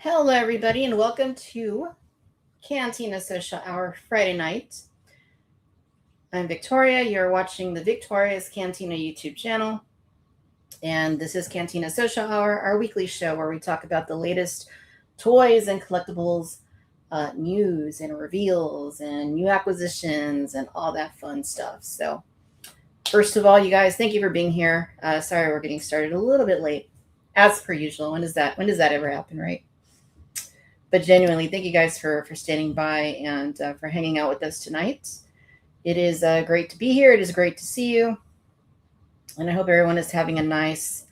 Hello, everybody, and welcome to Cantina Social Hour Friday night. I'm Victoria. You're watching the Victoria's Cantina YouTube channel, and this is Cantina Social Hour, our weekly show where we talk about the latest toys and collectibles, news and reveals, and new acquisitions, and all that fun stuff. So, first of all, you guys, thank you for being here. Sorry, we're getting started a little bit late, as per usual. When does that ever happen, right? But genuinely, thank you guys for standing by and for hanging out with us tonight. It is great to be here. It is great to see you. And I hope everyone is having a nice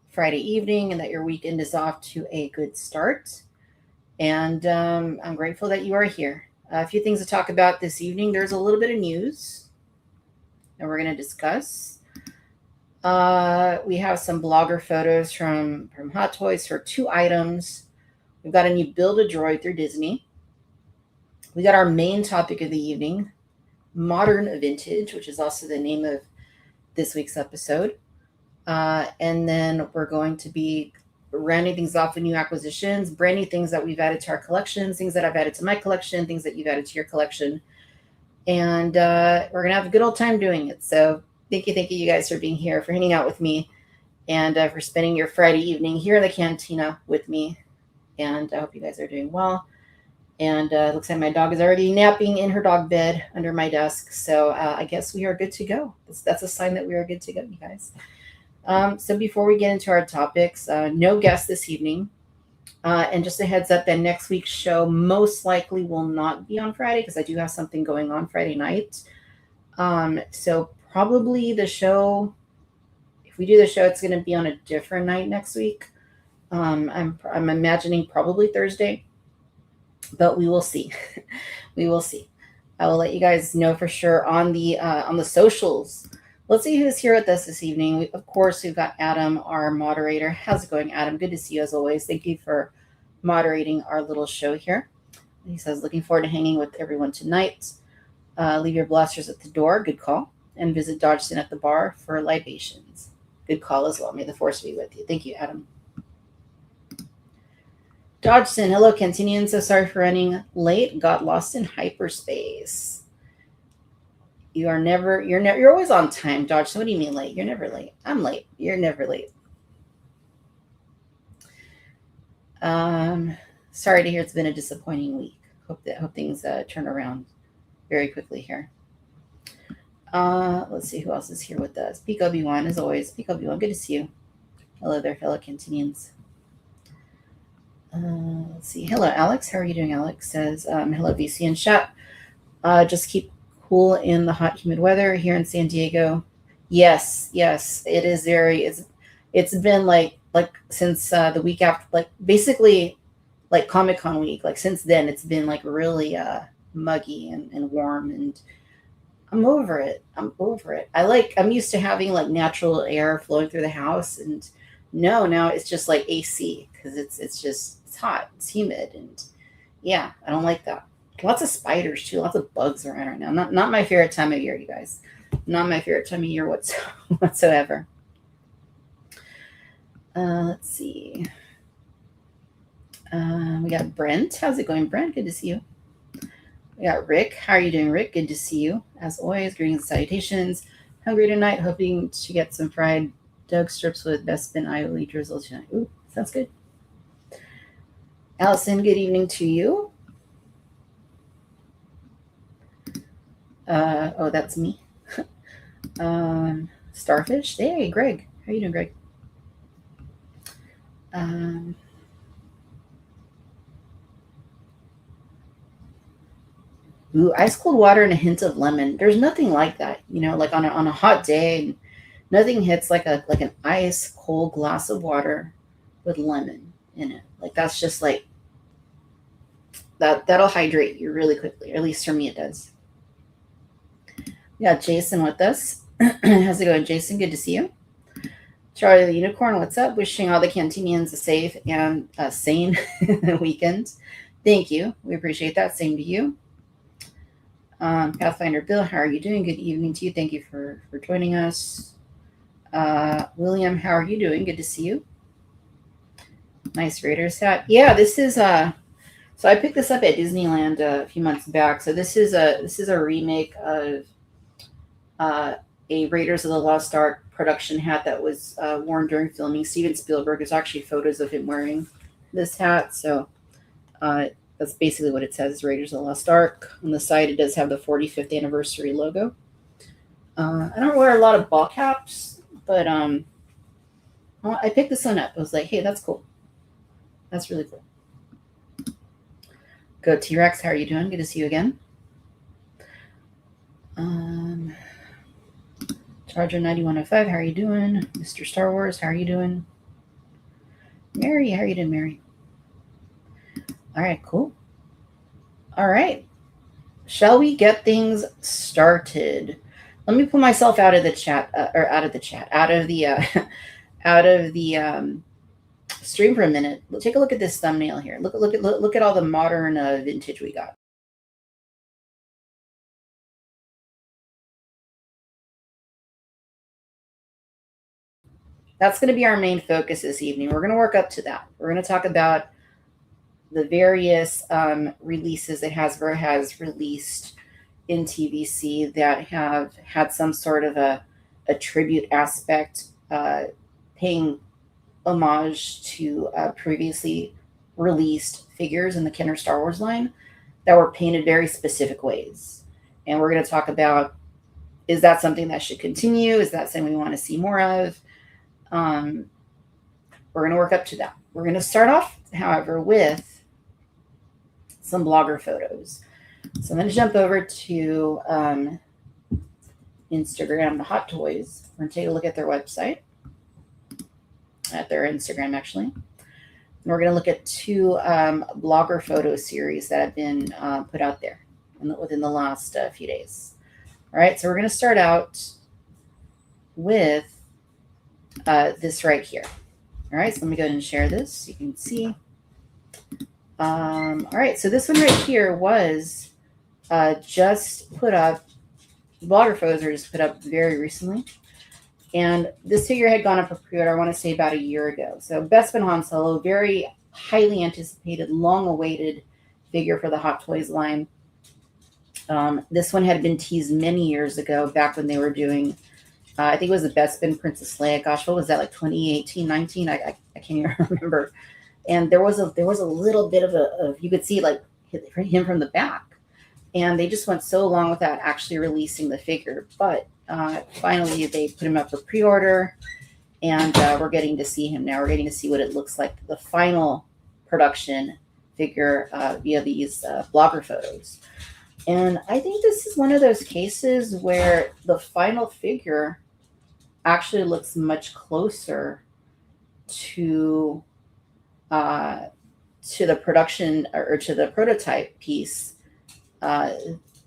Friday evening and that your weekend is off to a good start. And I'm grateful that you are here. A few things to talk about this evening. There's a little bit of news that we're going to discuss. We have some blogger photos from Hot Toys for 2 items. We've got a new Build-A-Droid through Disney. We got our main topic of the evening, Modern Vintage, which is also the name of this week's episode. And then we're going to be rounding things off with new acquisitions, brand new things that we've added to our collections, things that I've added to my collection, things that you've added to your collection. And we're going to have a good old time doing it. So thank you you guys for being here, for hanging out with me, and for spending your Friday evening here in the Cantina with me. And I hope you guys are doing well. And it looks like my dog is already napping in her dog bed under my desk. So I guess we are good to go. That's a sign that we are good to go, you guys. So before we get into our topics, no guest this evening. And just a heads up that next week's show most likely will not be on Friday because I do have something going on Friday night. So probably the show, if we do the show, it's going to be on a different night next week. I'm imagining probably Thursday, but we will see. We will see. I will let you guys know for sure on the socials. Let's see who's here with us this evening. Of course, we've got Adam, our moderator. How's it going, Adam? Good to see you as always. Thank you for moderating our little show here. He says, looking forward to hanging with everyone tonight. Leave your blasters at the door. Good call. And visit Dodgson at the bar for libations. Good call as well. May the force be with you. Thank you, Adam. Dodgson, hello, Cantinian. So sorry for running late. Got lost in hyperspace. You're always on time, Dodgson. What do you mean late? You're never late. I'm late. You're never late. Sorry to hear it's been a disappointing week. Hope things turn around very quickly here. Let's see who else is here with us. Peak Obi-Wan, as always. Peak Obi-Wan, good to see you. Hello there, fellow Cantinians. Let's see. Hello, Alex. How are you doing, Alex? Says, hello, VC and chat. Just keep cool in the hot, humid weather here in San Diego. Yes, it is it's been like since the week after, like basically like Comic-Con week. Like since then, it's been like really muggy and warm, and I'm over it. I'm used to having like natural air flowing through the house, and now it's just like AC because it's hot, it's humid, and yeah, I don't like that. Lots of spiders too, lots of bugs around right now. Not my favorite time of year, you guys. Not my favorite time of year whatsoever. Let's see. We got Brent. How's it going, Brent? Good to see you. We got Rick. How are you doing, Rick? Good to see you. As always, greetings and salutations. Hungry tonight, hoping to get some fried Doug strips with Bespin aioli drizzle tonight. Ooh, sounds good. Allison, good evening to you. Oh, that's me. Starfish. Hey, Greg. How are you doing, Greg? Ooh, ice cold water and a hint of lemon. There's nothing like that, like on a hot day. Nothing hits like an ice cold glass of water with lemon in it. Like that's just like that'll hydrate you really quickly. Or at least for me, it does. We got Jason with us. How's it going, Jason? Good to see you. Charlie the Unicorn, what's up? Wishing all the Cantinians a safe and sane weekend. Thank you. We appreciate that. Same to you. Pathfinder Bill, how are you doing? Good evening to you. Thank you for joining us. William, how are you doing? Good to see you. Nice Raiders hat. Yeah, this is so I picked this up at Disneyland a few months back. So this is a remake of uh, a Raiders of the Lost Ark production hat that was worn during filming. Steven Spielberg. There's actually photos of him wearing this hat. So uh, that's basically what it says: Raiders of the Lost Ark. On the side, it does have the 45th anniversary logo. I don't wear a lot of ball caps, but I picked this one up. I was like, hey, that's cool. That's really cool. Go T-Rex. How are you doing? Good to see you again. Charger 9105. How are you doing? Mr. Star Wars. How are you doing? Mary. How are you doing, Mary? All right, cool. All right. Shall we get things started? Let me pull myself out of the chat, out of the out of the stream for a minute. Take a look at this thumbnail here. Look at all the modern vintage we got. That's going to be our main focus this evening. We're going to work up to that. We're going to talk about the various releases that Hasbro has released in TVC that have had some sort of a tribute aspect, paying homage to previously released figures in the Kenner Star Wars line that were painted very specific ways. And we're going to talk about, is that something that should continue? Is that something we want to see more of? We're going to work up to that. We're going to start off, however, with some blogger photos. So I'm going to jump over to Instagram, the Hot Toys. We're going to take a look at their website, at their Instagram, actually. And we're going to look at two blogger photo series that have been put out there within the last few days. All right, so we're going to start out with this right here. All right, so let me go ahead and share this so you can see. All right, so this one right here was just put up. Blogger photos are just put up very recently. And this figure had gone up for pre-order, I want to say about a year ago. So Bespin Han Solo, very highly anticipated, long-awaited figure for the Hot Toys line. This one had been teased many years ago, back when they were doing, I think it was the Bespin Princess Leia. Gosh, what was that, like 2018, 19? I can't even remember. And there was a little bit of you could see like him from the back. And they just went so long without actually releasing the figure. But finally, they put him up for pre-order, and we're getting to see him now. We're getting to see what it looks like, the final production figure via these blogger photos. And I think this is one of those cases where the final figure actually looks much closer to the production or to the prototype piece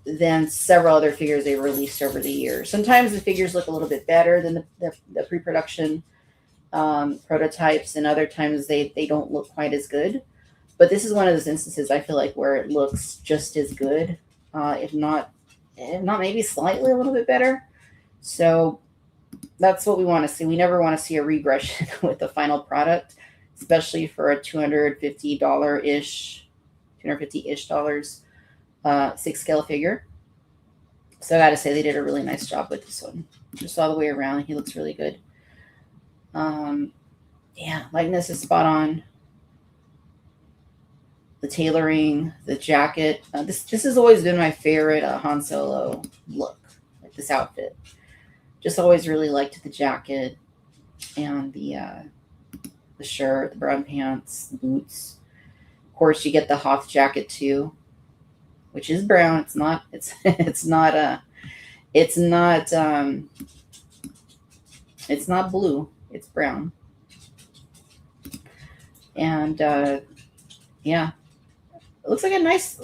than several other figures they've released over the years. Sometimes the figures look a little bit better than the pre-production prototypes, and other times they don't look quite as good. But this is one of those instances, I feel like, where it looks just as good, if not maybe slightly a little bit better. So that's what we want to see. We never want to see a regression with the final product, especially for a $250-ish dollars 6-scale figure. So I gotta say, they did a really nice job with this one. Just all the way around, he looks really good. Yeah, likeness is spot on. The tailoring, the jacket. This has always been my favorite Han Solo look, like this outfit. Just always really liked the jacket and the shirt, the brown pants, the boots. Of course, you get the Hoth jacket too, which is brown. It's not blue. It's brown. And yeah, it looks like a nice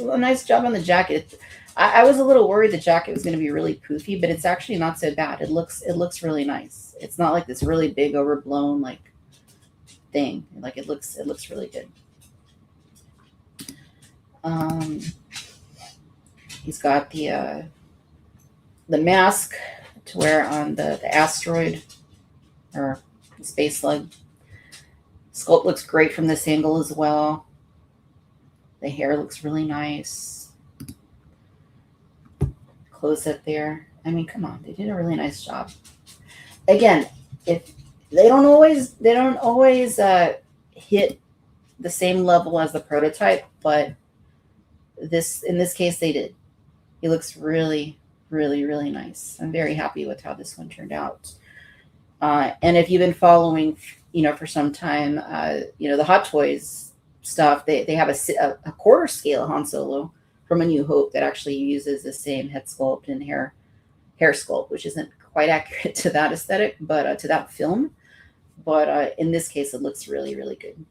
job on the jacket. I was a little worried the jacket was going to be really poofy, but it's actually not so bad. It looks really nice. It's not like this really big overblown like thing. Like it looks really good. He's got the mask to wear on the asteroid or the space slug. Sculpt looks great from this angle as well. The hair looks really nice. Close up there. I mean, come on, they did a really nice job. Again, if they don't always hit the same level as the prototype, but in this case they did. It looks really, really, really nice. I'm very happy with how this one turned out. And if you've been following, for some time, the Hot Toys stuff, they have a quarter scale Han Solo from A New Hope that actually uses the same head sculpt and hair sculpt, which isn't quite accurate to that aesthetic, but to that film. But in this case, it looks really, really good.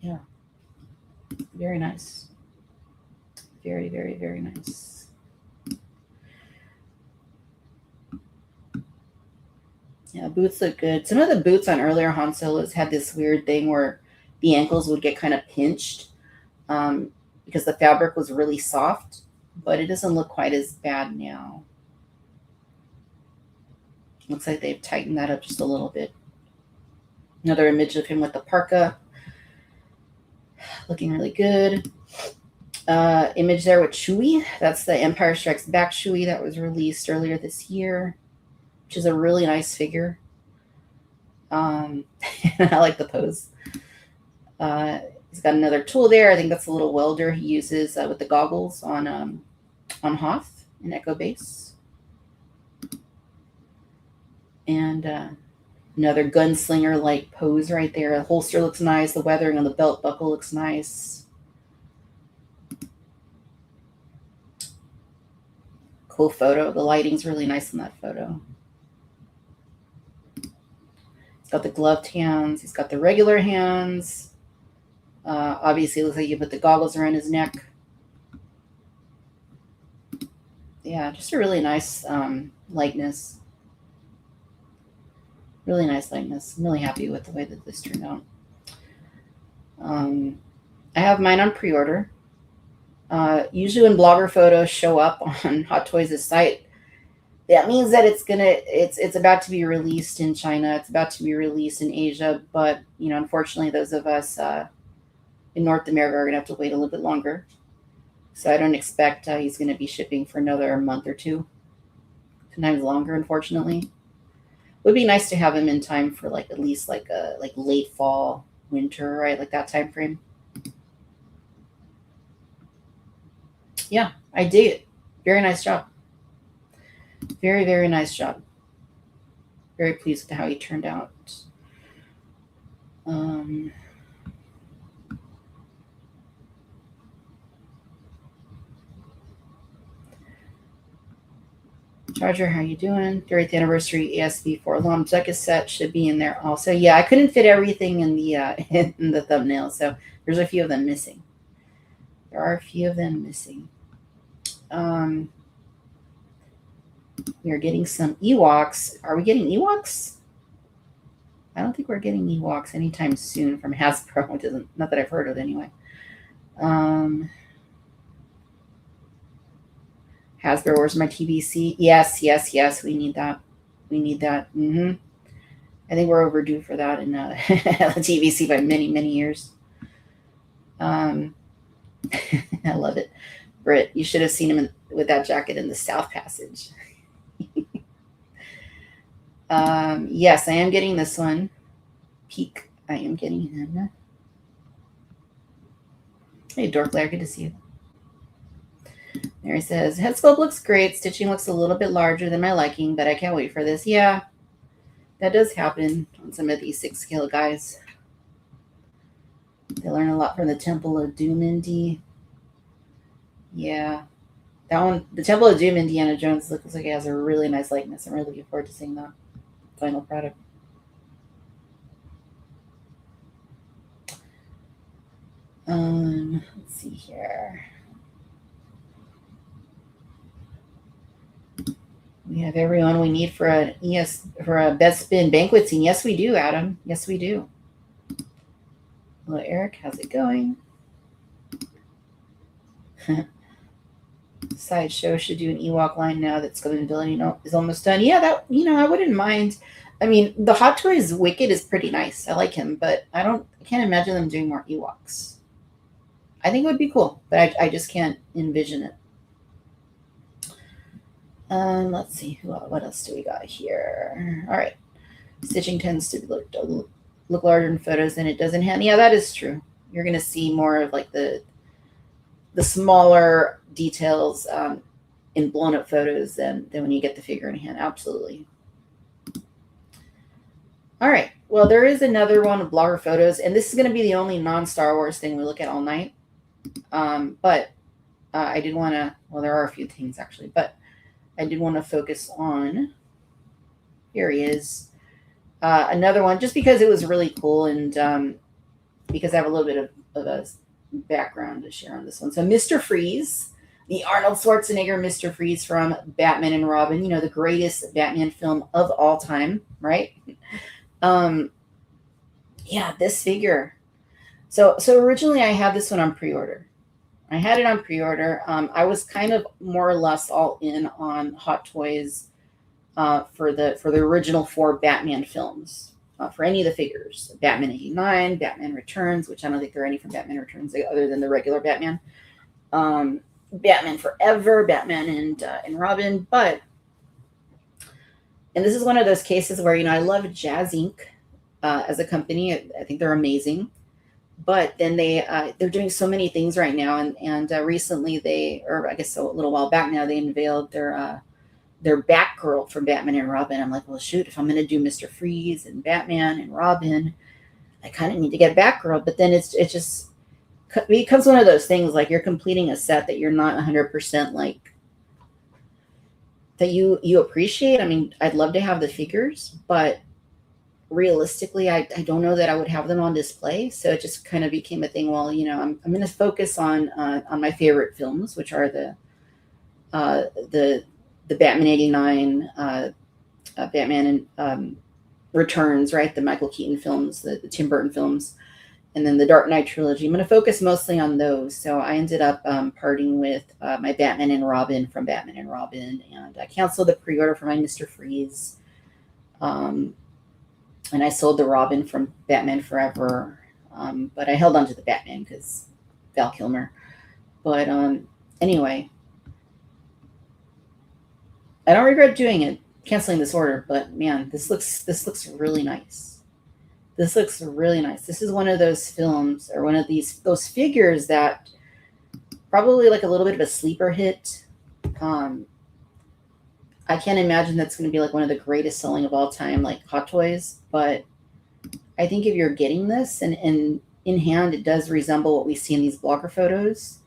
Yeah, very nice. Very, very, very nice. Yeah, boots look good. Some of the boots on earlier Han Solos had this weird thing where the ankles would get kind of pinched because the fabric was really soft, but it doesn't look quite as bad now. Looks like they've tightened that up just a little bit. Another image of him with the parka. Looking really good. Image there with Chewie. That's the Empire Strikes Back Chewie that was released earlier this year, which is a really nice figure. I like the pose. He's got another tool there. I think that's a little welder he uses with the goggles on Hoth in Echo Base. And another gunslinger-like pose right there. The holster looks nice. The weathering on the belt buckle looks nice. Cool photo. The lighting's really nice in that photo. He's got the gloved hands. He's got the regular hands. Obviously, it looks like you put the goggles around his neck. Yeah, just a really nice likeness. Really nice likeness. I'm really happy with the way that this turned out. I have mine on pre-order. Usually when blogger photos show up on Hot Toys' site, that means that it's about to be released in China. It's about to be released in Asia. But, unfortunately, those of us in North America are going to have to wait a little bit longer. So I don't expect he's going to be shipping for another month or two. Sometimes longer, unfortunately. Would be nice to have him in time for at least late fall, winter, right? Like that time frame. Yeah, I dig it. Very nice job. Very, very nice job. Very pleased with how he turned out. Charger, how you doing? 30th anniversary ASV4 Lom Zuckus set should be in there also. Yeah, I couldn't fit everything in the in the thumbnail, so there's a few of them missing. There are a few of them missing. We are getting some Ewoks. Are we getting Ewoks? I don't think we're getting Ewoks anytime soon from Hasbro. Which isn't, not that I've heard of anyway. Hasbro, where's my TBC? Yes. We need that. I think we're overdue for that in TBC by many, many years. I love it. Britt, you should have seen him with that jacket in the South Passage. Yes, I am getting this one. Peak. I am getting him. Hey, Dorklair, good to see you. Mary says, head sculpt looks great. Stitching looks a little bit larger than my liking, but I can't wait for this. Yeah, that does happen on some of these 6-scale guys. They learn a lot from the Temple of Doom Indy. Yeah, that one, the Temple of Doom Indiana Jones looks like it has a really nice likeness. I'm really looking forward to seeing that final product. Let's see here. We have everyone we need for a Best Spin banquet scene. Yes, we do, Adam. Yes, we do. Hello, Eric. How's it going? Sideshow should do an Ewok line now that Scalability is almost done. Yeah, that I wouldn't mind. I mean, the Hot Toys Wicked is pretty nice. I like him, but I can't imagine them doing more Ewoks. I think it would be cool, but I just can't envision it. Let's see, what else do we got here? All right. Stitching tends to look larger in photos than it does in hand. Yeah, that is true. You're going to see more of like the smaller details in blown up photos than when you get the figure in hand. Absolutely. All right. Well, there is another one of blogger photos, and this is going to be the only non-Star Wars thing we look at all night. But I did want to, well, there are a few things actually, but I did want to focus on, here he is, another one, just because it was really cool, and because I have a little bit of a background to share on this one. So Mr. Freeze, the Arnold Schwarzenegger Mr. Freeze from Batman and Robin, the greatest Batman film of all time, right? Yeah, this figure. So originally I had this one on pre-order. I had it on pre-order. I was kind of more or less all in on Hot Toys for the original 4 Batman films, for any of the figures. Batman 89, Batman Returns, which I don't think there are any from Batman Returns other than the regular Batman. Batman Forever, Batman and Robin. And this is one of those cases where, I love Jazz Inc. As a company. I think they're amazing. But then they're doing so many things right now, and recently or I guess a little while back now, they unveiled their Batgirl from Batman and Robin. I'm like, well, shoot, if I'm going to do Mr. Freeze and Batman and Robin, I kind of need to get Batgirl. But then it just becomes one of those things, like you're completing a set that you're not 100% like, that you appreciate. I mean, I'd love to have the figures, but realistically, I don't know that I would have them on display. So it just kind of became a thing. Well, I'm going to focus on my favorite films, which are the Batman 89, Batman and Returns, right? The Michael Keaton films, the Tim Burton films, and then the Dark Knight trilogy. I'm going to focus mostly on those. So I ended up parting with my Batman and Robin from Batman and Robin, and I canceled the pre-order for my Mr. Freeze. And I sold the Robin from Batman Forever, but I held on to the Batman because Val Kilmer. But anyway, I don't regret doing it, canceling this order. But man, this looks really nice. This looks really nice. This is one of those films, or one of those figures that probably like a little bit of a sleeper hit. I can't imagine that's going to be like one of the greatest selling of all time, like Hot Toys. But I think if you're getting this, and in hand, it does resemble what we see in these blogger photos.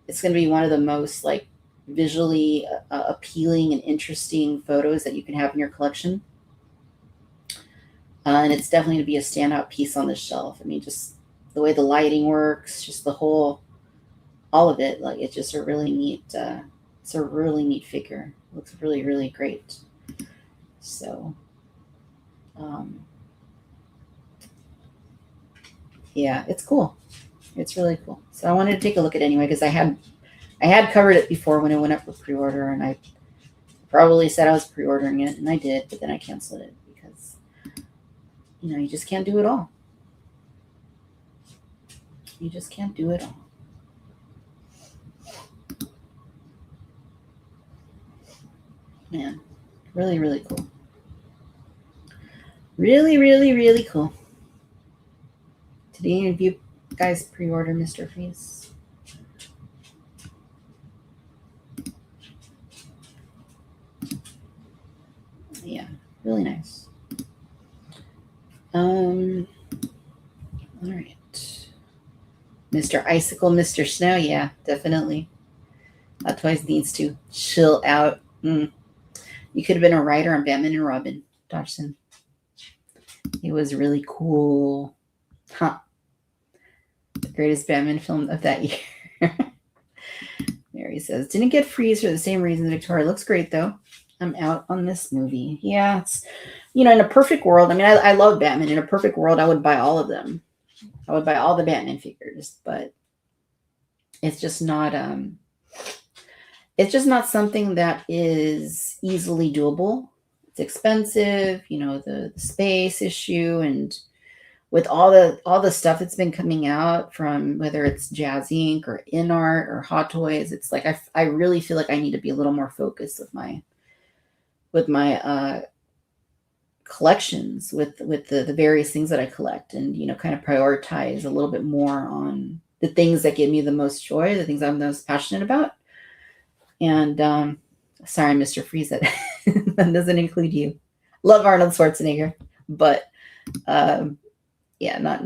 It's going to be one of the most like visually appealing and interesting photos that you can have in your collection. And it's definitely going to be a standout piece on the shelf. I mean, just the way the lighting works, just the whole, all of it. Like, it's just a really neat. It's a really neat figure. Looks really, really great. So, yeah, it's cool. It's really cool. So I wanted to take a look at it anyway, because I had covered it before when it went up for pre-order, and I probably said I was pre-ordering it, and I did, but then I canceled it because, you just can't do it all. You just can't do it all. Man, really, really cool. Really, really, really cool. Did any of you guys pre-order Mr. Freeze? Yeah, really nice. All right. Mr. Icicle, Mr. Snow, yeah, definitely. Hot Toys needs to chill out. You could have been a writer on Batman and Robin, Dodgson. It was really cool. Huh. The greatest Batman film of that year. Mary says, didn't get Freeze for the same reason. Victoria looks great, though. I'm out on this movie. Yeah, it's, in a perfect world. I mean, I love Batman. In a perfect world, I would buy all of them. I would buy all the Batman figures, but it's just not something that is easily doable it's expensive, you know, the space issue, and with all the stuff that's been coming out from whether it's Jazz Inc. or InArt or Hot Toys, it's like I really feel like I need to be a little more focused with my collections, with the various things that I collect, and you know, kind of prioritize a little bit more on the things that give me the most joy, the things I'm most passionate about. And sorry, Mr. Freeze, that that doesn't include you. Love Arnold Schwarzenegger, but yeah, not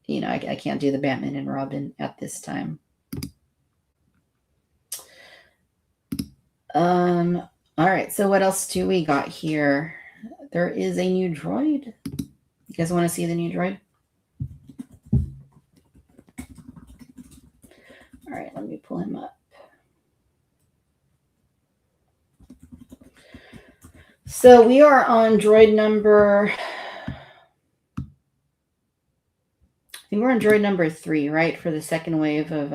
you know, I can't do the Batman and Robin at this time. All right, so what else do we got here? There is a new droid. You guys want to see the new droid? All right, let me pull him up. So we are on droid number, I think we're on droid number 3, right? For the second wave of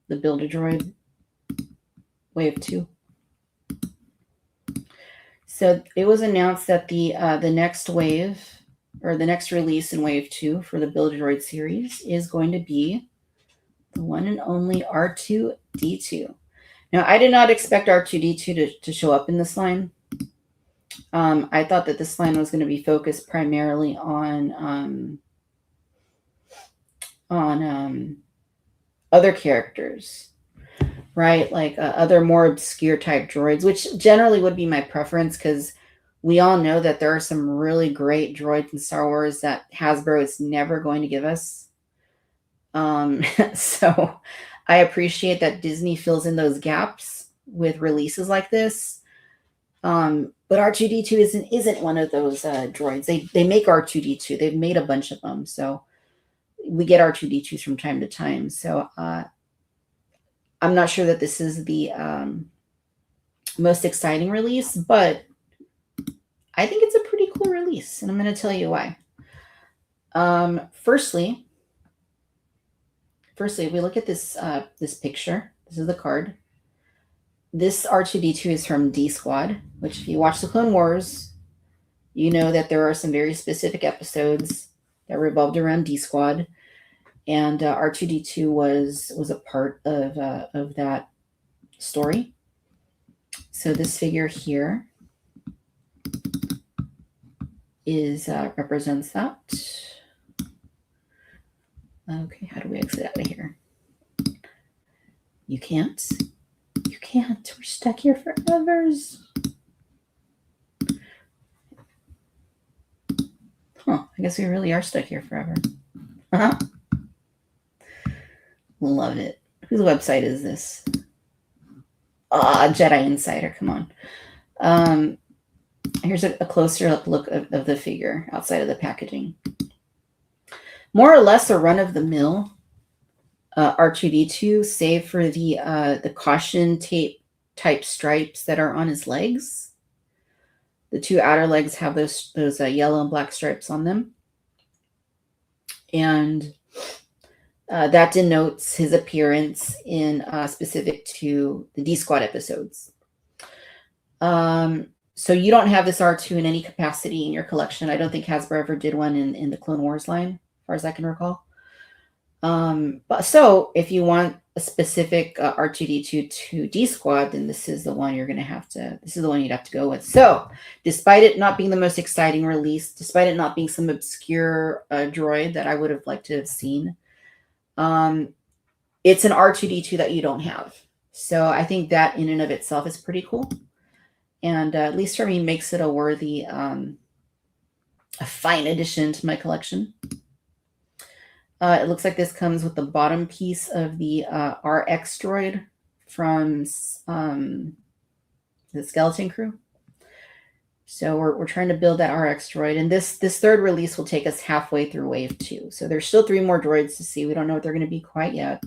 the Build-A-Droid, wave 2. So it was announced that the next wave, or the next release in wave 2 for the Build-A-Droid series, is going to be the one and only R2-D2. Now, I did not expect R2-D2 to show up in this line. I thought that this line was going to be focused primarily on other characters, right? Like other more obscure type droids, which generally would be my preference, because we all know that there are some really great droids in Star Wars that Hasbro is never going to give us. So I appreciate that Disney fills in those gaps with releases like this. But R2-D2 isn't one of those droids. They make R2-D2. They've made a bunch of them, so we get R2-D2s from time to time. So I'm not sure that this is the most exciting release, but I think it's a pretty cool release, and I'm going to tell you why. Firstly, if we look at this this picture, this is the card. This R2-D2 is from D Squad, which if you watch the Clone Wars, you know that there are some very specific episodes that revolved around D Squad, and R2-D2 was a part of that story. So this figure here is represents that. Okay, how do we exit out of here? You can't. You can't. We're stuck here forever. Huh. I guess we really are stuck here forever. Uh-huh. Love it. Whose website is this? Jedi Insider. Come on. Here's a closer up look of the figure outside of the packaging. More or less a run-of-the-mill R2-D2, save for the caution tape type stripes that are on his legs. The two outer legs have those yellow and black stripes on them, and that denotes his appearance in specific to the D Squad episodes. So you don't have this R2 in any capacity in your collection. I don't think Hasbro ever did one in the Clone Wars line, as far as I can recall. But so if you want a specific R2-D2 to D Squad, then this is the one you're going to have to, this is the one you'd have to go with. So despite it not being the most exciting release, despite it not being some obscure droid that I would have liked to have seen, it's an R2-D2 that you don't have. So I think that in and of itself is pretty cool. And at least for me, makes it a worthy, a fine addition to my collection. It looks like this comes with the bottom piece of the RX droid from the Skeleton Crew. So we're trying to build that RX droid, and this third release will take us halfway through wave 2. So there's still 3 more droids to see. We don't know what they're going to be quite yet.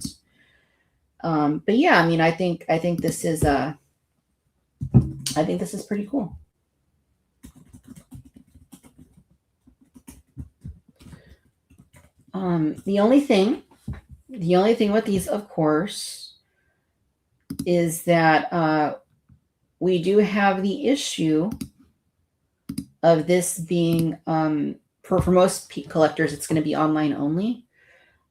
But yeah, I mean, I think this is pretty cool. The only thing with these, of course, is that we do have the issue of this being, for most collectors, it's going to be online only,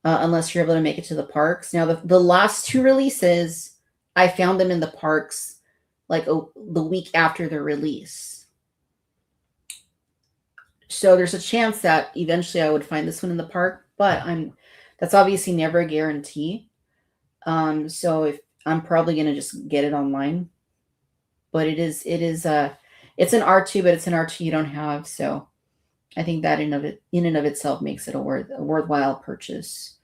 unless you're able to make it to the parks. Now, the last two releases, I found them in the parks like the week after their release. So there's a chance that eventually I would find this one in the park, but that's obviously never a guarantee. So if I'm probably going to just get it online, but it's an R2, but it's an R2 you don't have. So I think that in and of itself makes it a worthwhile purchase.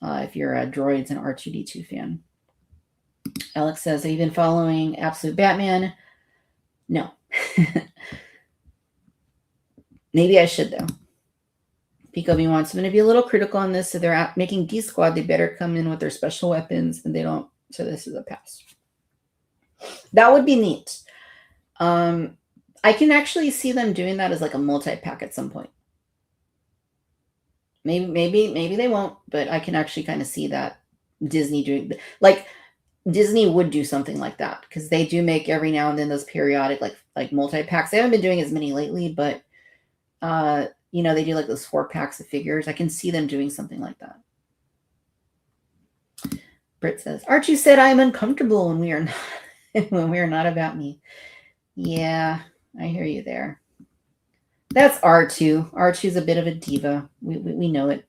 If you're a Droids and R2D2 fan. Alex says, have you been following Absolute Batman? No. Maybe I should, though. Pico B wants, I'm going to be a little critical on this. So they're making D-Squad. They better come in with their special weapons, and they don't. So this is a pass. That would be neat. I can actually see them doing that as like a multi-pack at some point. Maybe they won't, but I can actually kind of see that Disney doing, like Disney would do something like that, because they do make every now and then those periodic like multi-packs. They haven't been doing as many lately, but they do like those 4 packs of figures. I can see them doing something like that. Britt says, Archie said I'm uncomfortable when we are not when we are not about me. Yeah, I hear you there. That's R2. R2's a bit of a diva. We know it.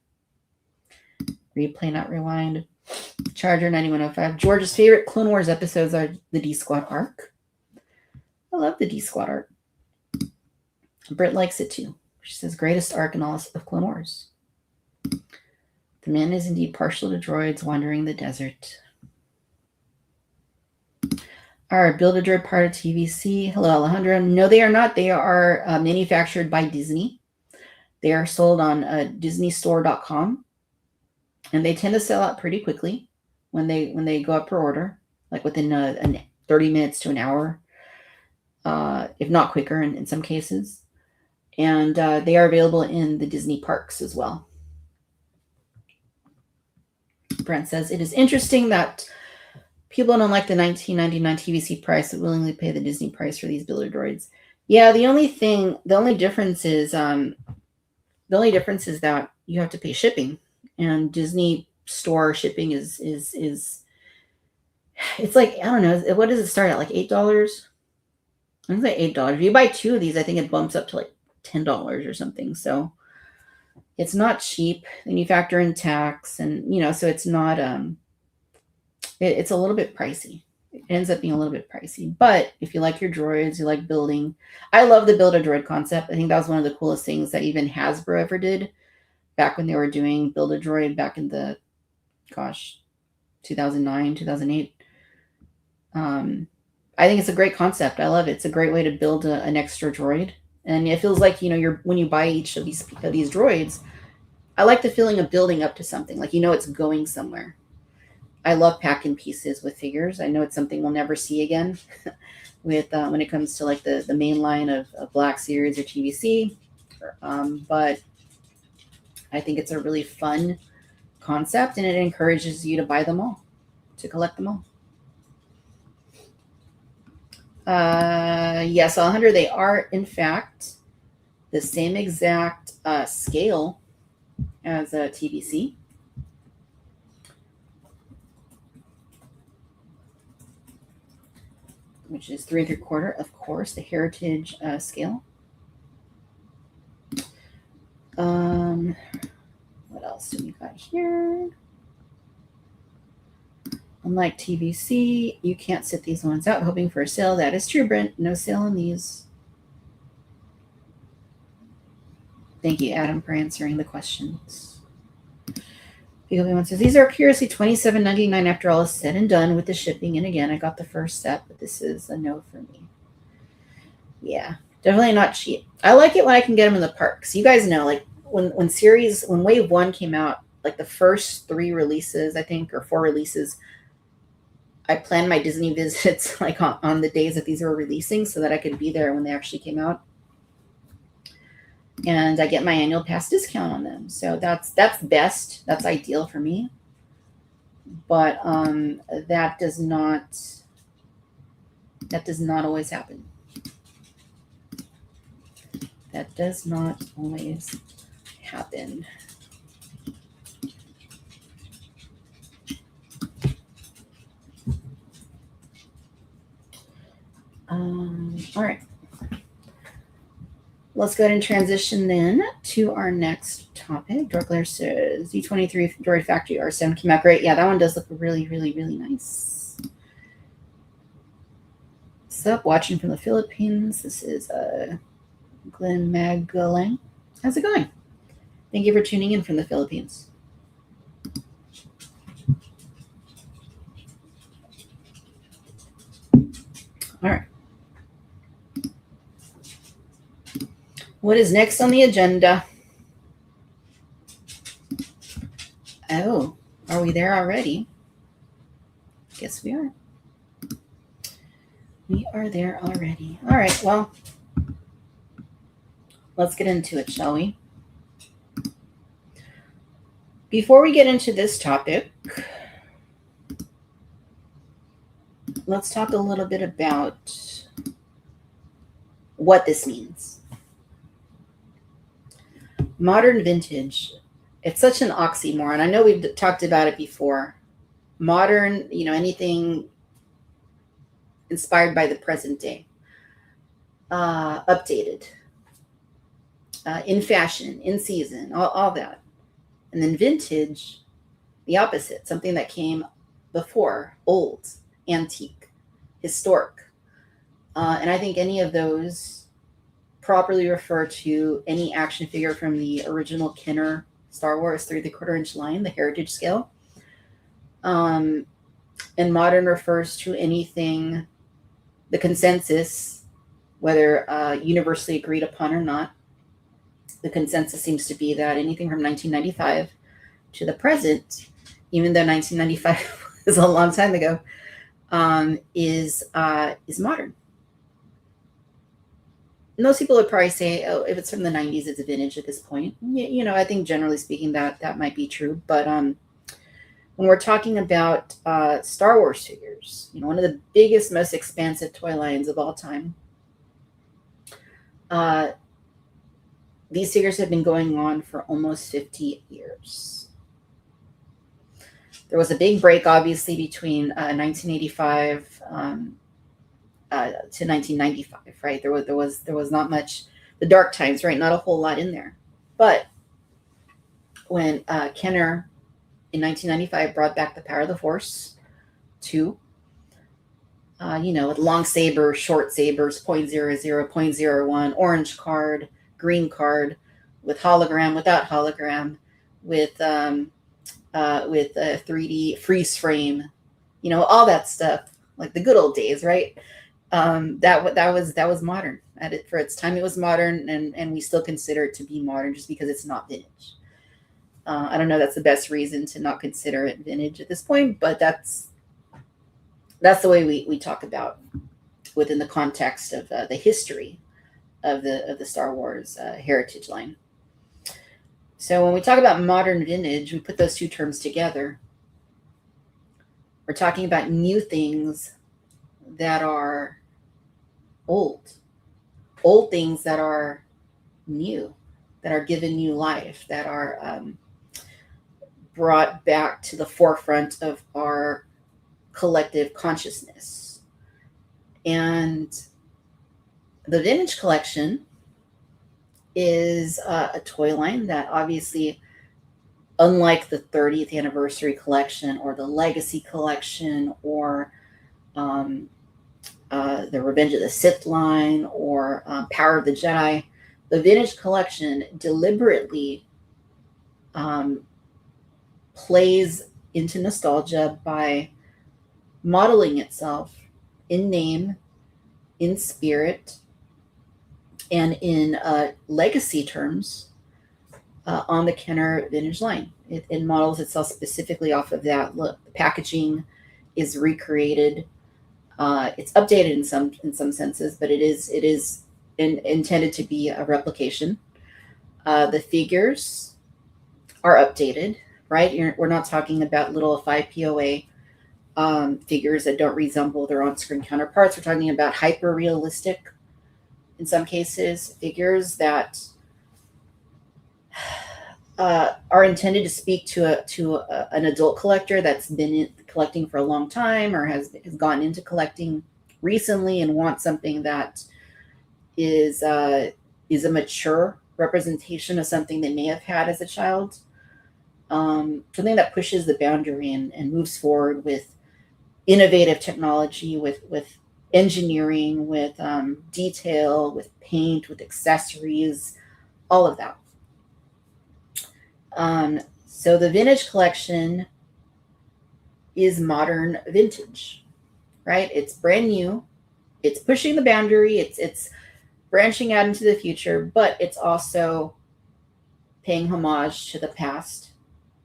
Replay, not rewind. Charger 9105. George's favorite Clone Wars episodes are the D-Squad arc. I love the D-Squad arc. Britt likes it too. She says, greatest arc in all of Clone Wars. The man is indeed partial to droids wandering the desert. Are Build-A-Droid part of TVC? Hello, Alejandro. No, they are not. They are manufactured by Disney. They are sold on DisneyStore.com, and they tend to sell out pretty quickly when they go up per order, like within 30 minutes to an hour, if not quicker in some cases. And they are available in the Disney parks as well. Brent says, it is interesting that people don't like the $19.99 TVC price but willingly pay the Disney price for these Build-A-Droids. Yeah, the only difference is that you have to pay shipping, and Disney store shipping is it's like, I don't know, what does it start at, like $8? I think it's like $8. If you buy 2 of these, I think it bumps up to like $10 or something. So it's not cheap. Then you factor in tax, and so it's not it's a little bit pricey. It ends up being a little bit pricey. But if you like your droids, you like building. I love the Build-A-Droid concept. I think that was one of the coolest things that even Hasbro ever did back when they were doing Build-A-Droid back in the 2009, 2008. I think it's a great concept. I love it. It's a great way to build an extra droid. And it feels like, when you buy each of these droids, I like the feeling of building up to something. Like, it's going somewhere. I love packing pieces with figures. I know it's something we'll never see again with when it comes to like the main line of Black Series or TVC. But I think it's a really fun concept, and it encourages you to buy them all, to collect them all. Yes, Alejandro, they are in fact the same exact scale as a TVC. Which is 3 3/4, of course, the heritage scale. What else do we got here? Unlike TVC, you can't sit these ones out hoping for a sale. That is true, Brent. No sale on these. Thank you, Adam, for answering the questions. One says, these are curiously $27.99 after all is said and done with the shipping. And again, I got the first set, but this is a no for me. Yeah, definitely not cheap. I like it when I can get them in the parks. You guys know, like when Wave 1 came out, like the first 3 releases, I think, or 4 releases, I planned my Disney visits like on the days that these were releasing so that I could be there when they actually came out. And I get my annual pass discount on them. So that's best. That's ideal for me. But that does not That does not always happen. That does not always happen. All right. Let's go ahead and transition then to our next topic. Dorkler says Z23 Droid Factory R7 came out great. Yeah, that one does look really, really, really nice. What's up? Watching from the Philippines. This is Glenn Magalang. How's it going? Thank you for tuning in from the Philippines. All right. What is next on the agenda? Oh, are we there already? Guess we are. We are there already. All right, well, let's get into it, shall we? Before we get into this topic, let's talk a little bit about what this means. Modern vintage. It's such an oxymoron. I know we've talked about it before. Modern, anything inspired by the present day. Updated. In fashion, in season, all that. And then vintage, the opposite. Something that came before. Old, antique, historic. And I think any of those properly refer to any action figure from the original Kenner Star Wars 3/4-inch line, the heritage scale. And modern refers to anything, the consensus, whether universally agreed upon or not. The consensus seems to be that anything from 1995 to the present, even though 1995 was a long time ago, is modern. Most people would probably say, oh, if it's from the 90s, it's a vintage at this point. I think generally speaking that might be true. But when we're talking about Star Wars figures, one of the biggest, most expansive toy lines of all time, these figures have been going on for almost 50 years. There was a big break, obviously, between 1985 to 1995, right? There was not much, the dark times, right? Not a whole lot in there. But when Kenner in 1995 brought back the Power of the Force 2, with long sabers, short sabers, 0.00, 0.01, orange card, green card, with hologram, without hologram, with a 3D freeze frame, all that stuff, like the good old days, right? That was modern for its time. It was modern, and we still consider it to be modern just because it's not vintage. I don't know. That's the best reason to not consider it vintage at this point, but that's the way we talk about within the context of the history of the Star Wars heritage line. So when we talk about modern vintage, we put those two terms together. We're talking about new things that are old things that are new, that are given new life, that are brought back to the forefront of our collective consciousness. And the vintage collection is a toy line that obviously, unlike the 30th anniversary collection or the legacy collection or the Revenge of the Sith line or Power of the Jedi, the vintage collection deliberately plays into nostalgia by modeling itself in name, in spirit, and in legacy terms on the Kenner vintage line. It models itself specifically off of that look. The packaging is recreated. It's updated in some senses, but it is intended to be a replication. The figures are updated, right? We're not talking about little 5 POA figures that don't resemble their on-screen counterparts. We're talking about hyper-realistic, in some cases, figures that are intended to speak to an adult collector that's been collecting for a long time or has gone into collecting recently and wants something that is a mature representation of something they may have had as a child. Something that pushes the boundary and moves forward with innovative technology, with engineering, with detail, with paint, with accessories, all of that. So the vintage collection is modern vintage, right? It's brand new. It's pushing the boundary. It's branching out into the future, but it's also paying homage to the past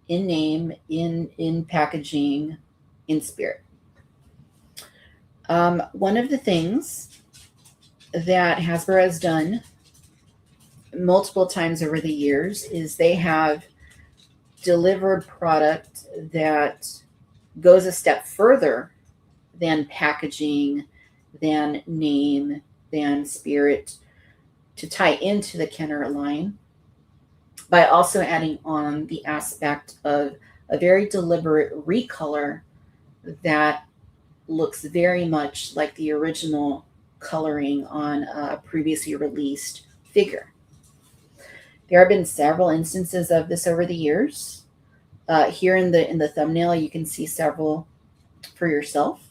in name, in packaging, in spirit. One of the things that Hasbro has done multiple times over the years is they have delivered product that goes a step further than packaging, than name, than spirit, to tie into the Kenner line by also adding on the aspect of a very deliberate recolor that looks very much like the original coloring on a previously released figure. There have been several instances of this over the years. Here in the thumbnail, you can see several for yourself.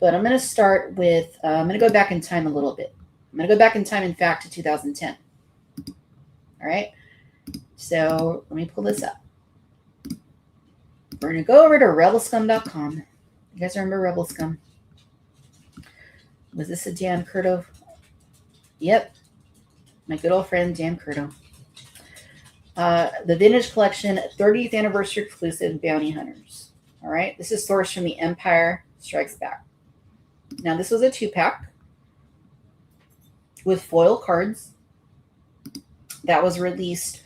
But I'm going to start with, I'm going to go back in time a little bit. I'm going to go back in time, in fact, to 2010. All right. So let me pull this up. We're going to go over to rebelscum.com. You guys remember Rebel Scum? Was this a Dan Curto? Yep. My good old friend, Dan Curto. The Vintage Collection 30th Anniversary Exclusive Bounty Hunters. All right. This is sourced from the Empire Strikes Back. Now, this was a 2-pack with foil cards that was released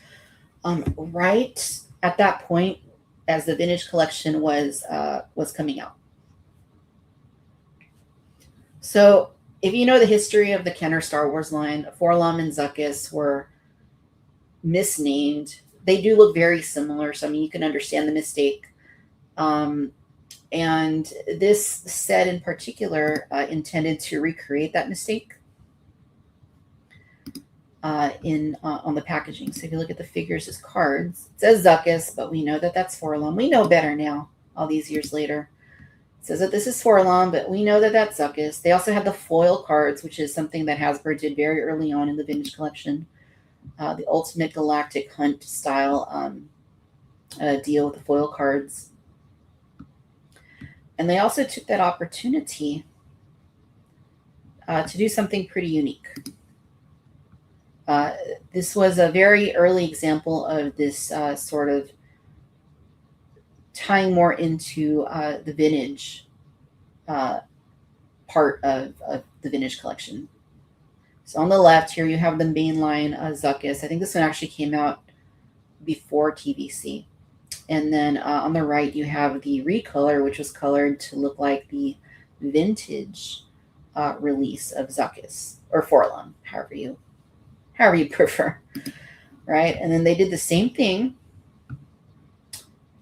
right at that point as the Vintage Collection was coming out. So if you know the history of the Kenner Star Wars line, Forlom and Zuckuss were misnamed. They do look very similar, so I mean you can understand the mistake. And this set in particular intended to recreate that mistake on the packaging. So if you look at the figures as cards, it says Zuckuss, but we know that that's Forlom. We know better now, all these years later. It says that this is Forlom, but we know that that's Zuckuss. They also have the foil cards, which is something that Hasbro did very early on in the Vintage Collection. The Ultimate Galactic Hunt style deal with the foil cards. And they also took that opportunity to do something pretty unique. This was a very early example of this sort of tying more into the vintage part of the Vintage Collection. So on the left here, you have the mainline Zuckuss. I think this one actually came out before TVC. And then on the right, you have the recolor, which was colored to look like the vintage release of Zuckuss, or Forlom, however you prefer, right? And then they did the same thing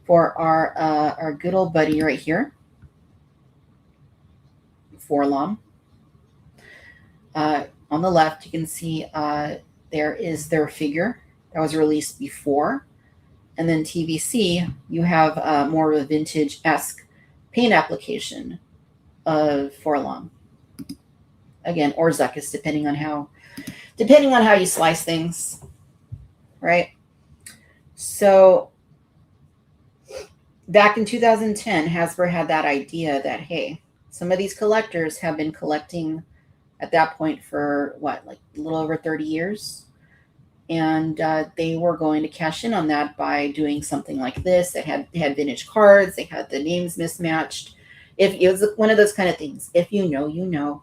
for our good old buddy right here, Forlom. On the left, you can see there is their figure that was released before. And then TVC, you have more of a vintage-esque paint application of Forlom. Again, or Zuckuss, depending on how you slice things, right? So back in 2010, Hasbro had that idea that, hey, some of these collectors have been collecting at that point for what, like a little over 30 years. And they were going to cash in on that by doing something like this. They had vintage cards. They had the names mismatched. If it was one of those kind of things, if you know, you know.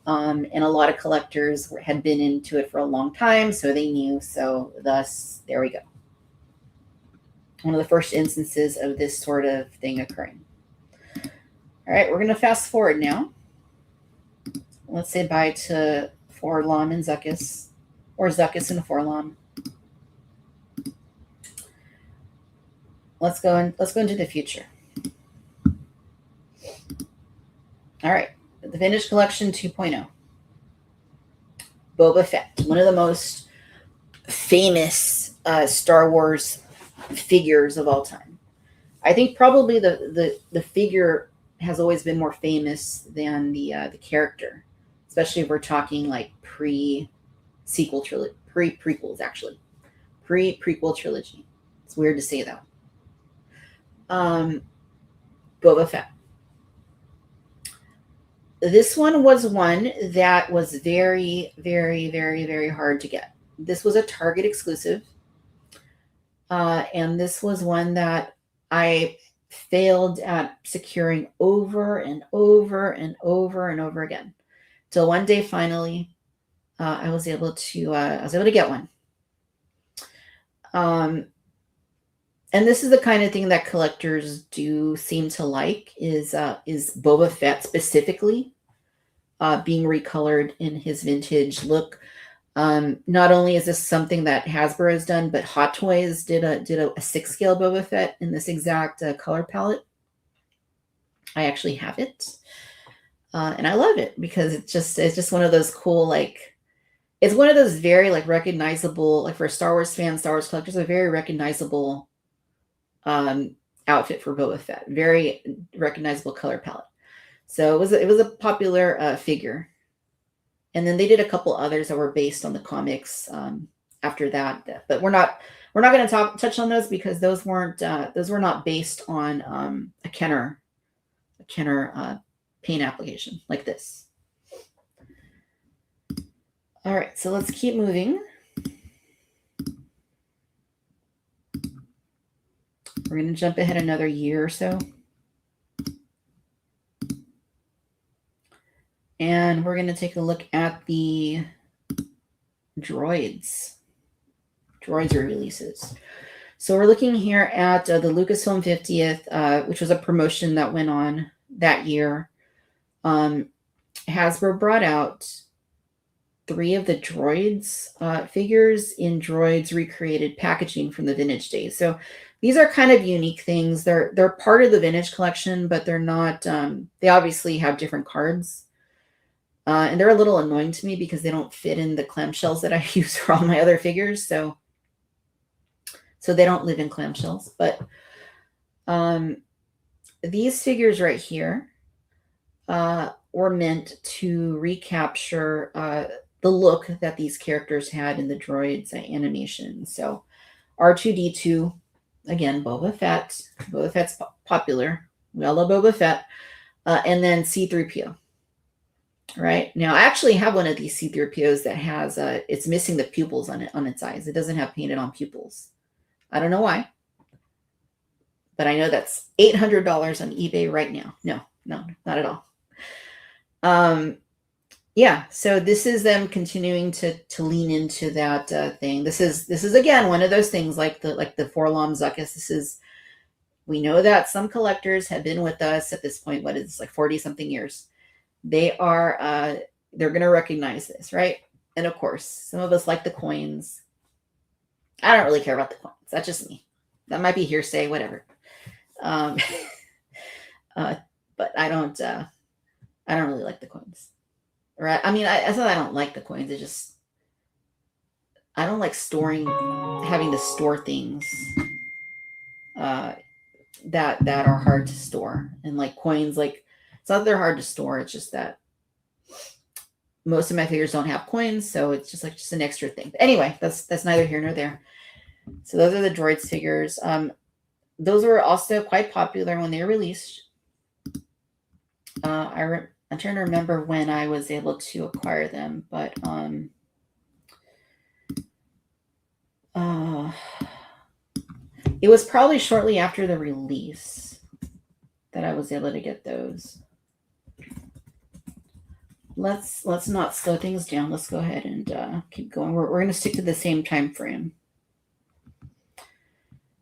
And a lot of collectors had been into it for a long time, so they knew. So thus, there we go. One of the first instances of this sort of thing occurring. All right, we're going to fast forward now. Let's say bye to Forlom and Zuckuss, or Zuckuss and Forlom. Let's go into the future. All right, the Vintage Collection 2.0. Boba Fett, one of the most famous Star Wars figures of all time. I think probably the figure has always been more famous than the character, especially if we're talking like pre-sequel trilogy, pre-prequels actually, pre-prequel trilogy. It's weird to say that. Boba Fett. This one was one that was very, very, very, very hard to get. This was a Target exclusive. And this was one that I failed at securing over and over and over and over again. Till one day, finally, I was able to get one. And this is the kind of thing that collectors do seem to like is Boba Fett specifically being recolored in his vintage look. Not only is this something that Hasbro has done, but Hot Toys did a 6-scale Boba Fett in this exact color palette. I actually have it, and I love it because it's just one of those cool, like, it's one of those very like recognizable, like for Star Wars fans, Star Wars collectors, a very recognizable outfit for Boba Fett, very recognizable color palette. So it was a popular figure. And then they did a couple others that were based on the comics after that, but we're not going to touch on those because those were not based on a Kenner paint application like this. All right, so let's keep moving. We're going to jump ahead another year or so. And we're going to take a look at the droids releases. So we're looking here at the Lucasfilm 50th, which was a promotion that went on that year. Hasbro brought out 3 of the droids figures in droids recreated packaging from the vintage days. So these are kind of unique things. They're part of the vintage collection, but they're not. They obviously have different cards. And they're a little annoying to me because they don't fit in the clamshells that I use for all my other figures. So they don't live in clamshells. But these figures right here were meant to recapture the look that these characters had in the droids animation. So R2-D2, again, Boba Fett. Boba Fett's popular. We all love Boba Fett. And then C-3PO. Right now, I actually have one of these C-3POs that has it's missing the pupils on its eyes. It doesn't have painted on pupils. I don't know why, but I know that's $800 on eBay right now. No, not at all. Yeah, so this is them continuing to lean into that thing. This is again one of those things like the Forlom Zuckuss. We know that some collectors have been with us at this point. What is this, like 40 something years? They're going to recognize this, right? And of course, some of us like the coins. I don't really care about the coins. That's just me. That might be hearsay, whatever. But I don't really like the coins. Right? I mean, it's not that I don't like the coins. It's just, I don't like having to store things that are hard to store. And like coins, like, it's not that they're hard to store. It's just that most of my figures don't have coins, so it's just an extra thing. But anyway, that's neither here nor there. So those are the droids figures. Those were also quite popular when they were released. I'm trying to remember when I was able to acquire them, but it was probably shortly after the release that I was able to get those. Let's not slow things down. Let's go ahead and keep going. We're going to stick to the same time frame.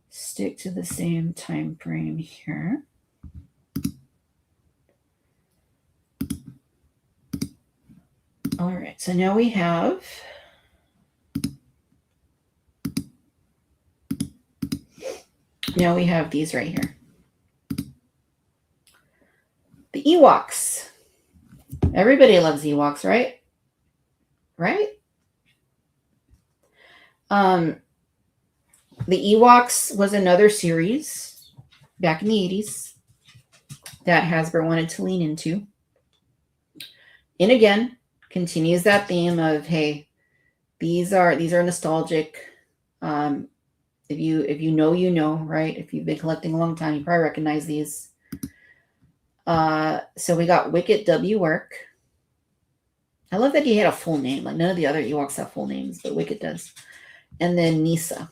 Stick to the same time frame here. All right, so now we have these right here. The Ewoks. Everybody loves Ewoks, right? Right? The Ewoks was another series back in the 80s that Hasbro wanted to lean into. And again, continues that theme of, hey, these are nostalgic. If you know, you know, right? If you've been collecting a long time, you probably recognize these. So we got Wicket W. Work. I love that he had a full name. Like none of the other Ewoks have full names, but Wicket does. And then Nisa.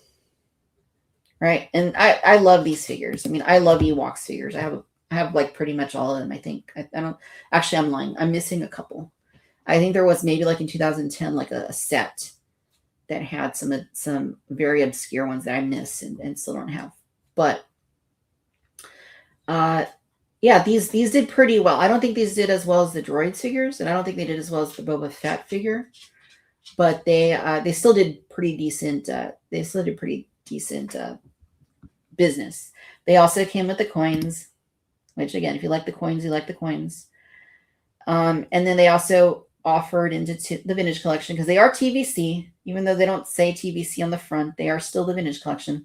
Right. And I love these figures. I mean, I love Ewoks figures. I have like pretty much all of them, I think. I don't actually, I'm lying. I'm missing a couple. I think there was maybe like in 2010, like a set that had some very obscure ones that I miss and still don't have. But yeah, these did pretty well. I don't think these did as well as the droids figures, and I don't think they did as well as the Boba Fett figure. But they still did pretty decent. They still did pretty decent business. They also came with the coins, which again, if you like the coins, you like the coins. And then they also offered into the vintage collection because they are TVC, even though they don't say TVC on the front, they are still the vintage collection.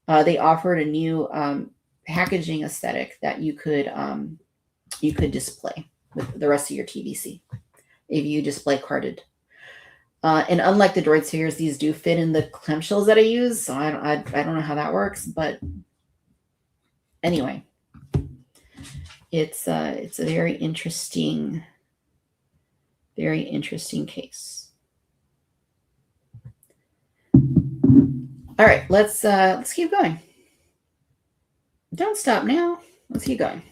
They offered a new packaging aesthetic that you could display with the rest of your TVC if you display carded. And unlike the droid figures, these do fit in the clamshells that I use. So I don't know how that works, but anyway, it's a very interesting case. All right, let's keep going. Don't stop now. Let's keep going.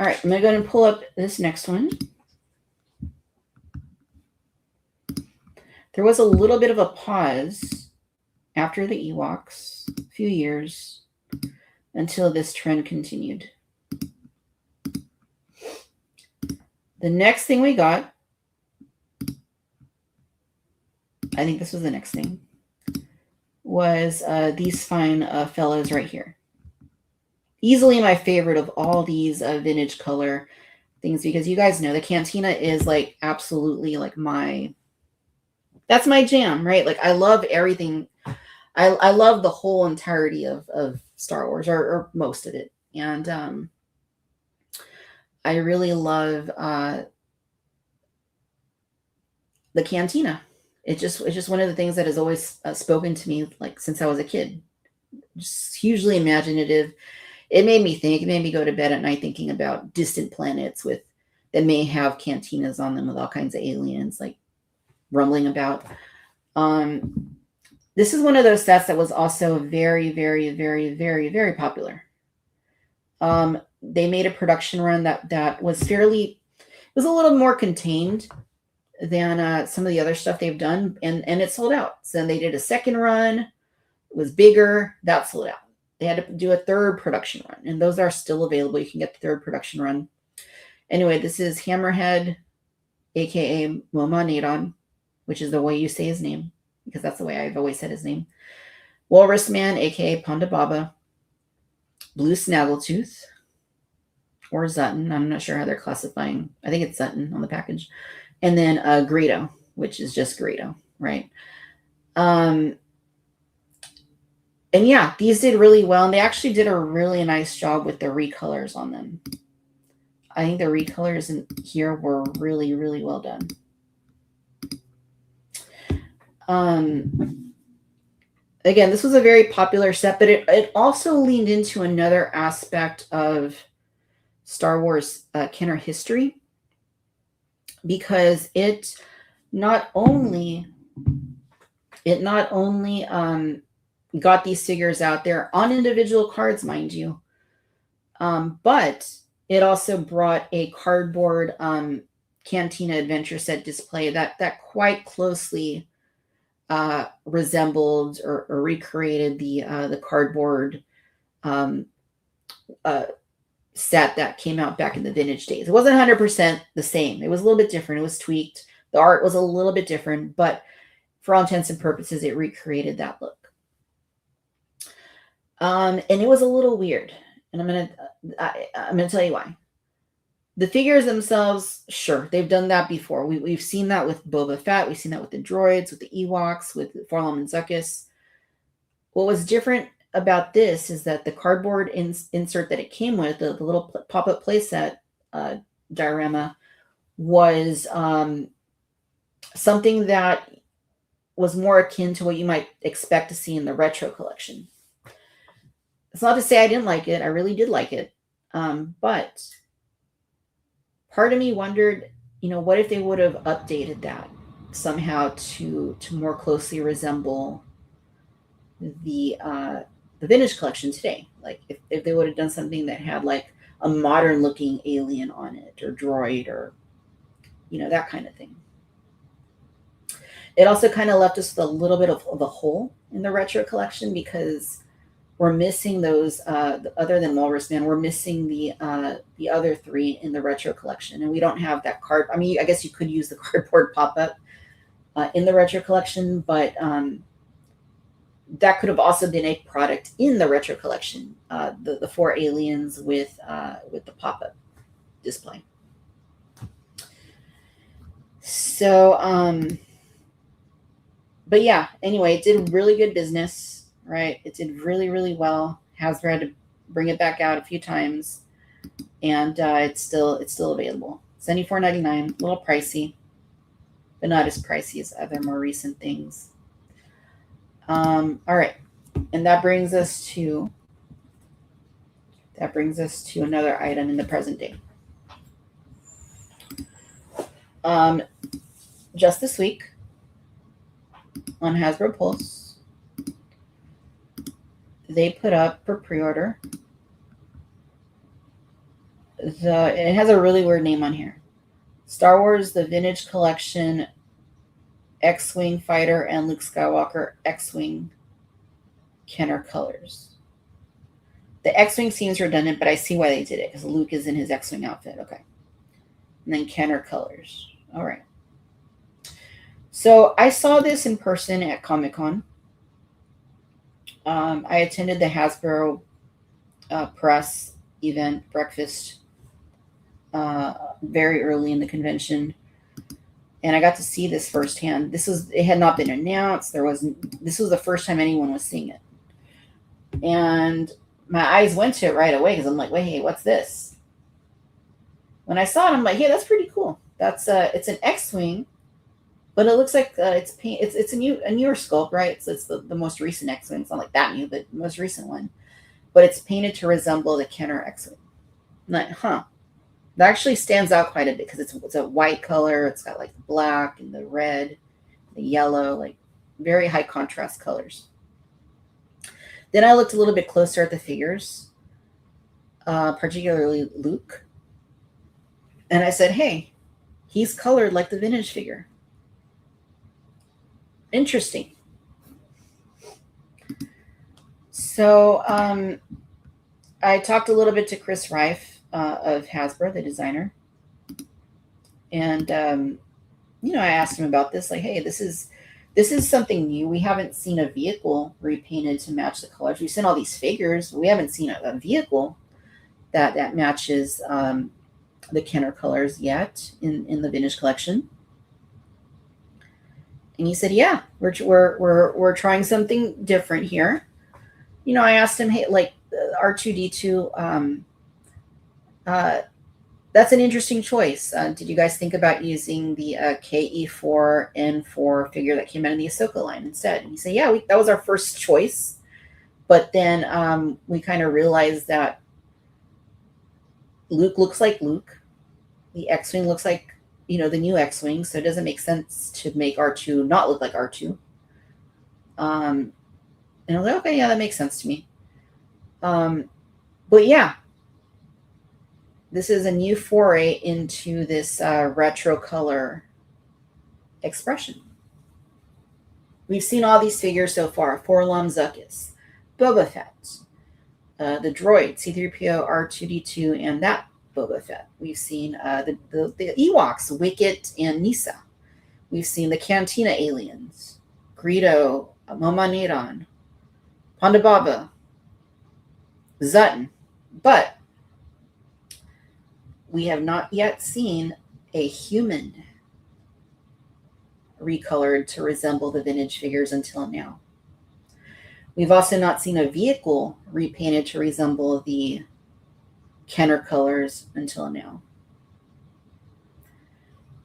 All right, I'm going to go ahead and pull up this next one. There was a little bit of a pause after the Ewoks, a few years, until this trend continued. The next thing we got, I think this was the next thing, was these fine fellows right here. Easily my favorite of all these vintage color things, because you guys know the Cantina is like absolutely like that's my jam, right? Like I love everything. I love the whole entirety of Star Wars, or most of it. And I really love the Cantina. It's just one of the things that has always spoken to me, like since I was a kid. Just hugely imaginative. It made me go to bed at night thinking about distant planets that may have cantinas on them with all kinds of aliens like rumbling about. This is one of those sets that was also very, very, very, very, very popular. They made a production run that was a little more contained than some of the other stuff they've done, and it sold out. So they did a second run, it was bigger, that sold out. They had to do a third production run, and those are still available. You can get the third production run. Anyway, this is Hammerhead, aka Moma Nadon, which is the way you say his name, because that's the way I've always said his name. Walrus Man, aka Ponda Baba, Blue Snaggletooth, or Zutton. I'm not sure how they're classifying. I think it's Zutton on the package. And then Greedo, which is just Greedo, right? And yeah, these did really well, and they actually did a really nice job with the recolors on them. I think the recolors in here were really, really well done. Again, this was a very popular set, but it also leaned into another aspect of Star Wars Kenner history, because it not only got these figures out there on individual cards, mind you, but it also brought a cardboard Cantina adventure set display that quite closely resembled or recreated the cardboard set that came out back in the vintage days. It wasn't 100% the same. It was a little bit different. It was tweaked. The art was a little bit different, but for all intents and purposes, it recreated that look. And it was a little weird. And I'm gonna tell you why. The figures themselves, sure, they've done that before. We've seen that with Boba Fett. We've seen that with the droids, with the Ewoks, with Forlom and Zuckuss. What was different about this is that the cardboard insert that it came with, the little pop-up playset diorama, was something that was more akin to what you might expect to see in the retro collection. It's not to say I didn't like it. I really did like it. But part of me wondered, what if they would have updated that somehow to more closely resemble the vintage collection today? Like if they would have done something that had like a modern looking alien on it, or droid, or that kind of thing. It also kind of left us with a little bit of a hole in the retro collection, because we're missing those, other than Walrus Man, we're missing the other three in the retro collection. And we don't have that card. I mean, I guess you could use the cardboard pop-up in the retro collection, but that could have also been a product in the retro collection, the four aliens with the pop-up display. So, but yeah, anyway, it did really good business. Right, it did really, really well. Hasbro had to bring it back out a few times, and it's still available. $74.99, a little pricey, but not as pricey as other more recent things. All right, and that brings us to another item in the present day. Just this week on Hasbro Pulse, they put up for pre-order it has a really weird name on here: Star Wars The Vintage Collection X-Wing Fighter and Luke Skywalker X-Wing Kenner Colors. The X-Wing seems redundant, but I see why they did it, because Luke is in his X-Wing outfit. Okay. And then Kenner Colors. All right. So I saw this in person at Comic-Con. I attended the Hasbro press event breakfast very early in the convention, and I got to see this firsthand. It had not been announced. This was the first time anyone was seeing it, and my eyes went to it right away, because I'm like, wait, hey, what's this? When I saw it, I'm like, hey, that's pretty cool. That's it's an X-Wing. But it looks like it's a newer sculpt, right? So it's the most recent X-Wing. It's not like that new, but the most recent one. But it's painted to resemble the Kenner X-Wing. I'm like, huh. That actually stands out quite a bit, because it's a white color. It's got like the black and the red, the yellow, like very high contrast colors. Then I looked a little bit closer at the figures, particularly Luke. And I said, hey, he's colored like the vintage figure. Interesting. So I talked a little bit to Chris Reif of Hasbro, the designer. And, I asked him about this. Like, hey, this is something new. We haven't seen a vehicle repainted to match the colors. We've seen all these figures. But we haven't seen a vehicle that matches the Kenner colors yet in the vintage collection. And he said, yeah, we're trying something different here. I asked him, hey, like R2-D2, that's an interesting choice. Did you guys think about using the KE4N4 figure that came out of the Ahsoka line instead? And he said, yeah, that was our first choice. But then we kind of realized that Luke looks like Luke. The X-Wing looks like the new X-Wing, so it doesn't make sense to make R2 not look like R2. And I was like, okay, yeah, that makes sense to me. But yeah, this is a new foray into this retro color expression. We've seen all these figures so far: Forlom, Zuckuss, Boba Fett, the droid, C-3PO, R2-D2, and that Boba Fett. We've seen the Ewoks, Wicket and Nisa. We've seen the Cantina aliens, Greedo, Moma Neron, Ponda Baba, Zutton. But we have not yet seen a human recolored to resemble the vintage figures until now. We've also not seen a vehicle repainted to resemble the Kenner colors until now.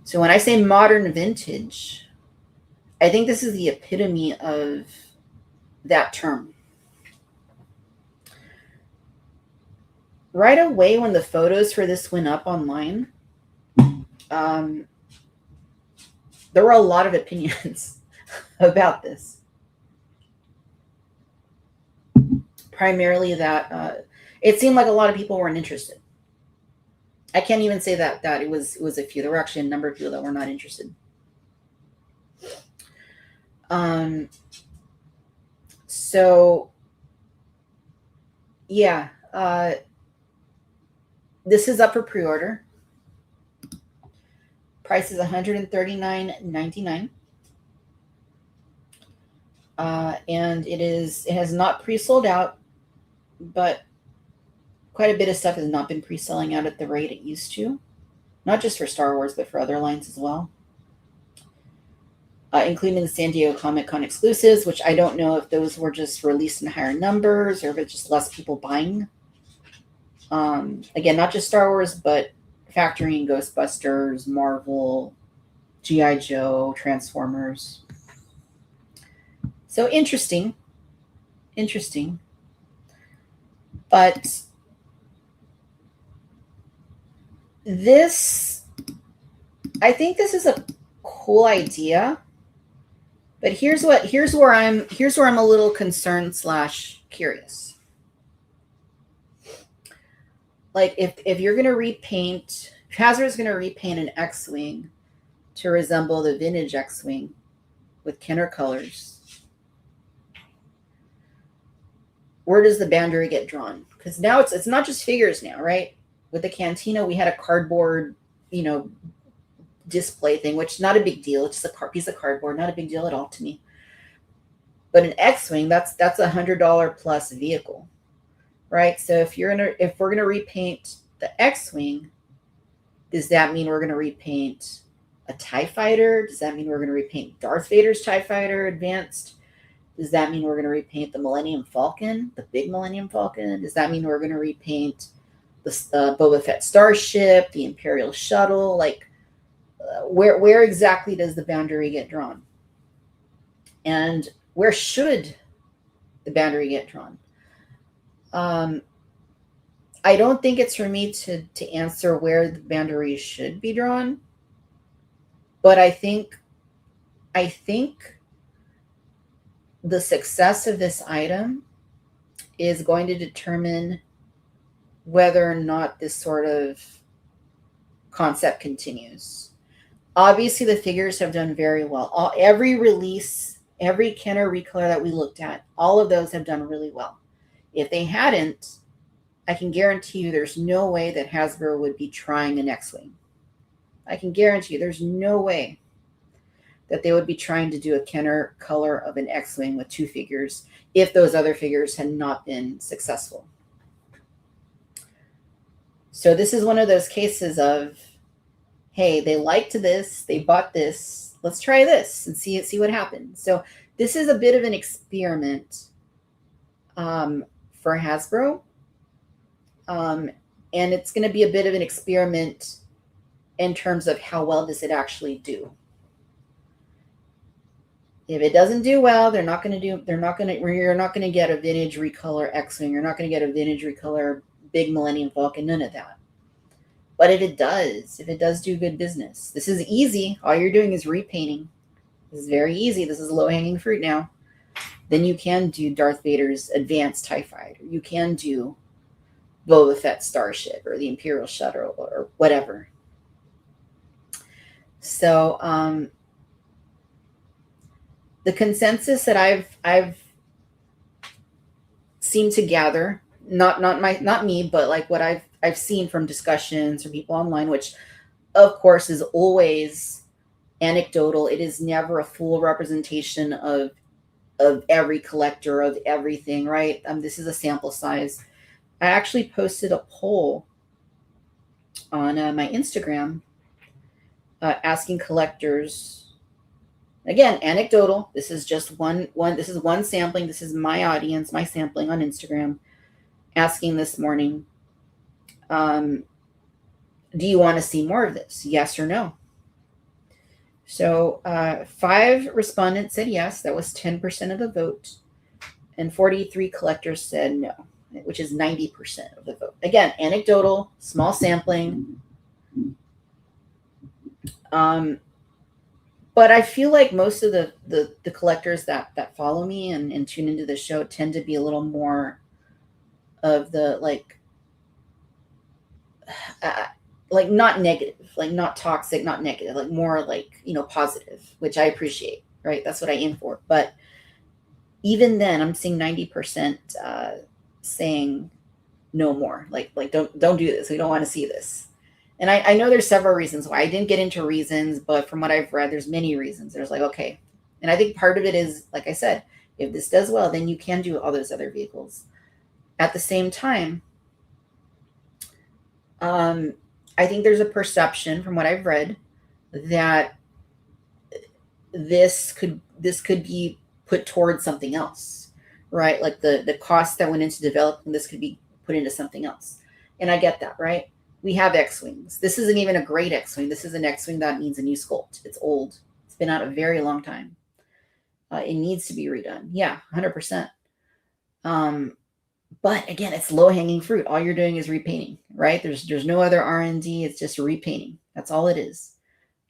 So when I say modern vintage, I think this is the epitome of that term. Right away when the photos for this went up online, there were a lot of opinions about this. Primarily that it seemed like a lot of people weren't interested. I can't even say that it was a few. There were actually a number of people that were not interested. So yeah, this is up for pre-order. Price is $139.99. And it has not pre-sold out, but quite a bit of stuff has not been pre-selling out at the rate it used to. Not just for Star Wars, but for other lines as well. Including the San Diego Comic-Con exclusives, which I don't know if those were just released in higher numbers or if it's just less people buying. Again, not just Star Wars, but factoring Ghostbusters, Marvel, G.I. Joe, Transformers. So interesting. But I think this is a cool idea. But here's where I'm a little concerned / curious. Like if you're gonna repaint, if Hasbro's gonna repaint an X-Wing to resemble the vintage X-Wing with Kenner colors, where does the boundary get drawn? Because now it's not just figures now, right? With the Cantina, we had a cardboard, display thing, which is not a big deal. It's just a piece of cardboard, not a big deal at all to me. But an X-Wing, that's $100 plus vehicle, right? So if we're gonna repaint the X-Wing, does that mean we're gonna repaint a TIE fighter? Does that mean we're gonna repaint Darth Vader's TIE fighter advanced? Does that mean we're gonna repaint the Millennium Falcon, the big Millennium Falcon? Does that mean we're gonna repaint the Boba Fett starship, the Imperial shuttle? Like, where exactly does the boundary get drawn? And where should the boundary get drawn? I don't think it's for me to answer where the boundary should be drawn, but I think the success of this item is going to determine whether or not this sort of concept continues. Obviously, the figures have done very well. Every release, every Kenner recolor that we looked at, all of those have done really well. If they hadn't, I can guarantee you there's no way that Hasbro would be trying an X-Wing. I can guarantee you there's no way that they would be trying to do a Kenner color of an X-Wing with two figures if those other figures had not been successful. So this is one of those cases of, hey, they liked this, they bought this, let's try this and see what happens. So this is a bit of an experiment for Hasbro. And it's going to be a bit of an experiment in terms of how well does it actually do. If it doesn't do well, you're not going to get a vintage recolor X-Wing. You're not going to get a vintage recolor big Millennium Falcon, none of that. But if it does do good business, this is easy. All you're doing is repainting. This is very easy. This is low-hanging fruit now. Then you can do Darth Vader's advanced TIE fighter. You can do Boba Fett starship or the Imperial shuttle or whatever. So the consensus that I've seemed to gather not me, but like what I've seen from discussions from people online, which of course is always anecdotal. It is never a full representation of every collector of everything, right? This is a sample size. I actually posted a poll on my Instagram asking collectors, again, anecdotal. This is just one. This is one sampling. This is my audience, my sampling on Instagram, asking this morning, do you want to see more of this? Yes or no? So 5 respondents said yes. That was 10% of the vote. And 43 collectors said no, which is 90% of the vote. Again, anecdotal, small sampling. But I feel like most of the collectors that follow me and tune into the show tend to be a little more of the like not negative, like not toxic, not negative, like more like, positive, which I appreciate, right? That's what I aim for. But even then, I'm seeing 90% saying no more. Like don't do this. We don't want to see this. And I know there's several reasons why. I didn't get into reasons, but from what I've read, there's many reasons. There's like, okay. And I think part of it is, like I said, if this does well, then you can do all those other vehicles. At the same time, I think there's a perception from what I've read that this could be put towards something else, right? Like the cost that went into developing this could be put into something else. And I get that, right? We have X-Wings. This isn't even a great X-Wing. This is an X-Wing that needs a new sculpt. It's old. It's been out a very long time. It needs to be redone. Yeah, 100%. But again, it's low-hanging fruit. All you're doing is repainting, right? There's no other R&D. It's just repainting. That's all it is.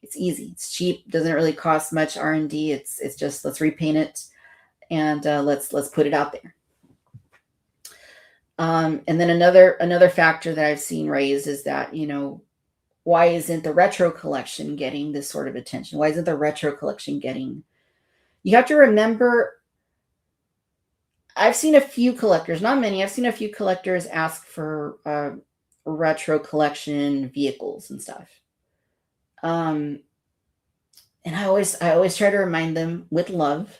It's easy. It's cheap. Doesn't really cost much R&D. It's just let's repaint it and let's put it out there. And then another factor that I've seen raised is that, why isn't the retro collection getting this sort of attention? Why isn't the retro collection getting? You have to remember, I've seen a few collectors, not many. I've seen a few collectors ask for retro collection vehicles and stuff. And I always try to remind them with love,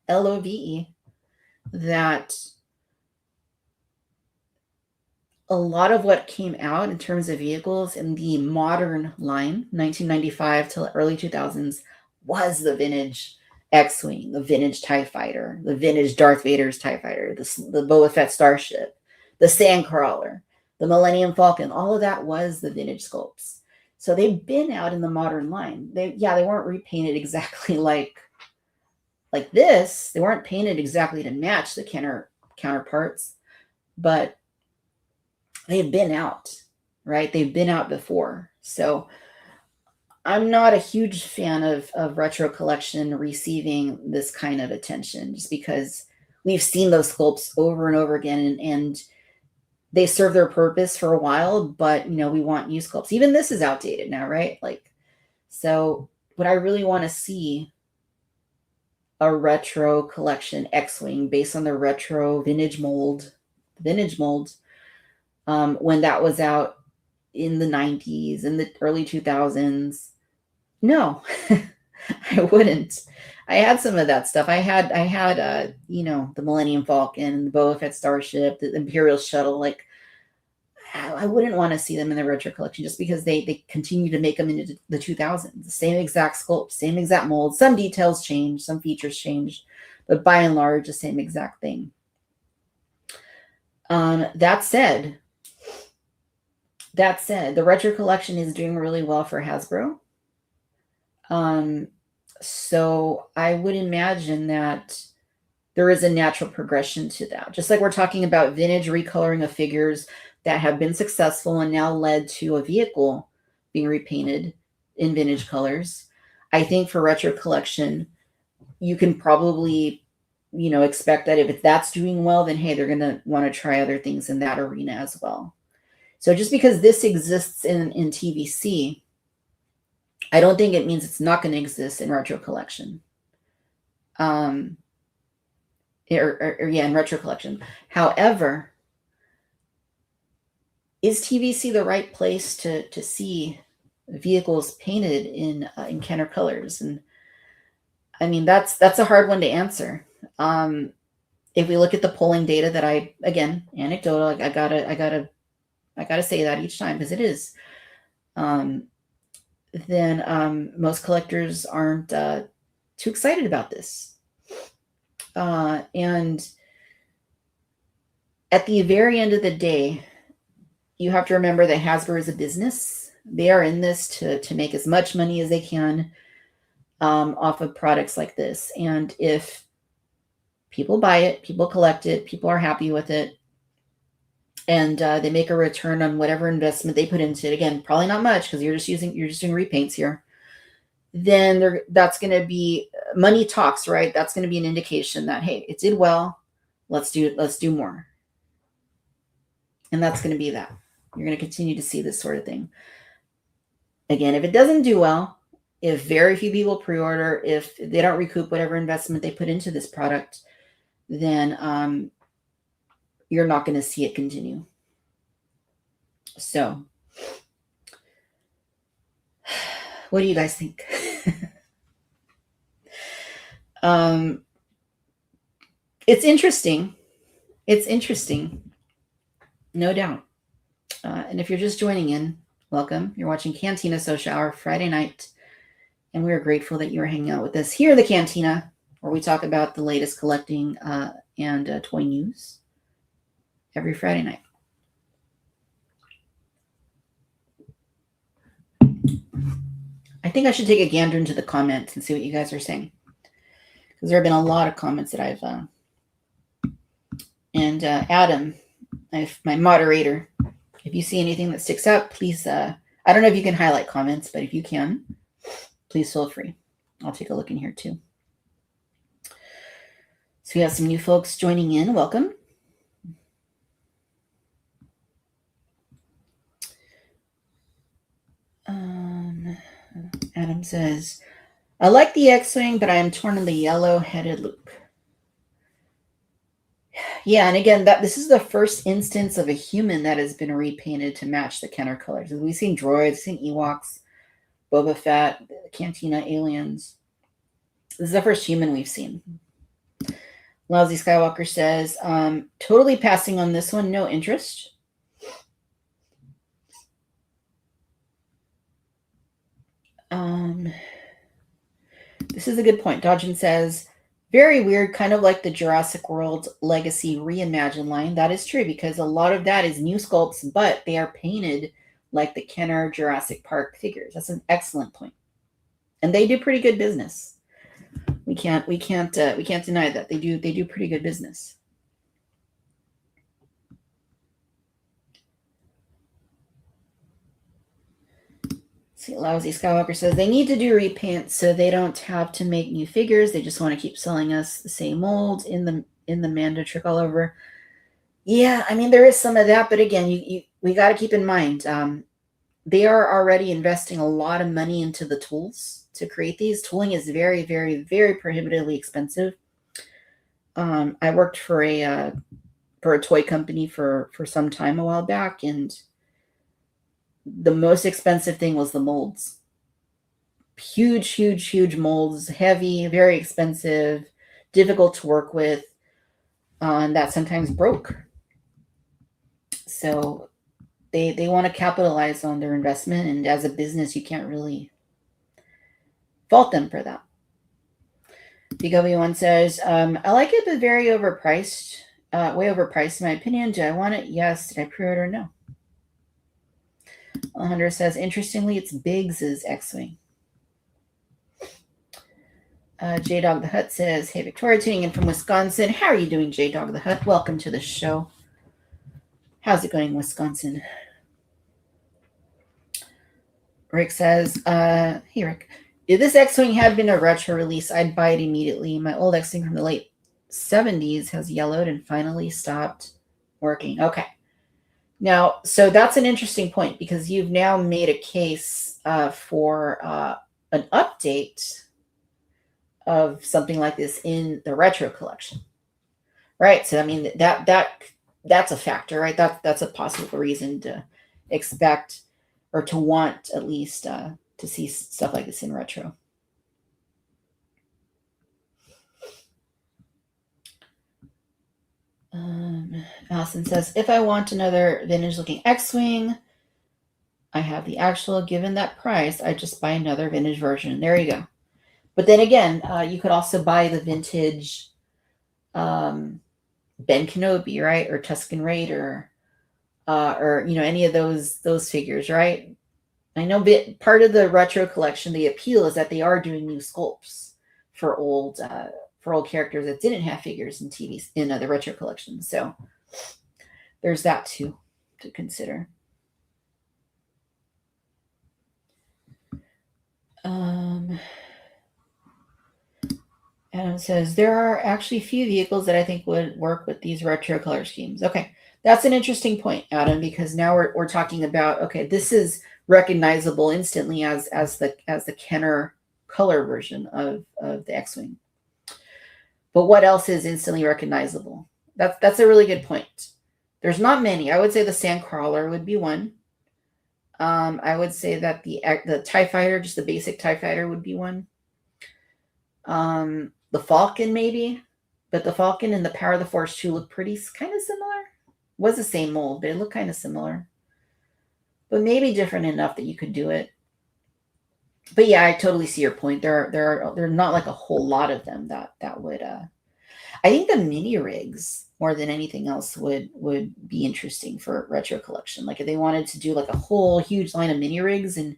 LOVE, that a lot of what came out in terms of vehicles in the modern line, 1995 to early 2000s, was the vintage X-Wing, the vintage TIE Fighter, the vintage Darth Vader's TIE Fighter, the Boba Fett Starship, the Sandcrawler, the Millennium Falcon. All of that was the vintage sculpts. So they've been out in the modern line. They weren't repainted exactly like this. They weren't painted exactly to match the counterparts, but they've been out, right? They've been out before. So I'm not a huge fan of retro collection receiving this kind of attention, just because we've seen those sculpts over and over again, and they serve their purpose for a while, but we want new sculpts. Even this is outdated now, right? So would I really want to see a retro collection X-Wing based on the retro vintage mold, when that was out in the 90s and the early 2000s? No, I wouldn't. I had some of that stuff. I had the Millennium Falcon, the Boba Fett Starship, the Imperial Shuttle. Like, I wouldn't want to see them in the retro collection just because they continue to make them into the 2000s. The same exact sculpt, same exact mold. Some details change, some features change, but by and large, the same exact thing. That said, the retro collection is doing really well for Hasbro. So I would imagine that there is a natural progression to that. Just like we're talking about vintage recoloring of figures that have been successful and now led to a vehicle being repainted in vintage colors. I think for retro collection, you can probably, expect that if that's doing well, then hey, they're going to want to try other things in that arena as well. So just because this exists in TVC, I don't think it means it's not going to exist in retro collection. In retro collection. However, is TVC the right place to see vehicles painted in Kenner colors? And I mean, that's a hard one to answer. If we look at the polling data that again, anecdotal, I gotta say that each time because it is, then most collectors aren't too excited about this. And at the very end of the day, you have to remember that Hasbro is a business. They are in this to make as much money as they can off of products like this. And if people buy it, people collect it, people are happy with it, and they make a return on whatever investment they put into it, again, probably not much because you're just doing repaints here, then that's going to be money talks, right? That's going to be an indication that, hey, it did well. Let's do more. And that's going to be that. You're going to continue to see this sort of thing. Again, if it doesn't do well, if very few people pre-order, if they don't recoup whatever investment they put into this product, then you're not going to see it continue. So, what do you guys think? It's interesting. It's interesting, no doubt. And if you're just joining in, welcome. You're watching Cantina Social Hour Friday night, and we are grateful that you are hanging out with us here in the Cantina, where we talk about the latest collecting and toy news every Friday night. I think I should take a gander into the comments and see what you guys are saying, because there have been a lot of comments that I've and Adam, my moderator, if you see anything that sticks out, please, I don't know if you can highlight comments, but if you can, please feel free. I'll take a look in here too. So we have some new folks joining in. Welcome. Adam says, I like the X-Wing, but I am torn on the yellow-headed Luke. Yeah, and again, this is the first instance of a human that has been repainted to match the Kenner colors. We've seen droids, we've seen Ewoks, Boba Fett, Cantina aliens. This is the first human we've seen. Lousy Skywalker says, totally passing on this one, no interest. This is a good point. Dodgen says, very weird, kind of like the Jurassic World Legacy Reimagined line. That is true, because a lot of that is new sculpts, but they are painted like the Kenner Jurassic Park figures. That's an excellent point. And they do pretty good business. We can't deny that. They do pretty good business. See, Lousy Skywalker says they need to do repaints so they don't have to make new figures. They just want to keep selling us the same mold in the Mando trick all over. Yeah, I mean, there is some of that, but again, we got to keep in mind they are already investing a lot of money into the tools to create these. Tooling is very, very, very prohibitively expensive. I worked for a toy company for some time a while back, and the most expensive thing was the molds. Huge, huge, huge molds, heavy, very expensive, difficult to work with, and that sometimes broke. So they want to capitalize on their investment, and as a business, you can't really fault them for that. BW1 says, I like it, but very overpriced, way overpriced in my opinion. Do I want it? Yes. Did I pre-order? No. Alejandro says, interestingly, it's Biggs' X-Wing. J-Dog the Hut says, hey, Victoria, tuning in from Wisconsin. How are you doing, J-Dog the Hut? Welcome to the show. How's it going, Wisconsin? Rick says, hey, Rick, if this X-Wing had been a retro release, I'd buy it immediately. My old X-Wing from the late 70s has yellowed and finally stopped working. Okay. Now, so that's an interesting point, because you've now made a case for an update of something like this in the retro collection, right? So, I mean, that that's a factor, right? That's a possible reason to expect or to want at least to see stuff like this in retro. Allison says, if I want another vintage looking X-Wing, I have the actual, given that price, I just buy another vintage version. There you go. But then again, you could also buy the vintage Ben Kenobi, right? Or Tusken Raider, or any of those figures, right? I know part of the retro collection, the appeal is that they are doing new sculpts for old characters that didn't have figures in TVs in the retro collection. So there's that too to consider. Adam says, there are actually few vehicles that I think would work with these retro color schemes. Okay, that's an interesting point, Adam, because now we're talking about, okay, this is recognizable instantly as the Kenner color version of the X-Wing. But what else is instantly recognizable? That's a really good point. There's not many. I would say the Sandcrawler would be one. I would say that the TIE Fighter, just the basic TIE Fighter, would be one. The Falcon, maybe, but the Falcon and the Power of the Force 2 look kind of similar. Was the same mold, but it looked kind of similar. But maybe different enough that you could do it. But yeah, I totally see your point. There are not like a whole lot of them that would. I think the mini rigs more than anything else would be interesting for retro collection. Like if they wanted to do like a whole huge line of mini rigs and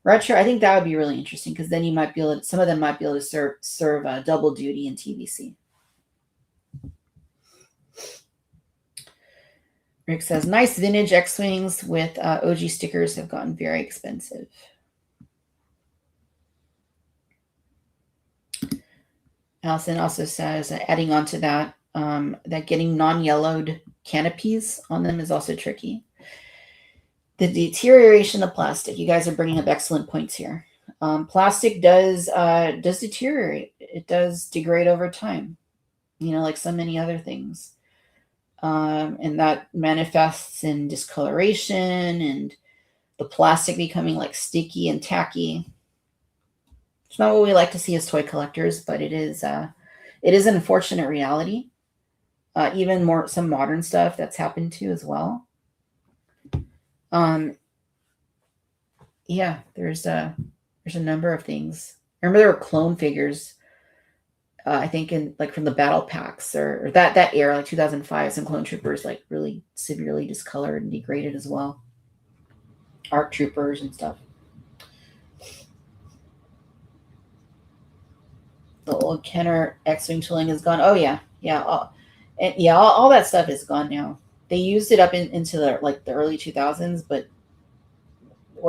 retro, I think that would be really interesting because then you might be able to, some of them might be able to serve double duty in TVC. Rick says, nice vintage X-Wings with OG stickers have gotten very expensive. Allison also says, adding on to that, that getting non-yellowed canopies on them is also tricky. The deterioration of plastic. You guys are bringing up excellent points here. Plastic does deteriorate. It does degrade over time, like so many other things. And that manifests in discoloration and the plastic becoming like sticky and tacky. It's not what we like to see as toy collectors, but it is an unfortunate reality. Even more some modern stuff that's happened to as well. Yeah, there's a number of things. I remember there were clone figures. I think in like from the battle packs or that era, like 2005, some clone troopers like really severely discolored and degraded as well. ARC troopers and stuff. The old Kenner X-Wing tooling is gone. Oh yeah, all that stuff is gone now. They used it up into the early 2000s, but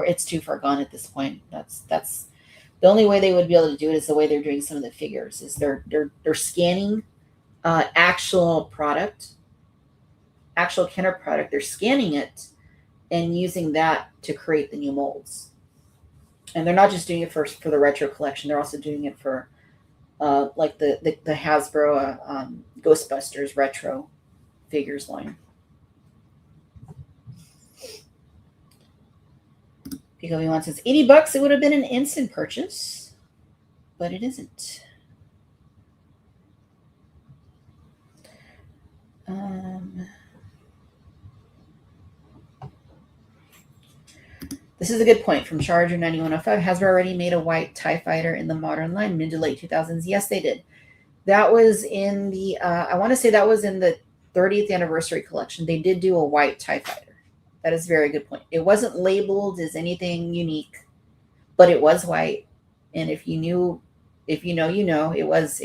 it's too far gone at this point. That's the only way they would be able to do it is the way they're doing some of the figures. Is they're scanning actual Kenner product. They're scanning it and using that to create the new molds. And they're not just doing it for the retro collection. They're also doing it for like the Hasbro Ghostbusters retro figures line. Pico V1 says $80. It would have been an instant purchase, but it isn't. This is a good point from Charger 9105. Hasbro already made a white TIE Fighter in the modern line mid to late 2000s. Yes, they did. That was in the, I want to say that was in the 30th anniversary collection. They did do a white TIE Fighter. That is a very good point. It wasn't labeled as anything unique, but it was white. And if you know, you know, it was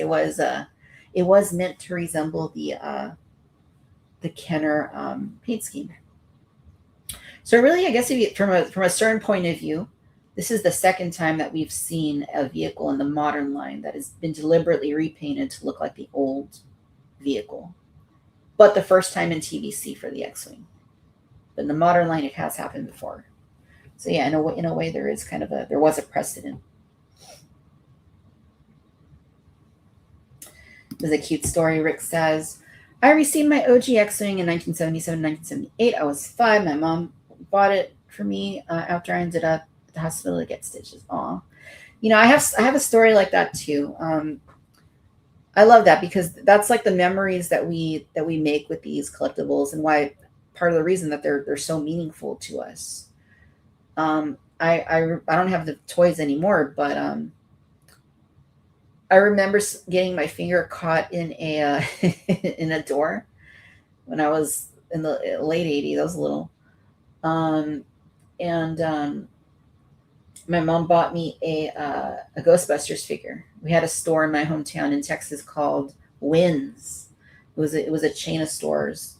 meant to resemble the Kenner paint scheme. So really, I guess from a certain point of view, this is the second time that we've seen a vehicle in the modern line that has been deliberately repainted to look like the old vehicle, but the first time in TVC for the X-Wing. But in the modern line, it has happened before. So yeah, in a way, there was a precedent. This is a cute story. Rick says, I received my OG X-Wing in 1977, 1978. I was 5. My mom bought it for me after I ended up at the hospital to get stitches. Aw. I have a story like that too. I love that because that's like the memories that we make with these collectibles, and why part of the reason that they're so meaningful to us. I don't have the toys anymore, but I remember getting my finger caught in a in a door when I was in the late '80s. I was little, and my mom bought me a Ghostbusters figure. We had a store in my hometown in Texas called Wynn's. It was a chain of stores.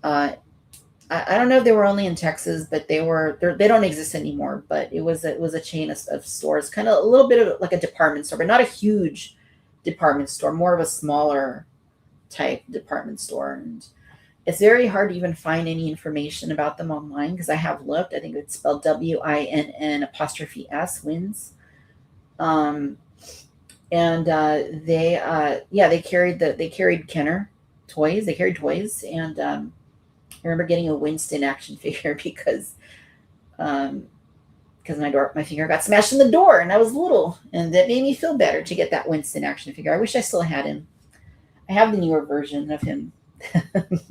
I don't know if they were only in Texas, but they don't exist anymore. But it was a chain of stores, kind of a little bit of like a department store, but not a huge department store, more of a smaller type department store. And it's very hard to even find any information about them online because I have looked. I think it's spelled WINN''S, Wins. And they carried Kenner toys. They carried toys, and I remember getting a Winston action figure because my finger got smashed in the door, and I was little, and that made me feel better to get that Winston action figure. I wish I still had him. I have the newer version of him,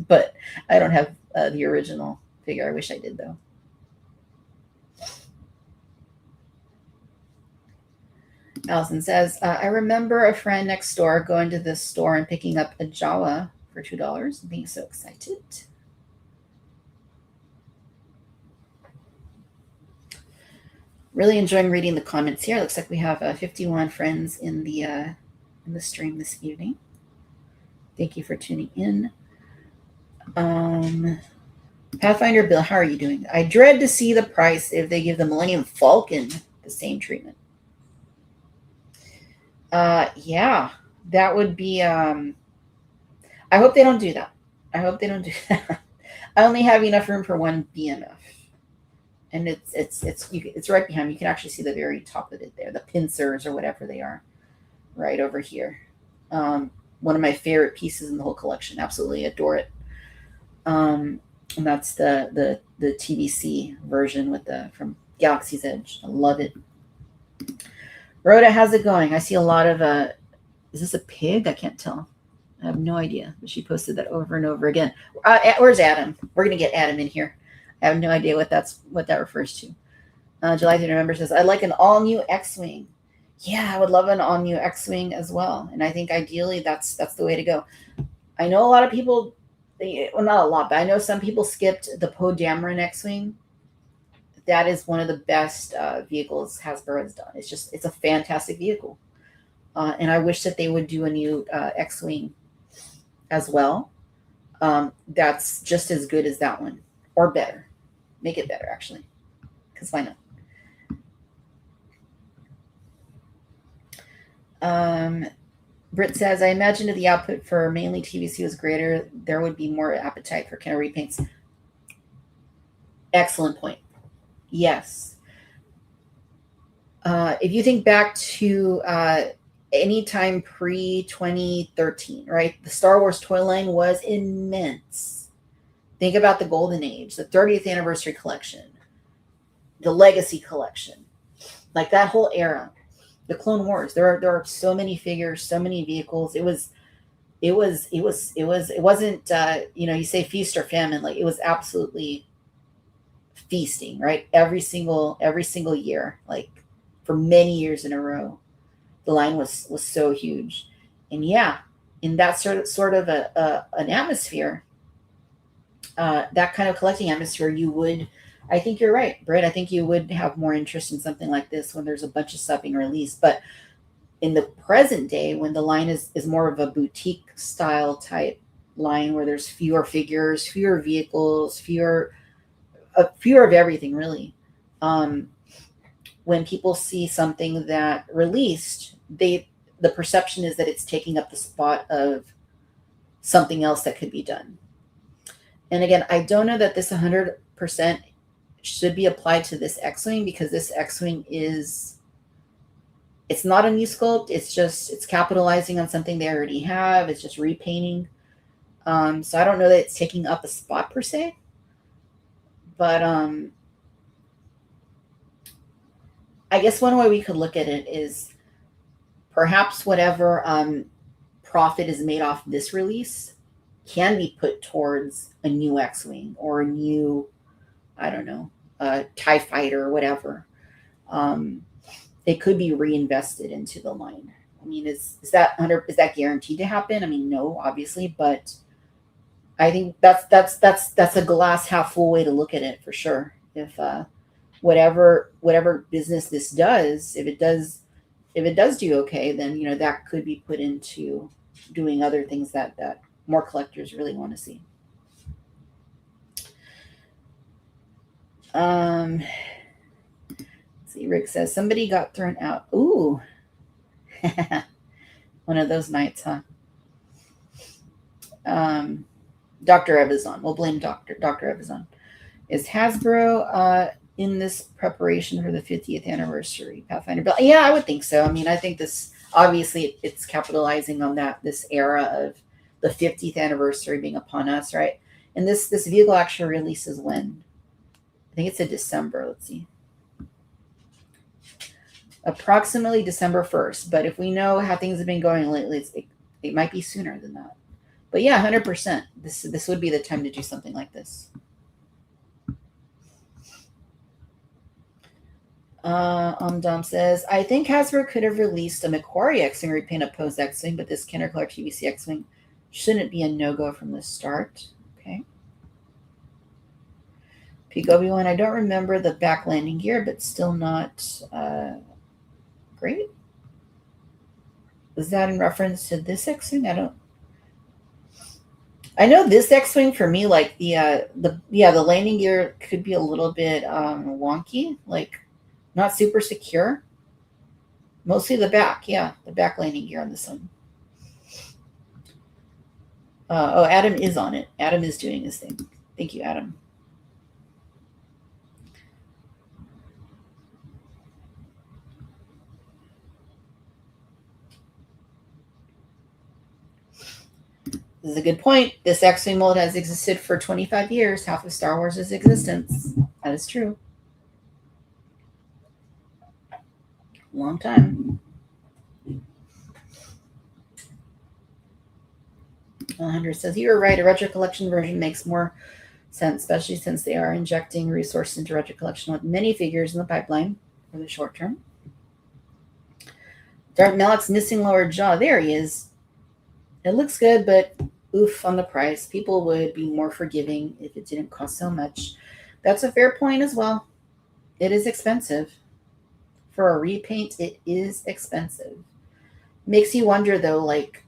but I don't have the original figure. I wish I did, though. Allison says, I remember a friend next door going to this store and picking up a Jawa for $2 and being so excited. Really enjoying reading the comments here. Looks like we have 51 friends in the stream this evening. Thank you for tuning in. Pathfinder Bill, how are you doing? I dread to see the price if they give the Millennium Falcon the same treatment. Yeah, that would be. I hope they don't do that. I only have enough room for one BMF, and it's right behind me. You can actually see the very top of it there, the pincers or whatever they are, right over here. One of my favorite pieces in the whole collection. Absolutely adore it. And that's the TBC version from Galaxy's Edge. I love it. Rhoda, how's it going? I see a lot of is this a pig? I can't tell. I have no idea. But she posted that over and over again. Where's Adam? We're gonna get Adam in here. I have no idea what that refers to. July 3rd member says, I'd like an all-new X-Wing. Yeah, I would love an all-new X-Wing as well. And I think ideally that's the way to go. I know a lot of people, well, not a lot, but I know some people skipped the Poe Dameron X-Wing. That is one of the best vehicles Hasbro has done. It's a fantastic vehicle. And I wish that they would do a new X-Wing as well. That's just as good as that one, or better. Make it better, actually, because why not? Britt says, I imagine if the output for mainly TVC was greater, there would be more appetite for Kenner repaints. Excellent point. Yes. If you think back to any time pre-2013, right? The Star Wars toy line was immense. Think about the Golden Age, the 30th anniversary collection, the Legacy collection, like that whole era. The Clone Wars. There are so many figures, so many vehicles. It wasn't you say feast or famine. Like, it was absolutely feasting, right? Every single year, like for many years in a row, the line was so huge. And yeah, in that sort of an atmosphere, that kind of collecting atmosphere, I think you're right, Britt. I think you would have more interest in something like this when there's a bunch of stuff being released. But in the present day, when the line is more of a boutique style type line, where there's fewer figures, fewer vehicles, fewer of everything, really. When people see something that released, the perception is that it's taking up the spot of something else that could be done. And again, I don't know that this 100% should be applied to this X-Wing, because this X-Wing it's not a new sculpt. It's capitalizing on something they already have. It's just repainting. So I don't know that it's taking up a spot per se, but I guess one way we could look at it is perhaps whatever profit is made off this release can be put towards a new X-wing or a new, I don't know, TIE fighter or whatever. Um, it could be reinvested into the line. I mean, is that guaranteed to happen? I mean, no, obviously, but I think that's a glass half full way to look at it for sure. If whatever business this does, if it does do okay, then that could be put into doing other things that more collectors really want to see. Let's see, Rick says somebody got thrown out. Ooh, one of those nights, huh? Dr. Evazon. We'll blame Dr. Evazon. Is Hasbro in this preparation for the 50th anniversary Pathfinder build? Yeah, I would think so. I mean, I think this obviously it's capitalizing on this era of the 50th anniversary being upon us, right? And this vehicle actually releases when? I think it's in December. Let's see. Approximately December 1st. But if we know how things have been going lately, it might be sooner than that. But yeah, 100%. This would be the time to do something like this. Dom says, I think Hasbro could have released a Macquarie X-Wing repaint of Poe's X-Wing, but this Kenner Clark TVC X-Wing shouldn't be a no-go from the start. Okay. Peak Obi-Wan, I don't remember the back landing gear, but still not great. Was that in reference to this X-Wing? I know this X-Wing for me, like the landing gear could be a little bit wonky, like not super secure. Mostly the back, the back landing gear on this one. Adam is on it. Adam is doing his thing. Thank you, Adam. This is a good point. This X-Wing mold has existed for 25 years, half of Star Wars' existence. That is true. Long time. 100 says, you were right. A retro collection version makes more sense, especially since they are injecting resources into retro collection with many figures in the pipeline for the short term. Darth Malak's missing lower jaw. There he is. It looks good, but oof on the price. People would be more forgiving if it didn't cost so much. That's a fair point as well. It is expensive. For a repaint, it is expensive. Makes you wonder, though, like,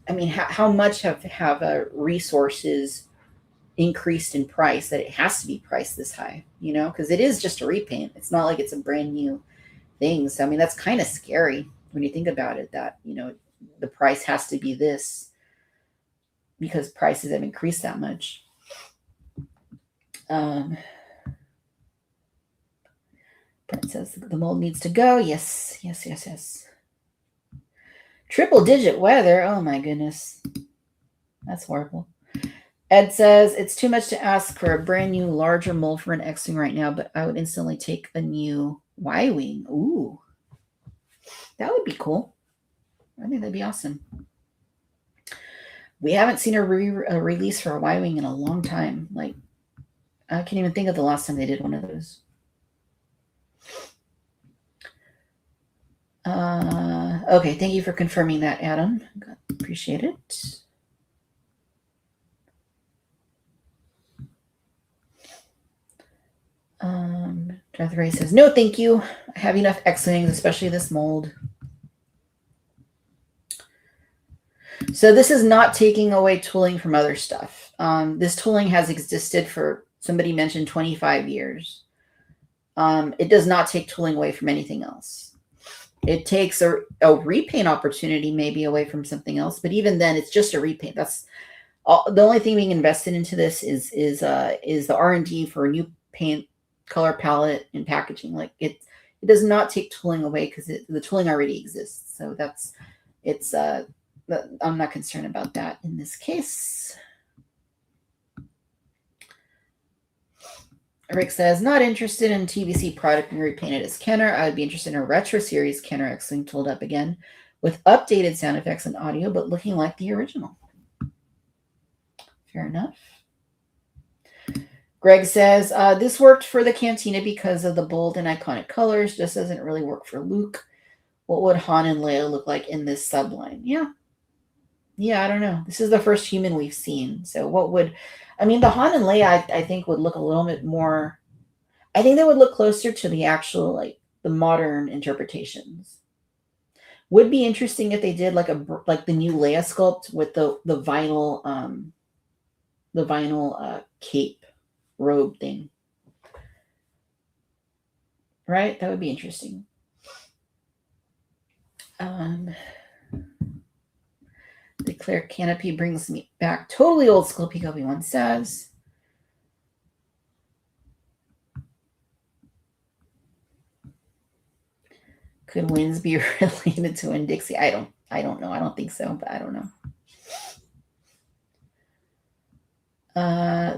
I mean, how much have resources increased in price that it has to be priced this high, because it is just a repaint. It's not like it's a brand new thing. So, I mean, that's kind of scary when you think about it, that, the price has to be this because prices have increased that much. Brent says the mold needs to go. Yes. Triple digit weather. Oh my goodness. That's horrible. Ed says it's too much to ask for a brand new larger mold for an X-Wing right now, but I would instantly take a new Y-Wing. Ooh. That would be cool. I think that'd be awesome. We haven't seen a release for a Y-Wing in a long time. Like, I can't even think of the last time they did one of those. Okay, thank you for confirming that, Adam. Appreciate it. Darth Ray says, no, thank you. I have enough X-Wings, especially this mold. So this is not taking away tooling from other stuff. This tooling has existed for, somebody mentioned, 25 years. It does not take tooling away from anything else. It takes a repaint opportunity maybe away from something else, but even then, it's just a repaint. That's all. The only thing being invested into this is the R&D for a new paint, color palette, and packaging. Like it does not take tooling away because the tooling already exists. So it's I'm not concerned about that in this case. Rick says, not interested in TVC product and repainted as Kenner. I would be interested in a retro series Kenner X-Wing tooled up again with updated sound effects and audio, but looking like the original. Fair enough. Greg says, this worked for the Cantina because of the bold and iconic colors. Just doesn't really work for Luke. What would Han and Leia look like in this subline? Yeah, I don't know. This is the first human we've seen. So what would, I mean, the Han and Leia, I think would look a little bit more, I think they would look closer to the actual, like the modern interpretations. Would be interesting if they did like the new Leia sculpt with the vinyl cape robe thing. Right? That would be interesting. Declare canopy brings me back. Totally old school, PW1 says. Could Wins be related to Winn-Dixie? I don't know. I don't think so, but I don't know.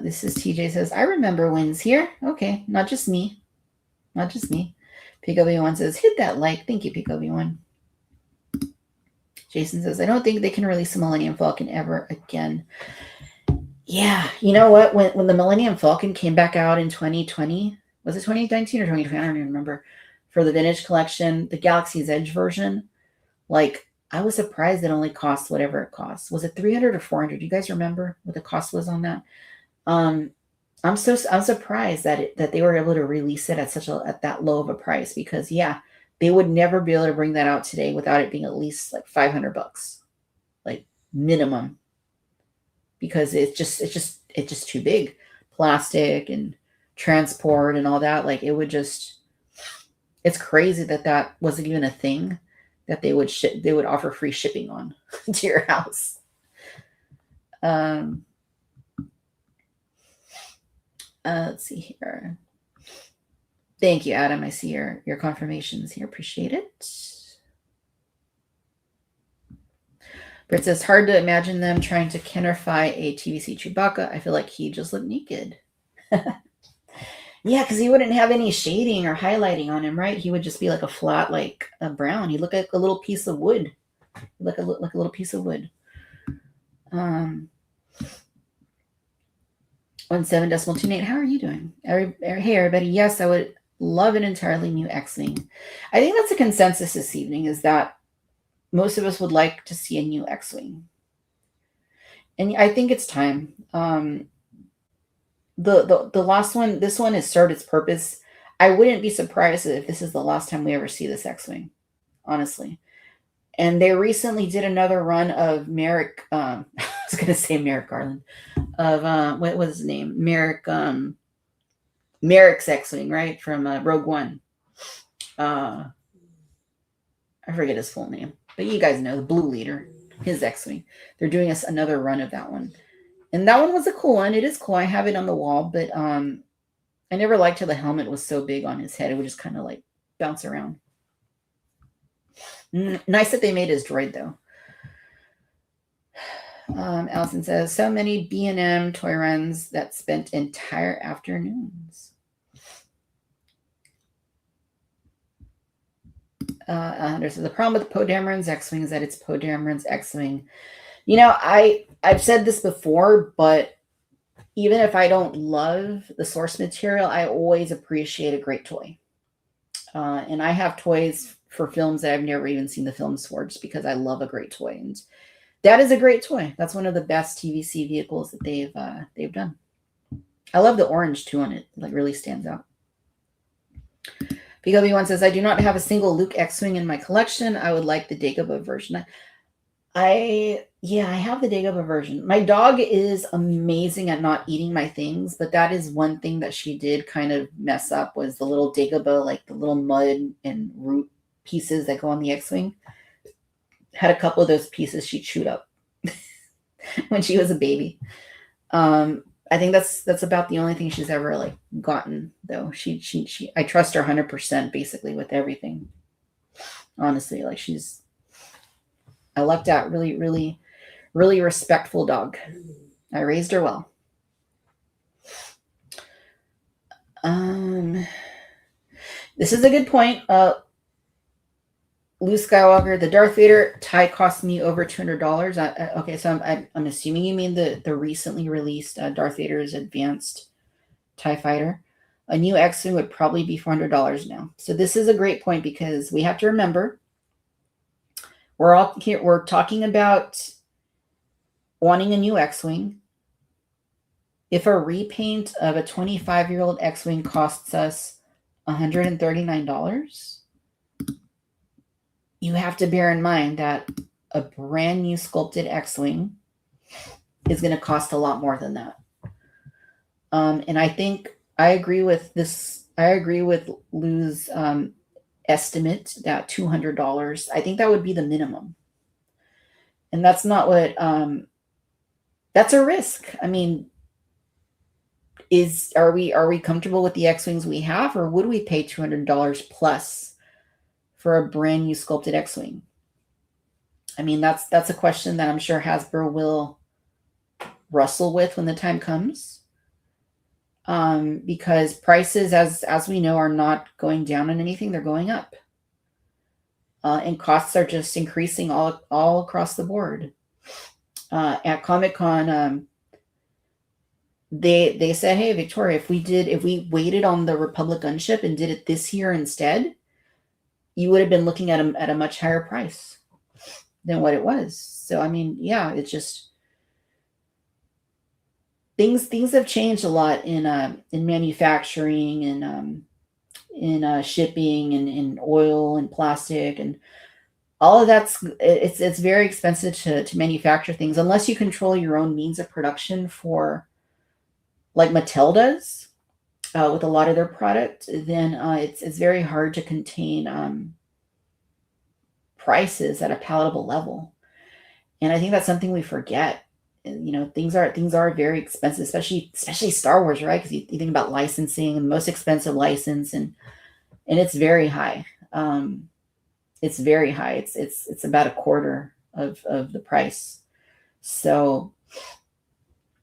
This is TJ says, I remember Wins here. Okay, not just me. PW1 says, hit that like. Thank you, PW1. Jason says, I don't think they can release the Millennium Falcon ever again. Yeah, you know what? When the Millennium Falcon came back out in 2020, was it 2019 or 2020? I don't even remember. For the Vintage Collection, the Galaxy's Edge version, like, I was surprised it only cost whatever it cost. Was it $300 or $400? Do you guys remember what the cost was on that? I'm surprised that they were able to release it at that low of a price, because yeah, they would never be able to bring that out today without it being at least like $500, like minimum, because it's just too big, plastic and transport and all that. Like it would just, it's crazy that wasn't even a thing that they would offer free shipping on to your house. Let's see here. Thank you, Adam. I see your confirmations here. Appreciate it. Britt says, hard to imagine them trying to Kennerify a TVC Chewbacca. I feel like he just looked naked. Yeah, because he wouldn't have any shading or highlighting on him, right? He would just be like a flat, like a brown. He'd look like a little piece of wood. Like a little piece of wood. 17.28. How are you doing? Hey, everybody. Yes, I would love an entirely new X-Wing. I think that's a consensus this evening, is that most of us would like to see a new X-Wing. And I think it's time. The last one, this one has served its purpose. I wouldn't be surprised if this is the last time we ever see this X-Wing, honestly. And they recently did another run of Merrick, I was going to say Merrick Garland, of, what was his name? Merrick's X-Wing, right? From Rogue One. I forget his full name, but you guys know, the Blue Leader, his X-Wing. They're doing us another run of that one. And that one was a cool one. It is cool. I have it on the wall, but I never liked how the helmet was so big on his head. It would just kind of like bounce around. Nice that they made his droid, though. Allison says, so many B&M toy runs that spent entire afternoons. Hunter says, the problem with Poe Dameron's X-Wing is that it's Poe Dameron's X-Wing. You know, I've said this before, but even if I don't love the source material, I always appreciate a great toy. And I have toys for films that I've never even seen the films for, just because I love a great toy. And that is a great toy. That's one of the best TVC vehicles that they've done. I love the orange too on it. It like really stands out. PW1 says, I do not have a single Luke X-Wing in my collection. I would like the Dagobah version. I have the Dagobah version. My dog is amazing at not eating my things, but that is one thing that she did kind of mess up, was the little Dagobah, like the little mud and root pieces that go on the X-Wing. Had a couple of those pieces she chewed up when she was a baby. I think that's about the only thing she's ever like gotten, though. I trust her 100% basically with everything. Honestly, like I lucked out. Really, really, really respectful dog. I raised her well. This is a good point. Luke Skywalker, the Darth Vader tie cost me over $200. Okay, so I'm assuming you mean the recently released Darth Vader's advanced TIE fighter. A new X-Wing would probably be $400 now. So this is a great point because we have to remember we're all here. We're talking about wanting a new X-Wing. If a repaint of a 25-year-old X-Wing costs us $139, you have to bear in mind that a brand new sculpted X-Wing is going to cost a lot more than that. And I think I agree with this. I agree with Lou's estimate that $200. I think that would be the minimum. And that's not what, that's a risk. I mean, are we comfortable with the X-Wings we have, or would we pay $200 plus for a brand new sculpted X-Wing? I mean, that's a question that I'm sure Hasbro will wrestle with when the time comes. Because prices, as we know, are not going down on anything; they're going up, and costs are just increasing all across the board. At Comic-Con, they said, "Hey, Victoria, if we waited on the Republic gunship and did it this year instead, you would have been looking at a much higher price than what it was." So, I mean, yeah, it's just things have changed a lot in manufacturing and in shipping and in oil and plastic and all of it's very expensive to manufacture things unless you control your own means of production for like Mattel does with a lot of their product. Then it's very hard to contain prices at a palatable level, and I think that's something we forget. You know, things are very expensive, especially Star Wars, right? Because you think about licensing and the most expensive license, and it's very high. It's very high. It's about a quarter of the price. So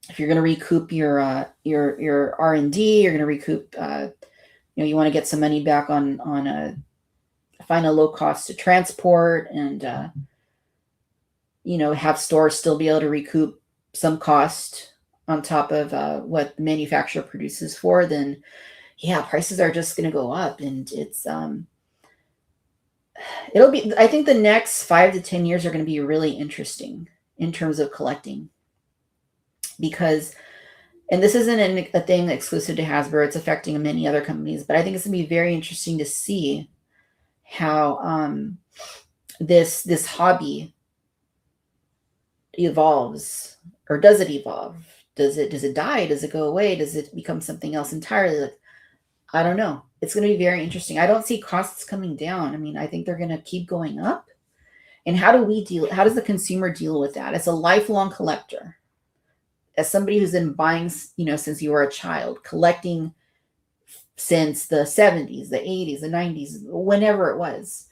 if you're going to recoup your R&D, you're going to recoup. You want to get some money back on find a low cost to transport and have stores still be able to recoup some cost on top of what the manufacturer produces for, then yeah, prices are just going to go up. And it's I think the next 5 to 10 years are going to be really interesting in terms of collecting, because, and this isn't a thing exclusive to Hasbro, it's affecting many other companies, but I think it's going to be very interesting to see how this hobby evolves. Or does it evolve? Does it die? Does it go away? Does it become something else entirely? Like, I don't know. It's going to be very interesting. I don't see costs coming down. I mean, I think they're going to keep going up. And how does the consumer deal with that? As a lifelong collector, as somebody who's been buying, since you were a child, collecting since the 70s, the 80s, the 90s, whenever it was,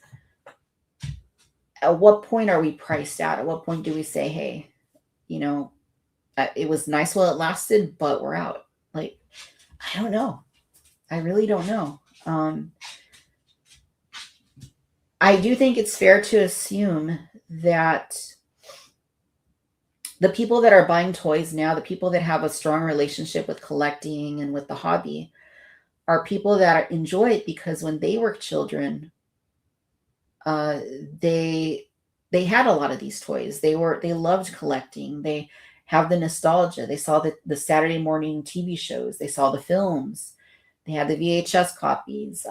at what point are we priced out? At what point do we say, hey, it was nice while it lasted, but we're out? Like, I don't know. I really don't know. I do think it's fair to assume that the people that are buying toys now, the people that have a strong relationship with collecting and with the hobby, are people that enjoy it because when they were children, they had a lot of these toys. They loved collecting. They have the nostalgia. They saw the Saturday morning TV shows. They saw the films. They had the VHS copies.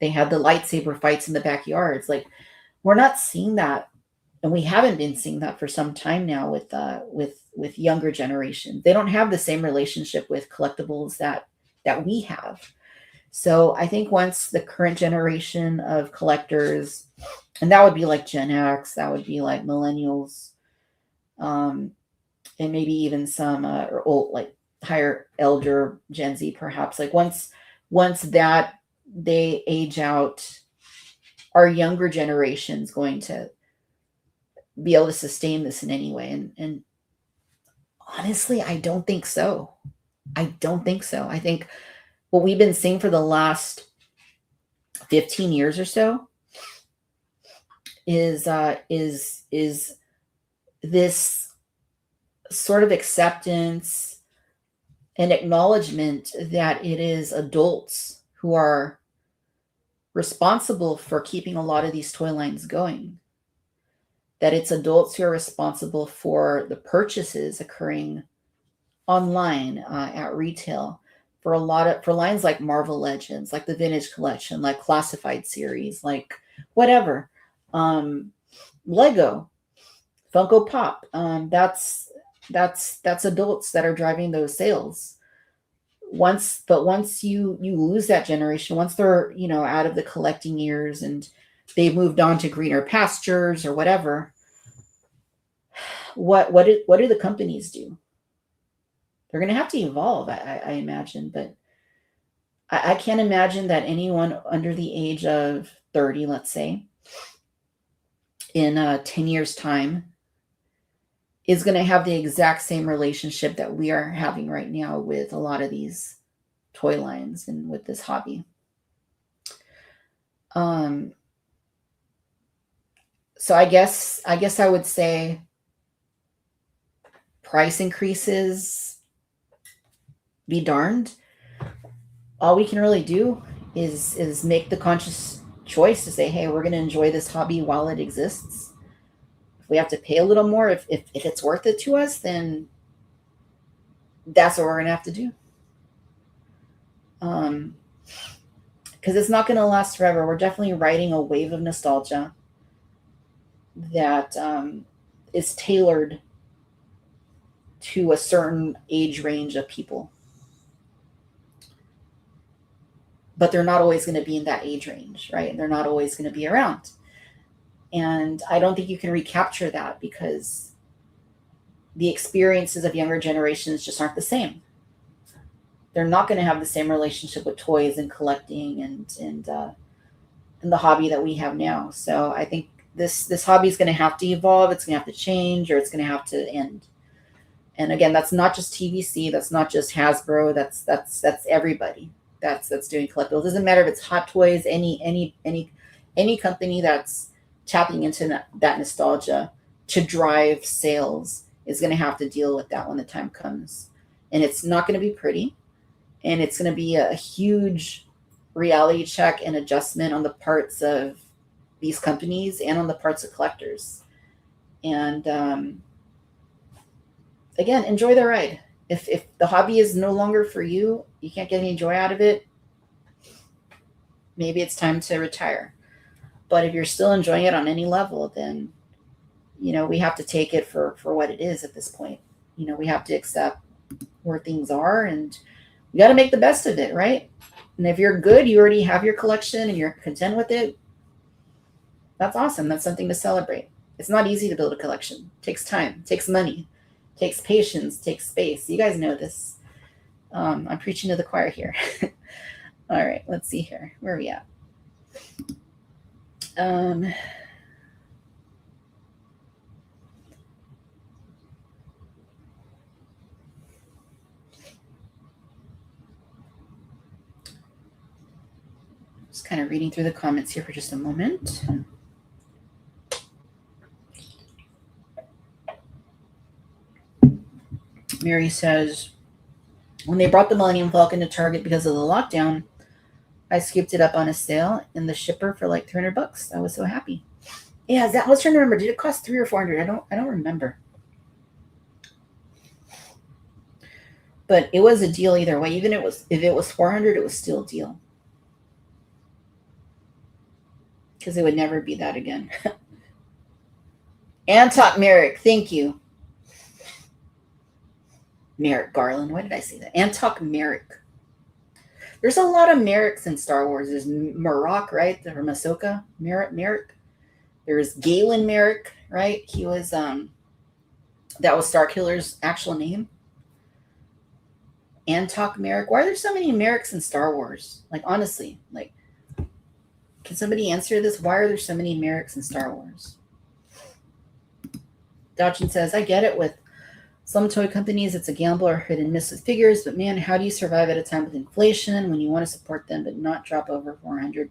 They had the lightsaber fights in the backyards. Like, we're not seeing that, and we haven't been seeing that for some time now with younger generations. They don't have the same relationship with collectibles that we have. So I think once the current generation of collectors, and that would be like Gen X, that would be like millennials, and maybe even some or old, like higher elder Gen Z, perhaps. Like once that they age out, our younger generation's going to be able to sustain this in any way. And honestly, I don't think so. I don't think so. I think what we've been seeing for the last 15 years or so is this sort of acceptance and acknowledgement that it is adults who are responsible for keeping a lot of these toy lines going. That it's adults who are responsible for the purchases occurring online, at retail, for lines like Marvel Legends, like the Vintage Collection, like Classified series, like whatever, Lego, Funko Pop. That's adults that are driving those sales. Once you lose that generation, once they're out of the collecting years and they've moved on to greener pastures or whatever, what do the companies do? They're going to have to evolve, I imagine, but I can't imagine that anyone under the age of 30, let's say, in 10 years' time, is going to have the exact same relationship that we are having right now with a lot of these toy lines and with this hobby. So I guess I would say price increases be darned. All we can really do is make the conscious choice to say, hey, we're going to enjoy this hobby while it exists. If we have to pay a little more, if it's worth it to us, then that's what we're going to have to do. Because it's not going to last forever. We're definitely riding a wave of nostalgia that is tailored to a certain age range of people. But they're not always going to be in that age range, right? They're not always going to be around. And I don't think you can recapture that because the experiences of younger generations just aren't the same. They're not going to have the same relationship with toys and collecting and the hobby that we have now. So I think this hobby is going to have to evolve. It's going to have to change, or it's going to have to end. And again, that's not just TVC. That's not just Hasbro. That's everybody that's doing collectibles. It doesn't matter if it's Hot Toys, any company that's tapping into that nostalgia to drive sales is going to have to deal with that when the time comes. And it's not going to be pretty. And it's going to be a huge reality check and adjustment on the parts of these companies and on the parts of collectors. And again, enjoy the ride. If the hobby is no longer for you, you can't get any joy out of it, maybe it's time to retire. But if you're still enjoying it on any level, then, we have to take it for what it is at this point. We have to accept where things are, and we got to make the best of it, right? And if you're good, you already have your collection and you're content with it, that's awesome. That's something to celebrate. It's not easy to build a collection. It takes time, it takes money, it takes patience, it takes space. You guys know this. I'm preaching to the choir here. All right, let's see here. Where are we at? Just kind of reading through the comments here for just a moment. Mary says, when they brought the Millennium Falcon to Target because of the lockdown, I scooped it up on a sale in the shipper for like $300. I was so happy. Yeah, I was trying to remember. Did it cost $300 or $400? I don't remember. But it was a deal either way. Even if it was $400, it was still a deal. Because it would never be that again. Antok Merrick, thank you. Merrick Garland. Why did I say that? Antok Merrick. There's a lot of Merricks in Star Wars. There's Marok, right? From Ahsoka. Merrick. There's Galen Merrick, right? He was that was Starkiller's actual name. Antok Merrick. Why are there so many Merricks in Star Wars? Like, honestly, like, can somebody answer this? Why are there so many Merricks in Star Wars? Dachin says, I get it with some toy companies, it's a gamble or hit and miss with figures, but man, how do you survive at a time with inflation when you want to support them but not drop over $400?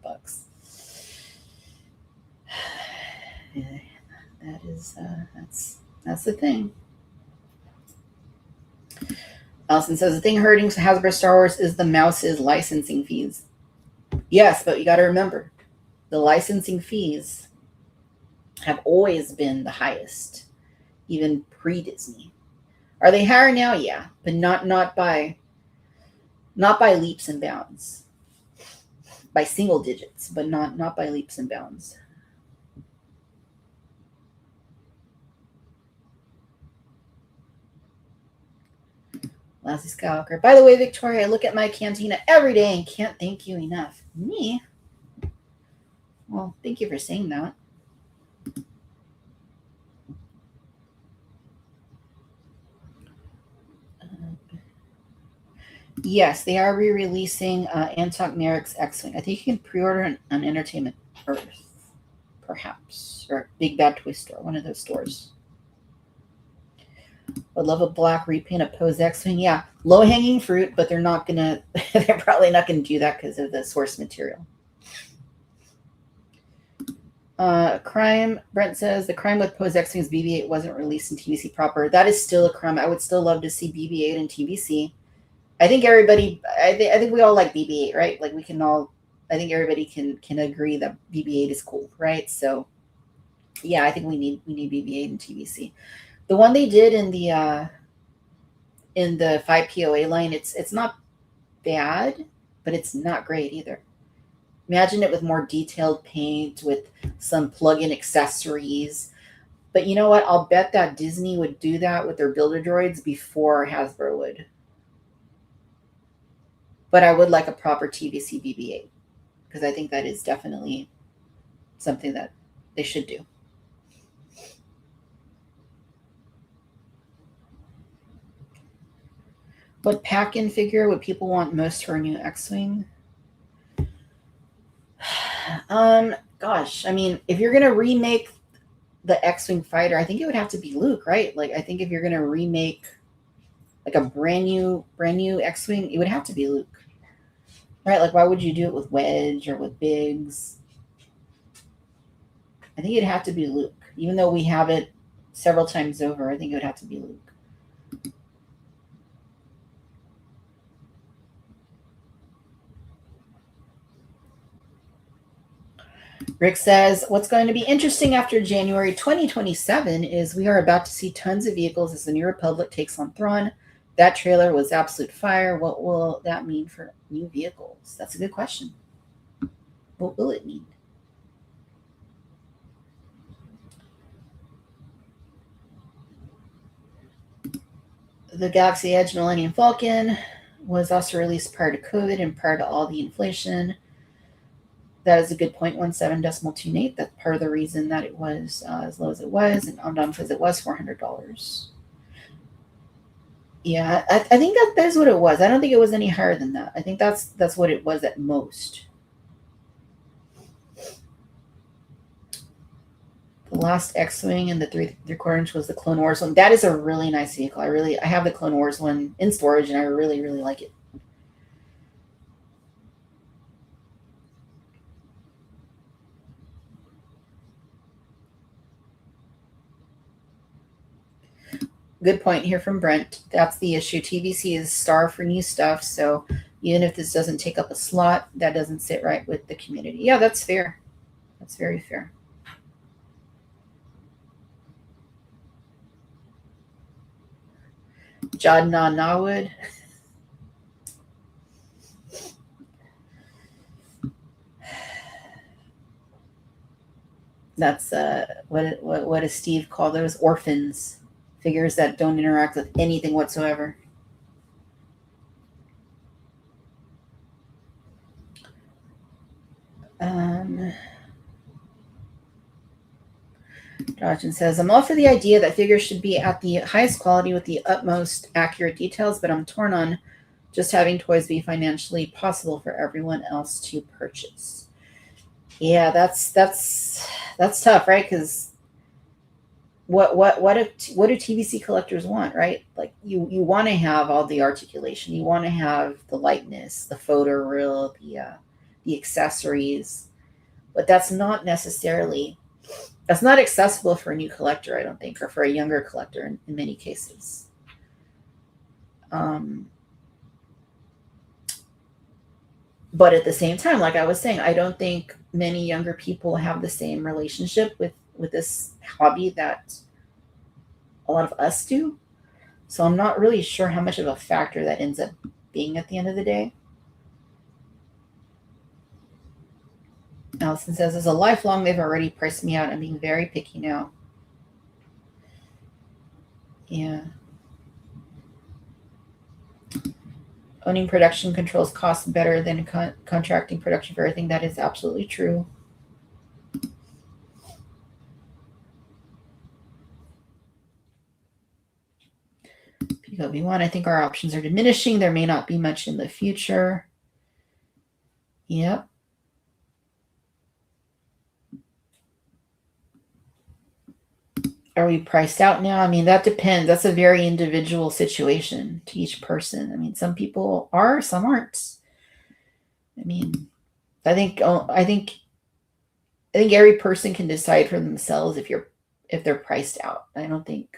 That is, that's the thing. Allison says, the thing hurting Hasbro Star Wars is the mouse's licensing fees. Yes, but you got to remember, the licensing fees have always been the highest, even pre-Disney. Are they higher now? Yeah, but not by leaps and bounds. By single digits, but not by leaps and bounds. Lassie Skywalker. By the way, Victoria, I look at my Cantina every day and can't thank you enough. Me? Well, thank you for saying that. Yes, they are re-releasing Antok Merrick's X-Wing. I think you can pre-order on Entertainment Earth, perhaps, or Big Bad Toy Store, one of those stores. Would love a black repaint of Poe's X-Wing. Yeah, low-hanging fruit, but they're not gonna. They're probably not gonna do that because of the source material. Crime. Brent says the crime with Poe's X-Wing's BB-8 wasn't released in TVC proper. That is still a crime. I would still love to see BB-8 in TVC. I think everybody. I think we all like BB-8, right? Like we can all. I think everybody can agree that BB-8 is cool, right? So, yeah, I think we need BB-8 in TVC. The one they did in the 5POA line, it's not bad, but it's not great either. Imagine it with more detailed paint, with some plug-in accessories. But you know what? I'll bet that Disney would do that with their Builder Droids before Hasbro would. But I would like a proper TVC BB-8 because I think that is definitely something that they should do. What pack-in figure would people want most for a new X-Wing? Gosh, I mean, if you're gonna remake the X-Wing fighter, I think it would have to be Luke, right? Like, I think if you're gonna remake like a brand new X-Wing, it would have to be Luke, right? Like, why would you do it with Wedge or with Biggs? I think it'd have to be Luke, even though we have it several times over. I think it would have to be Luke. Rick says, what's going to be interesting after January 2027 is we are about to see tons of vehicles as the New Republic takes on Thrawn. That trailer was absolute fire. What will that mean for new vehicles? That's a good question. What will it mean? The Galaxy Edge Millennium Falcon was also released prior to COVID and prior to all the inflation. That is a good point, 17.28. That's part of the reason that it was as low as it was. And Omdom says it was $400. Yeah, I think that is what it was. I don't think it was any higher than that. I think that's what it was at most. The last X-Wing and the 3/4 inch was the Clone Wars one. That is a really nice vehicle. I have the Clone Wars one in storage, and I really, really like it. Good point here from Brent. That's the issue. TVC is starved for new stuff, so even if this doesn't take up a slot, that doesn't sit right with the community. Yeah, that's fair. That's very fair. Jadna Nawood. That's what does Steve call those? Orphans. Figures that don't interact with anything whatsoever. Dodgen says, I'm all for the idea that figures should be at the highest quality with the utmost accurate details, but I'm torn on just having toys be financially possible for everyone else to purchase. Yeah, that's tough, right? Because what do TVC collectors want, right? Like you want to have all the articulation, you want to have the lightness, the photoreal, the accessories, but that's not accessible for a new collector, I don't think, or for a younger collector in many cases. But at the same time, like I was saying, I don't think many younger people have the same relationship with this hobby that a lot of us do. So I'm not really sure how much of a factor that ends up being at the end of the day. Allison says, as a lifelong, they've already priced me out. I'm being very picky now. Yeah. Owning production controls costs better than contracting production for everything. That is absolutely true. PW1, I think our options are diminishing. There may not be much in the future. Yep. Are we priced out now? I mean, that depends. That's a very individual situation to each person. I mean, some people are, some aren't. I mean, I think every person can decide for themselves if they're priced out. I don't think,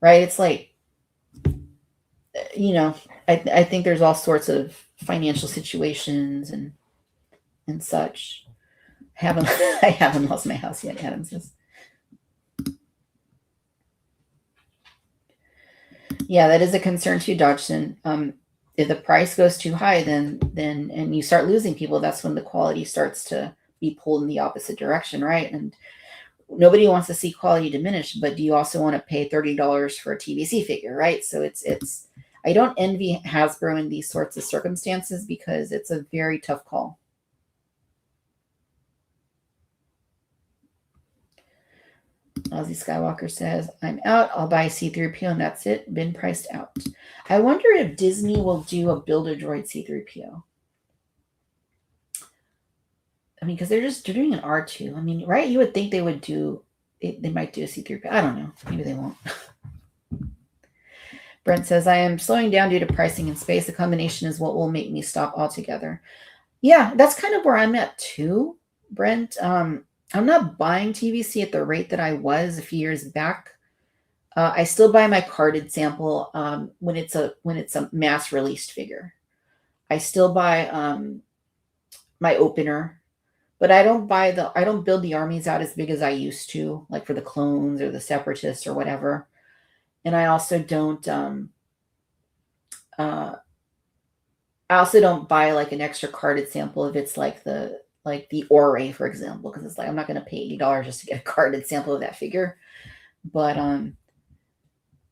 right? It's like, I think there's all sorts of financial situations and such. I haven't lost my house yet, Adam says. Yeah, that is a concern too, Dodgson. If the price goes too high, then and you start losing people, that's when the quality starts to be pulled in the opposite direction, right? And nobody wants to see quality diminish, but do you also want to pay $30 for a TVC figure, right? So it's I don't envy Hasbro in these sorts of circumstances because it's a very tough call. Ozzy Skywalker says, I'm out. I'll buy C-3PO and that's it. Been priced out. I wonder if Disney will do a Build-A-Droid C-3PO. I mean, because they're doing an R2. I mean, right? You would think they would do, they might do a C-3PO. I don't know. Maybe they won't. Brent says, I am slowing down due to pricing and space. The combination is what will make me stop altogether. Yeah, that's kind of where I'm at too, Brent. I'm not buying TVC at the rate that I was a few years back. I still buy my carded sample when it's a mass released figure. I still buy my opener, but I don't build the armies out as big as I used to, like for the clones or the separatists or whatever. And I also don't buy like an extra carded sample if it's like the Ore, for example, because it's like I'm not going to pay $80 just to get a carded sample of that figure. But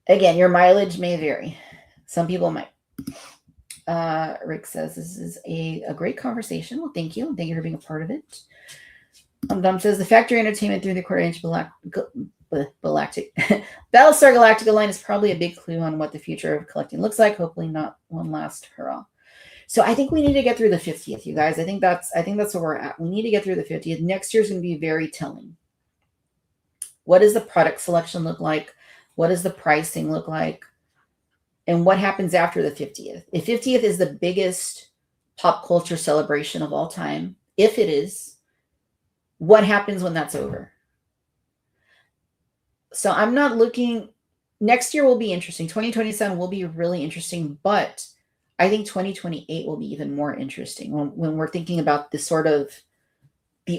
again, your mileage may vary. Some people might. Rick says this is a great conversation. Well, thank you. Thank you for being a part of it. Dom says the factory entertainment through the quarter-inch Galactic Battlestar Galactica line is probably a big clue on what the future of collecting looks like. Hopefully not one last hurrah. So I think we need to get through the 50th, you guys. I think that's where we're at. We need to get through the 50th. Next year's going to be very telling. What does the product selection look like? What does the pricing look like? And what happens after the 50th? If 50th is the biggest pop culture celebration of all time, if it is, what happens when that's over? So I'm not looking. Next year will be interesting. 2027 will be really interesting, but I think 2028 will be even more interesting when we're thinking about this sort of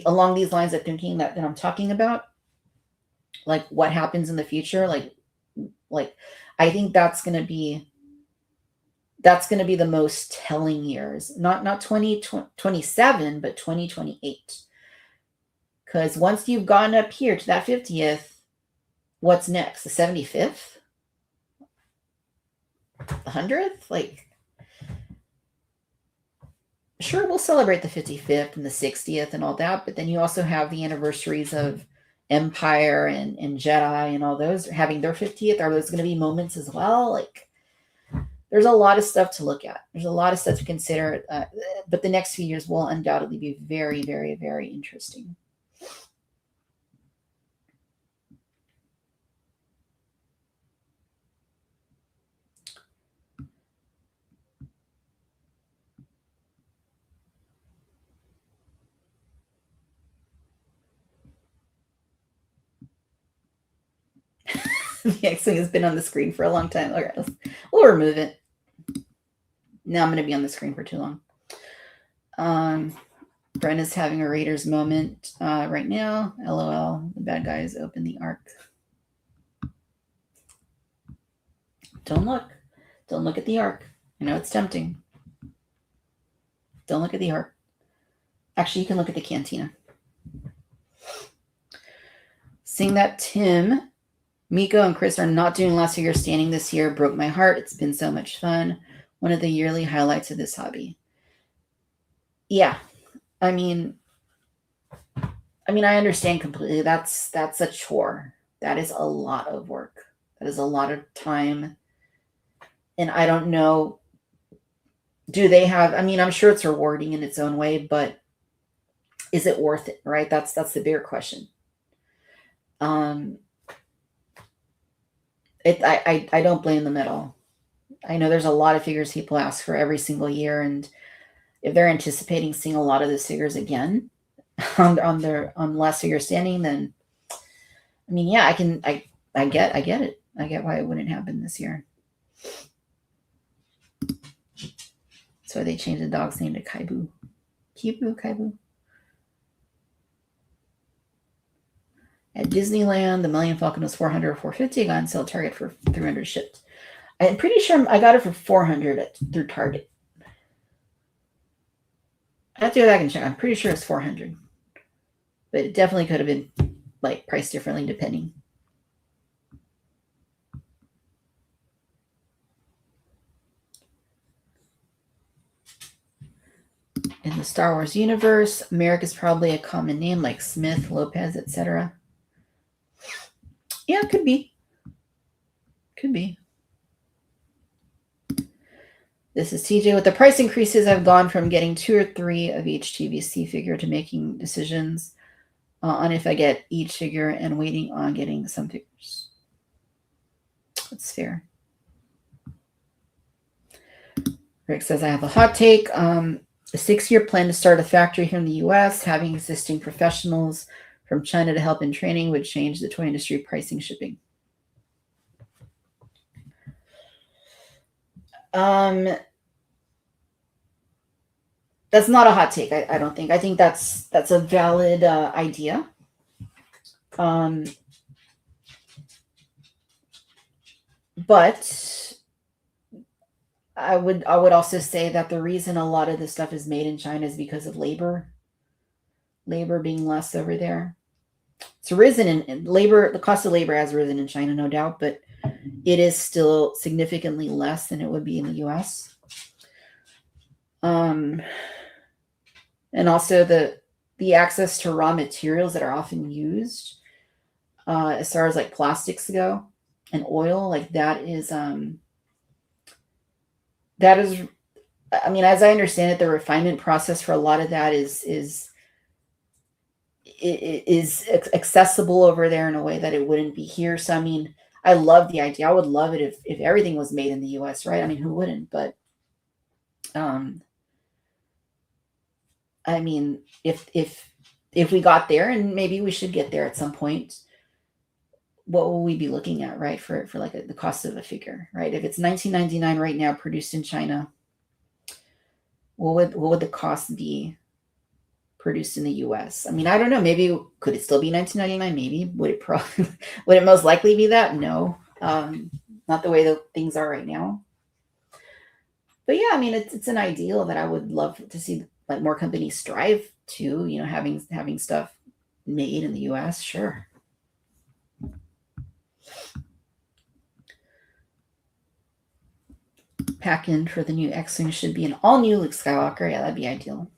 along these lines of thinking that I'm talking about, like what happens in the future. Like I think that's going to be the most telling years, not 2027, but 2028. Because once you've gone up here to that 50th, what's next? The 75th? The 100th? Like, sure, we'll celebrate the 55th and the 60th and all that, but then you also have the anniversaries of Empire and Jedi and all those having their 50th. Are those going to be moments as well? Like, there's a lot of stuff to look at. There's a lot of stuff to consider, but the next few years will undoubtedly be very, very, very interesting. The X-Wing has been on the screen for a long time. All right, we'll remove it. Now I'm going to be on the screen for too long. Brenda's having a Raiders moment right now. LOL. The bad guys open the Ark. Don't look. Don't look at the Ark. I know it's tempting. Don't look at the Ark. Actually, you can look at the Cantina. Seeing that Tim, Miko, and Chris are not doing last figure standing this year broke my heart. It's been so much fun. One of the yearly highlights of this hobby. Yeah. I mean, I understand completely. That's a chore. That is a lot of work. That is a lot of time. And I don't know, do they have, I'm sure it's rewarding in its own way, but is it worth it, right? That's the bigger question. I don't blame them at all. I know there's a lot of figures people ask for every single year, and if they're anticipating seeing a lot of those figures again on last figure standing, then yeah, I get it. I get why it wouldn't happen this year. That's why they changed the dog's name to Kaibu. Kaibu. At Disneyland, the Millennium Falcon was $400 or $450. Got on sale Target for $300 shipped. I'm pretty sure I got it for $400 through Target. I have to go back and check. I'm pretty sure it's $400. But it definitely could have been like priced differently depending. In the Star Wars universe, Merrick is probably a common name like Smith, Lopez, etc. Yeah, could be. Could be. This is TJ. With the price increases, I've gone from getting 2 or 3 of each TVC figure to making decisions on if I get each figure and waiting on getting some figures. That's fair. Rick says, I have a hot take. A 6-year plan to start a factory here in the U.S., having existing professionals from China to help in training would change the toy industry pricing shipping. That's not a hot take. I don't think. I think that's a valid idea. But I would also say that the reason a lot of this stuff is made in China is because of labor being less over there. It's risen in labor. The cost of labor has risen in China, no doubt, but it is still significantly less than it would be in the US. And also the access to raw materials that are often used, as far as like plastics go and oil, like that is, as I understand it, the refinement process for a lot of that is accessible over there in a way that it wouldn't be here. So, I love the idea. I would love it if everything was made in the US, right? Who wouldn't? But, if we got there, and maybe we should get there at some point, what will we be looking at, right? For like the cost of a figure, right? If it's $19.99 right now, produced in China, what would the cost be produced in the US? I don't know. Maybe could it still be $19.99? Maybe. Would it most likely be that? No, not the way that things are right now. But yeah, it's an ideal that I would love to see, like, more companies strive to, having stuff made in the US. Sure. Pack in for the new X-Wing should be an all-new Luke Skywalker. Yeah, that'd be ideal.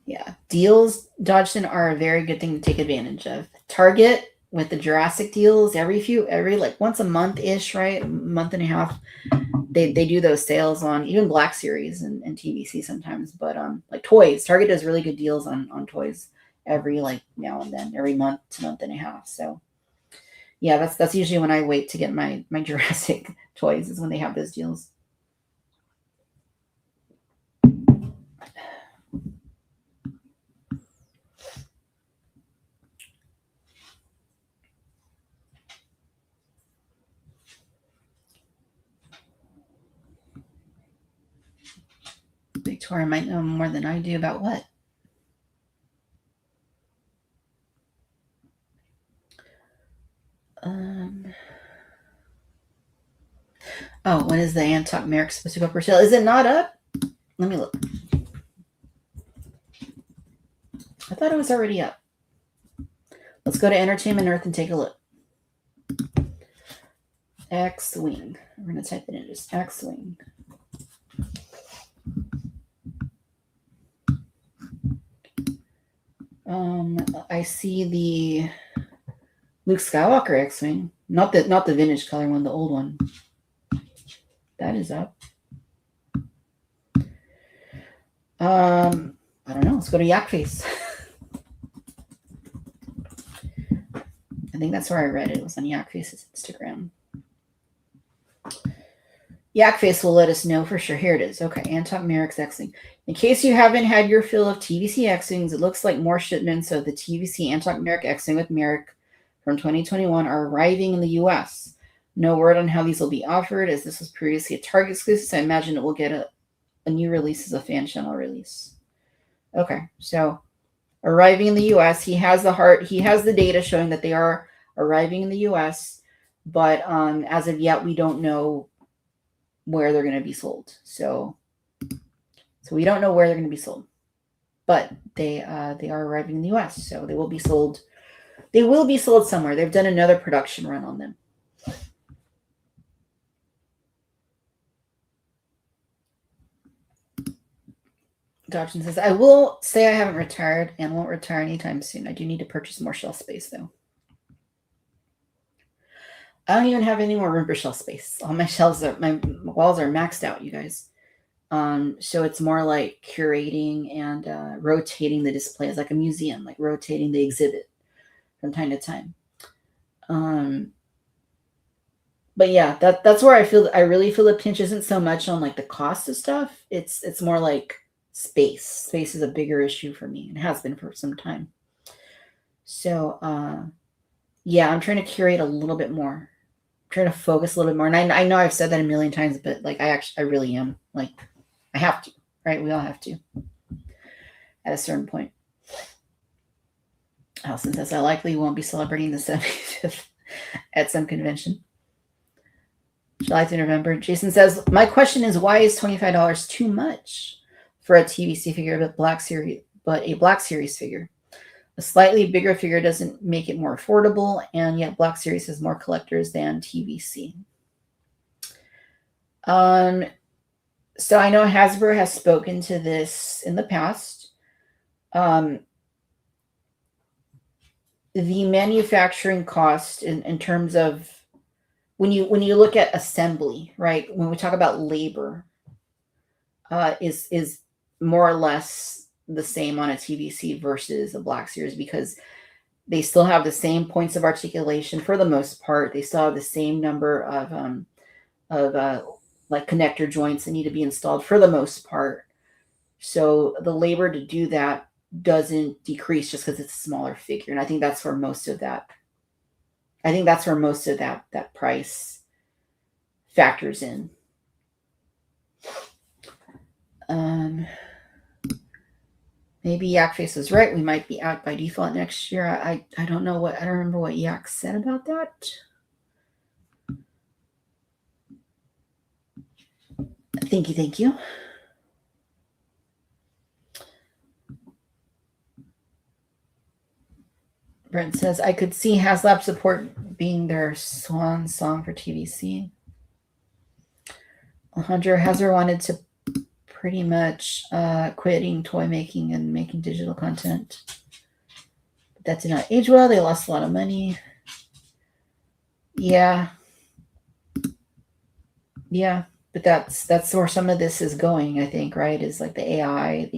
Yeah, deals, Dodgson, are a very good thing to take advantage of. Target with the Jurassic deals every like once a month-ish, right? A month and a half. they do those sales on even Black Series and TVC sometimes, but like toys, Target does really good deals on toys every like now and then, every month to month and a half. So yeah, that's usually when I wait to get my Jurassic toys, is when they have those deals. Victoria might know more than I do about what. Oh, when is the Antoc Merrick supposed to go for sale? Is it not up? Let me look. I thought it was already up. Let's go to Entertainment Earth and take a look. X-Wing. We're going to type it in, just X-Wing. I see the Luke Skywalker X-Wing. Not the vintage color one, the old one. That is up. I don't know. Let's go to Yak Face. I think that's where I read it. It was on Yak Face's Instagram. Yak Face will let us know for sure. Here it is. Okay, Antoc Merrick's X-Wing. In case you haven't had your fill of TVC X-Wings, it looks like more shipments of the TVC Antoc Merrick X-Wing with Merrick from 2021 are arriving in the U.S. No word on how these will be offered, as this was previously a Target exclusive, so I imagine it will get a new release as a fan channel release. Okay, so arriving in the U.S. He has the data showing that they are arriving in the U.S., but as of yet, we don't know where they're going to be sold. So we don't know where they're going to be sold, but they are arriving in the U.S., so they will be sold. They will be sold somewhere. They've done another production run on them. Dodson says, I will say I haven't retired and won't retire anytime soon. I do need to purchase more shelf space, though. I don't even have any more room for shelf space. All my my walls are maxed out, you guys. So it's more like curating and rotating the displays, like a museum, like rotating the exhibit from time to time. But yeah, that's where I really feel the pinch isn't so much on like the cost of stuff. It's more like space. Space is a bigger issue for me and has been for some time. So yeah, I'm trying to curate a little bit more. I'm trying to focus a little bit more. And I know I've said that a million times, but like I really am. Like I have to, right? We all have to at a certain point. Allison says, I likely won't be celebrating the 75th at some convention. July through November. Jason says, my question is, why is $25 too much for a TVC figure, but a Black Series figure? A slightly bigger figure doesn't make it more affordable, and yet Black Series has more collectors than TVC. So I know Hasbro has spoken to this in the past. The manufacturing cost in terms of when you look at assembly, right? When we talk about labor, is more or less the same on a TVC versus a Black Series, because they still have the same points of articulation for the most part. They still have the same number of like connector joints that need to be installed for the most part. So the labor to do that doesn't decrease just because it's a smaller figure. And I think that's where most of that price factors in. Maybe Yak Face was right. We might be out by default next year. I don't know I don't remember what Yak said about that. Thank you. Brent says, I could see HasLab support being their swan song for TVC. Hunter Hazard wanted to pretty much quitting toy making and making digital content. But that did not age well. They lost a lot of money. Yeah. But that's where some of this is going, I think, right? Is like the AI,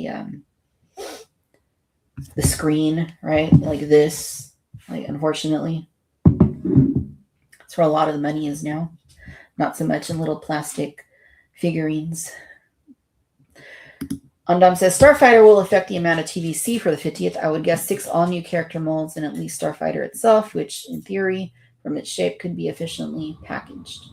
the screen, right? Like this, like unfortunately, that's where a lot of the money is now. Not so much in little plastic figurines. Undom says Starfighter will affect the amount of TVC for the 50th. I would guess 6 all new character molds and at least Starfighter itself, which in theory, from its shape, could be efficiently packaged.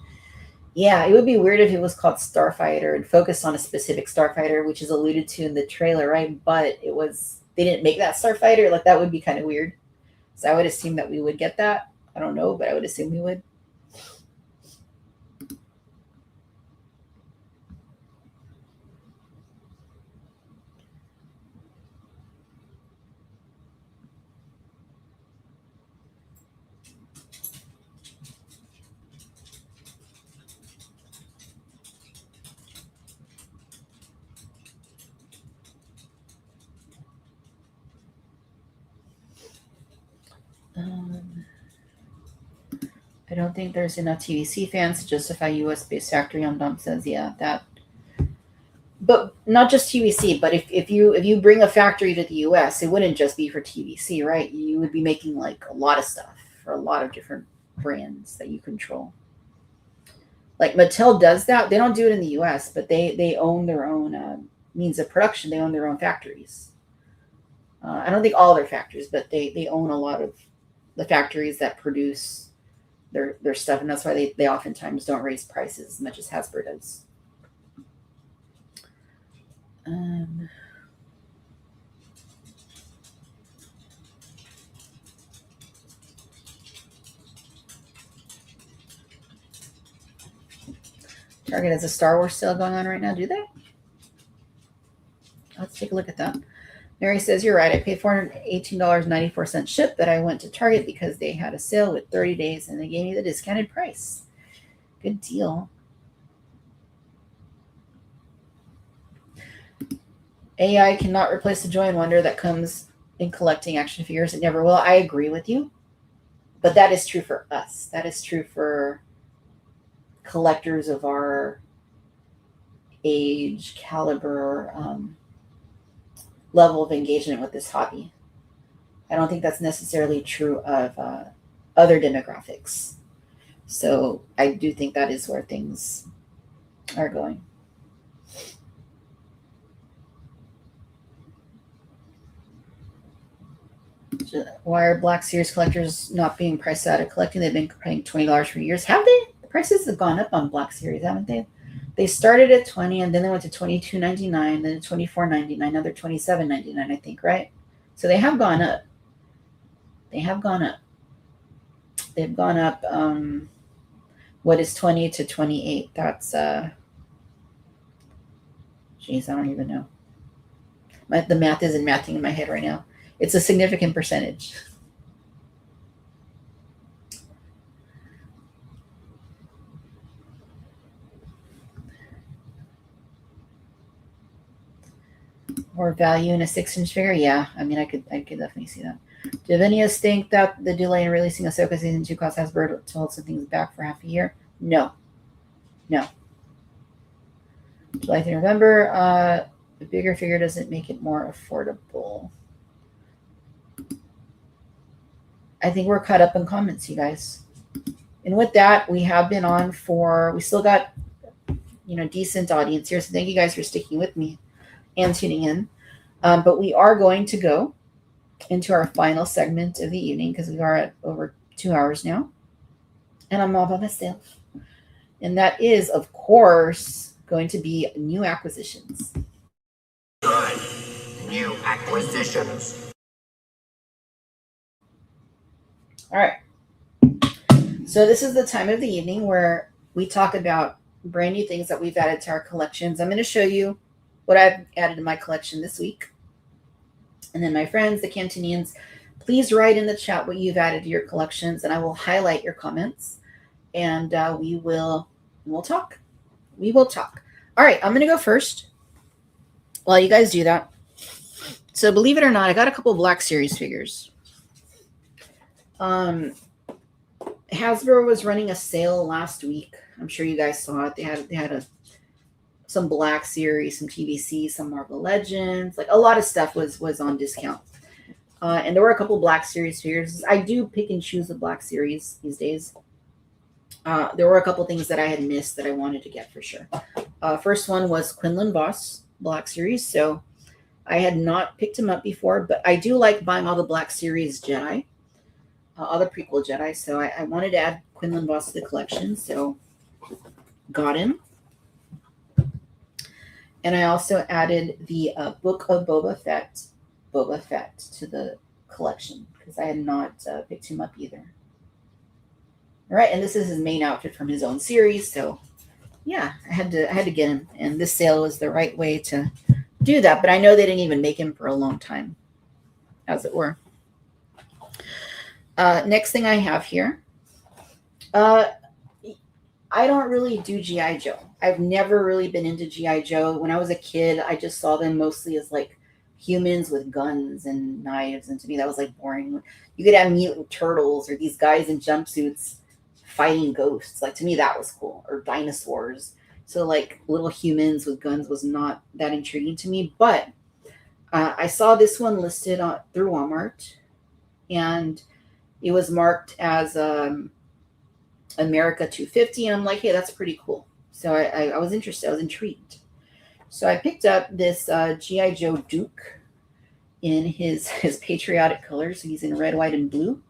Yeah, it would be weird if it was called Starfighter and focused on a specific Starfighter, which is alluded to in the trailer, right? But they didn't make that Starfighter. Like, that would be kind of weird. So I would assume that we would get that. I don't know, but I would assume we would. I don't think there's enough TVC fans to justify US-based factory. On Dump says, yeah, that. But not just TVC, but if you bring a factory to the US, it wouldn't just be for TVC, right? You would be making like a lot of stuff for a lot of different brands that you control. Like Mattel does that. They don't do it in the US, but they own their own means of production. They own their own factories. I don't think all their factories, but they own a lot of the factories that produce their stuff, and that's why they oftentimes don't raise prices as much as Hasbro does. Target has a Star Wars sale going on right now, do they? Let's take a look at that. Mary says, you're right. I paid $418.94 ship, but I went to Target because they had a sale with 30 days and they gave me the discounted price. Good deal. AI cannot replace the joy and wonder that comes in collecting action figures. It never will. I agree with you. But that is true for us. That is true for collectors of our age, caliber, level of engagement with this hobby. I don't think that's necessarily true of other demographics. So I do think that is where things are going. Why are Black Series collectors not being priced out of collecting? They've been paying $20 for years. Have they? The prices have gone up on Black Series, haven't they? They started at $20 and then they went to $22.99, then $24.99. Now they're $27.99, I think, right? So they have gone up. They've gone up. What is 20 to 28? That's geez, I don't even know. The math isn't mathing in my head right now. It's a significant percentage. More value in a 6-inch figure? Yeah, I mean, I could definitely see that. Do any of us think that the delay in releasing Ahsoka Season 2 caused Hasbro to hold some things back for half a year? No. July through November, the bigger figure doesn't make it more affordable. I think we're caught up in comments, you guys. And with that, we have been on we still got, decent audience here. So thank you guys for sticking with me and tuning in. But we are going to go into our final segment of the evening because we are at over 2 hours now. And I'm all by myself. And that is, of course, going to be new acquisitions. Good. New acquisitions. All right. So this is the time of the evening where we talk about brand new things that we've added to our collections. I'm going to show you what I've added to my collection this week. And then my friends, the Cantinians, please write in the chat what you've added to your collections, and I will highlight your comments, and we'll talk. We will talk. All right, I'm going to go first while you guys do that. So believe it or not, I got a couple of Black Series figures. Hasbro was running a sale last week. I'm sure you guys saw it. They had a some Black Series, some TVC, some Marvel Legends. Like a lot of stuff was on discount. And there were a couple Black Series figures. I do pick and choose the Black Series these days. There were a couple things that I had missed that I wanted to get for sure. First one was Quinlan Voss Black Series. So I had not picked him up before, but I do like buying all the Black Series Jedi, all the prequel Jedi. So I wanted to add Quinlan Voss to the collection. So got him. And I also added the Book of Boba Fett to the collection because I had not picked him up either. All right, and this is his main outfit from his own series, so yeah, I had to get him, and this sale was the right way to do that. But I know they didn't even make him for a long time, as it were. Next thing I have here, I don't really do GI Joe. I've never really been into GI Joe. When I was a kid, I just saw them mostly as like humans with guns and knives, and to me that was like boring. You could have mutant turtles or these guys in jumpsuits fighting ghosts. Like to me that was cool, or dinosaurs. So like little humans with guns was not that intriguing to me. But I saw this one listed through Walmart, and it was marked as America 250, and I'm like, hey, that's pretty cool. So I was interested. I was intrigued. So I picked up this G.I. Joe Duke in his patriotic colors. So he's in red, white, and blue.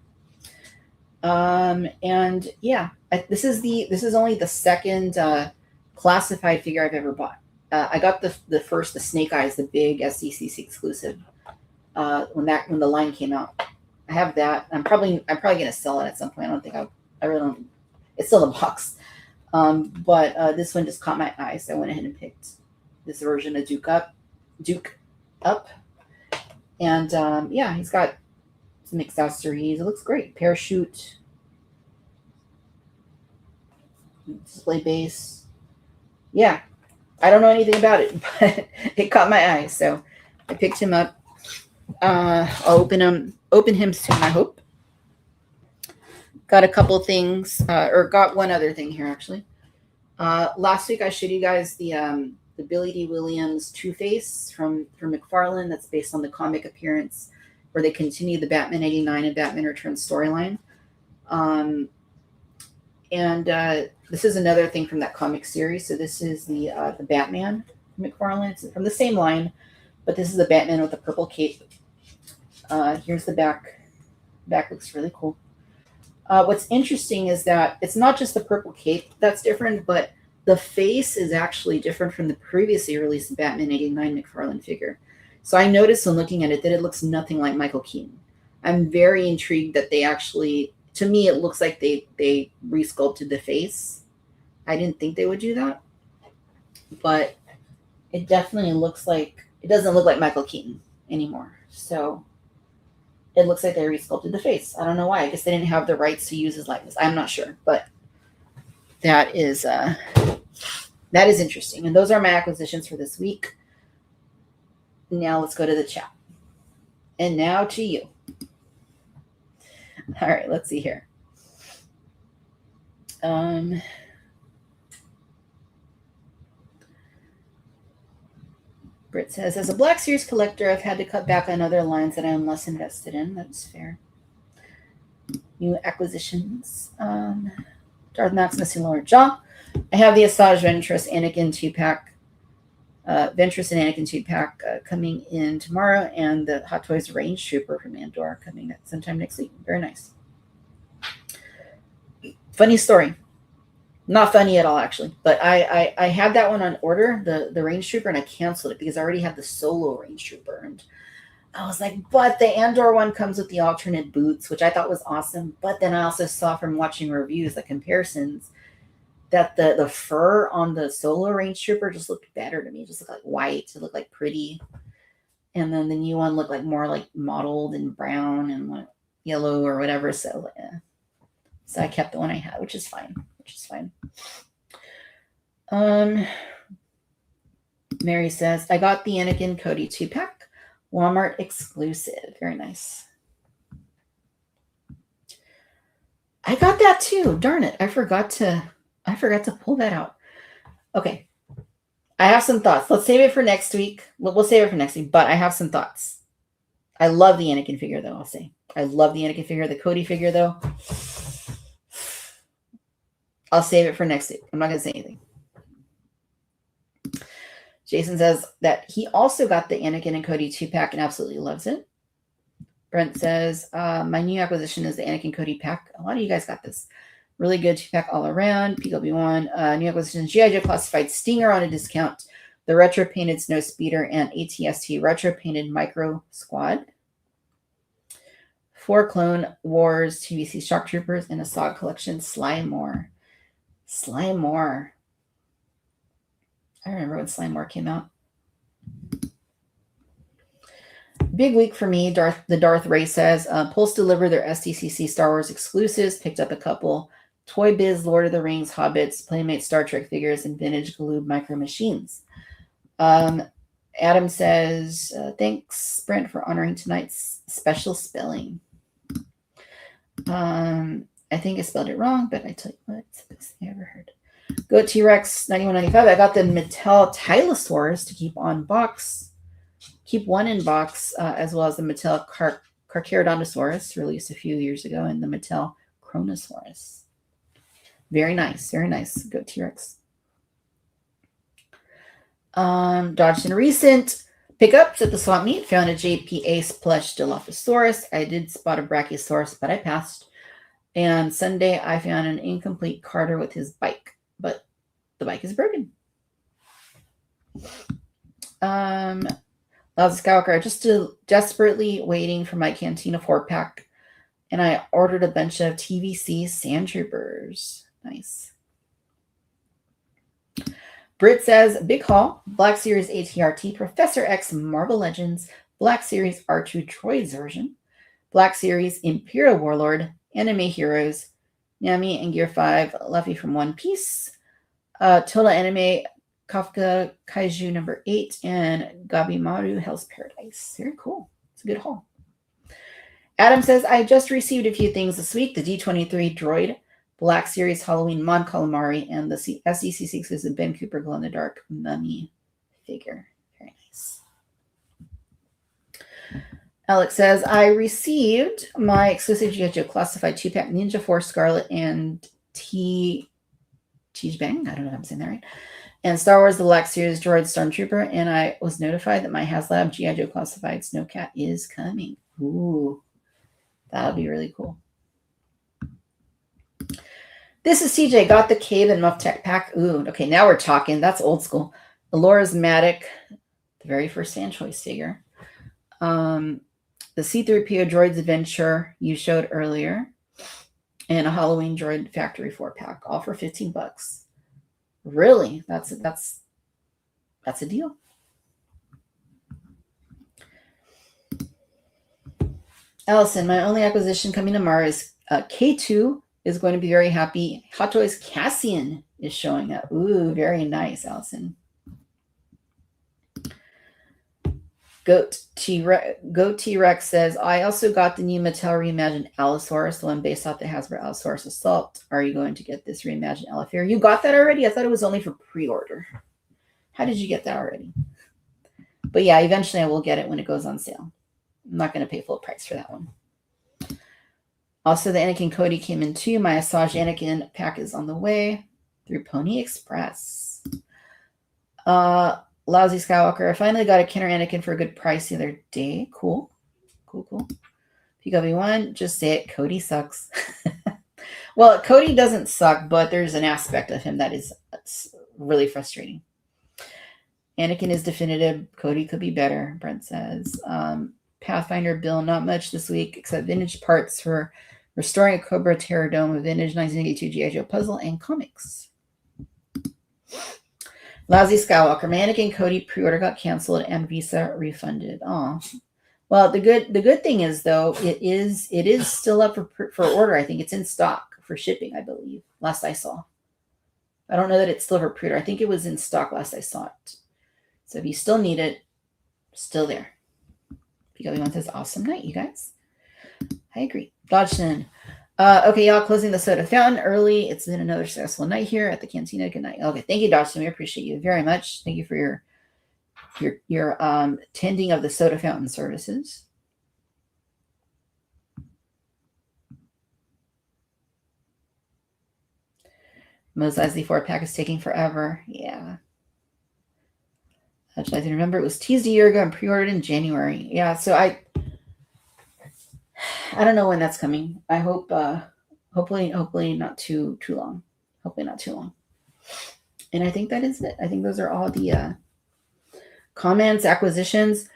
And yeah, this is only the second classified figure I've ever bought. I got the first, the Snake Eyes, the big SDCC exclusive, when the line came out. I have that. I'm probably gonna sell it at some point. I don't think I really don't. It's still in the box. But this one just caught my eye, so I went ahead and picked this version of Duke Up. And yeah, he's got some accessories. It looks great. Parachute, display base. Yeah, I don't know anything about it, but it caught my eye, so I picked him up. I'll open him soon, I hope. Got a couple things, or got one other thing here actually. Last week I showed you guys the Billy D. Williams Two-Face from McFarlane. That's based on the comic appearance where they continue the Batman 89 and Batman Returns storyline. And this is another thing from that comic series. So this is the Batman from McFarlane. It's from the same line, but this is the Batman with the purple cape. Here's the back. Back looks really cool. What's interesting is that it's not just the purple cape that's different, but the face is actually different from the previously released Batman 89 McFarlane figure. So I noticed when looking at it that it looks nothing like Michael Keaton. I'm very intrigued that they actually, to me, it looks like they resculpted the face. I didn't think they would do that, but it definitely looks like, it doesn't look like Michael Keaton anymore. So it looks like they resculpted the face. I don't know why. I guess they didn't have the rights to use his likeness. I'm not sure, but that is interesting. And those are my acquisitions for this week. Now let's go to the chat. And now to you. All right, let's see here. Britt says, as a Black Series collector, I've had to cut back on other lines that I'm less invested in. That's fair. New acquisitions. Darth Maximus and Lord Jaw. I have the Asajj Ventress Anakin 2-pack. Ventress and Anakin 2-pack coming in tomorrow, and the Hot Toys Range Trooper from Andor coming sometime next week. Very nice. Funny story. Not funny at all, actually. But I had that one on order, the Range Trooper, and I canceled it because I already had the Solo Range Trooper. And I was like, but the Andor one comes with the alternate boots, which I thought was awesome. But then I also saw from watching reviews, the comparisons, that the fur on the Solo Range Trooper just looked better to me. It just looked like white. It looked like pretty. And then the new one looked like more like mottled and brown and like yellow or whatever. So, yeah. So I kept the one I had, which is fine. Mary says, I got the Anakin Cody 2-pack. Walmart exclusive. Very nice. I got that too. Darn it. I forgot to pull that out. Okay. I have some thoughts. Let's save it for next week. We'll save it for next week, but I have some thoughts. I love the Anakin figure, though, I'll say. I love the Anakin figure. The Cody figure, though, I'll save it for next week. I'm not going to say anything. Jason says that he also got the Anakin and Cody 2-pack and absolutely loves it. Brent says, my new acquisition is the Anakin Cody pack. A lot of you guys got this. Really good 2-pack all around. PW1. New acquisition, G.I. Joe Classified Stinger on a discount. The retro painted Snow Speeder and ATST retro painted Micro Squad. 4 Clone Wars TVC Shock Troopers and a Saw collection. Slime More. I remember when Slime More came out. Big week for me. The Darth Ray says, Pulse delivered their SDCC Star Wars exclusives. Picked up a couple Toy Biz Lord of the Rings, Hobbits, Playmate Star Trek figures, and vintage Galoob micro machines. Adam says, thanks, Brent, for honoring tonight's special spelling. I think I spelled it wrong, but I tell you what, it's the best thing I ever heard. Go T-Rex 9195. I got the Mattel Tylosaurus to keep on box. Keep one in box, as well as the Mattel Carcharodontosaurus, released a few years ago, and the Mattel Chronosaurus. Very nice, very nice. Go T-Rex. Dodged in recent pickups at the swap meet. Found a JP Ace plush Dilophosaurus. I did spot a Brachiosaurus, but I passed. And Sunday, I found an incomplete Carter with his bike, but the bike is broken. Lousy Skywalker, just desperately waiting for my Cantina 4-pack, and I ordered a bunch of TVC Sand Troopers. Nice. Britt says, big haul, Black Series ATRT, Professor X Marvel Legends, Black Series R2 Droids version, Black Series Imperial Warlord, Anime Heroes, Nami and Gear 5, Luffy from One Piece, Total Anime Kafka Kaiju number 8, and Gabimaru Hell's Paradise. Very cool. It's a good haul. Adam says, I just received a few things this week. The D23 Droid, Black Series Halloween Mon Calamari, and the SDC6 is a Ben Cooper glow-in-the-dark mummy figure. Very nice. Alex says, I received my exclusive G.I. Joe Classified 2-pack Ninja Force Scarlet and T-Bang. I don't know if I'm saying that right. And Star Wars The Black Series Droid Stormtrooper, and I was notified that my HasLab G.I. Joe Classified Snowcat is coming. Ooh, that'll be really cool. This is TJ. Got the Cave and Muff Tech pack. Ooh, okay, now we're talking. That's old school. The Laura's Matic, the very first fan choice figure. The C-3PO Droids Adventure you showed earlier, and a Halloween Droid Factory 4-pack, all for $15. Really? That's a deal. Allison, my only acquisition coming tomorrow is K2 is going to be very happy. Hot Toys Cassian is showing up. Ooh, very nice, Allison. Goat T-Rex says, I also got the new Mattel Reimagined Allosaurus, the one based off the Hasbro Allosaurus Assault. Are you going to get this Reimagined Allosaurus? You got that already? I thought it was only for pre-order. How did you get that already? But yeah, eventually I will get it when it goes on sale. I'm not going to pay full price for that one. Also, the Anakin Cody came in too. My Asajj Anakin pack is on the way through Pony Express. Lousy Skywalker. I finally got a Kenner Anakin for a good price the other day. Cool. PW1, just say it. Cody sucks. Well, Cody doesn't suck, but there's an aspect of him that's really frustrating. Anakin is definitive. Cody could be better, Brent says. Pathfinder Bill, not much this week, except vintage parts for restoring a Cobra Terror Dome, a vintage 1982 G.I. Joe puzzle, and comics. Lousy Skywalker, Anakin Cody pre-order got canceled and Visa refunded. Oh, well, the good thing is though it is still up for order. I think it's in stock for shipping. I believe last I saw. I don't know that it's still for pre-order. I think it was in stock last I saw it. So if you still need it, still there. PW1 says awesome night, you guys. I agree. Dodgson. Okay, y'all, closing the soda fountain early. It's been another successful night here at the Cantina. Good night. Okay, thank you, Dawson. We appreciate you very much. Thank you for your tending of the soda fountain services. Mos Eisley 4-pack is taking forever. Yeah. I remember it was teased a year ago and pre-ordered in January. Yeah, so I don't know when that's coming. I hope hopefully not too long. Hopefully not too long. And I think that is it. I think those are all the comments, acquisitions.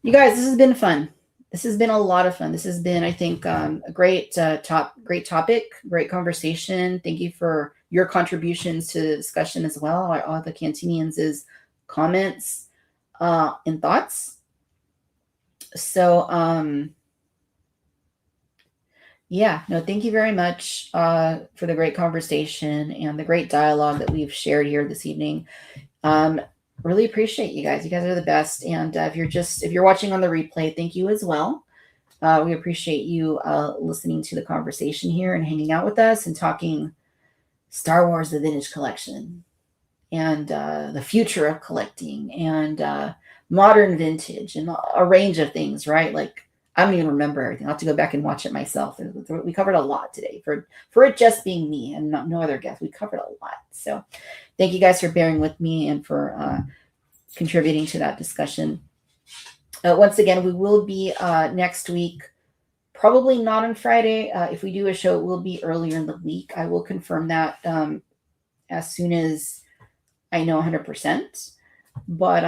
You guys, this has been fun. This has been a lot of fun. This has been, I think, a great topic, great conversation. Thank you for your contributions to the discussion as well. All the Cantinians' comments and thoughts. So, yeah, no, thank you very much for the great conversation and the great dialogue that we've shared here this evening. Really appreciate you guys. You guys are the best. And if you're watching on the replay, thank you as well. We appreciate you listening to the conversation here and hanging out with us and talking Star Wars, the Vintage Collection, and the future of collecting, and modern vintage, and a range of things, right? Like, I don't even remember everything. I'll have to go back and watch it myself. We covered a lot today for it just being me and no other guest. We covered a lot. So thank you guys for bearing with me and for contributing to that discussion. Once again, we will be next week, probably not on Friday. If we do a show, it will be earlier in the week. I will confirm that as soon as I know 100%. But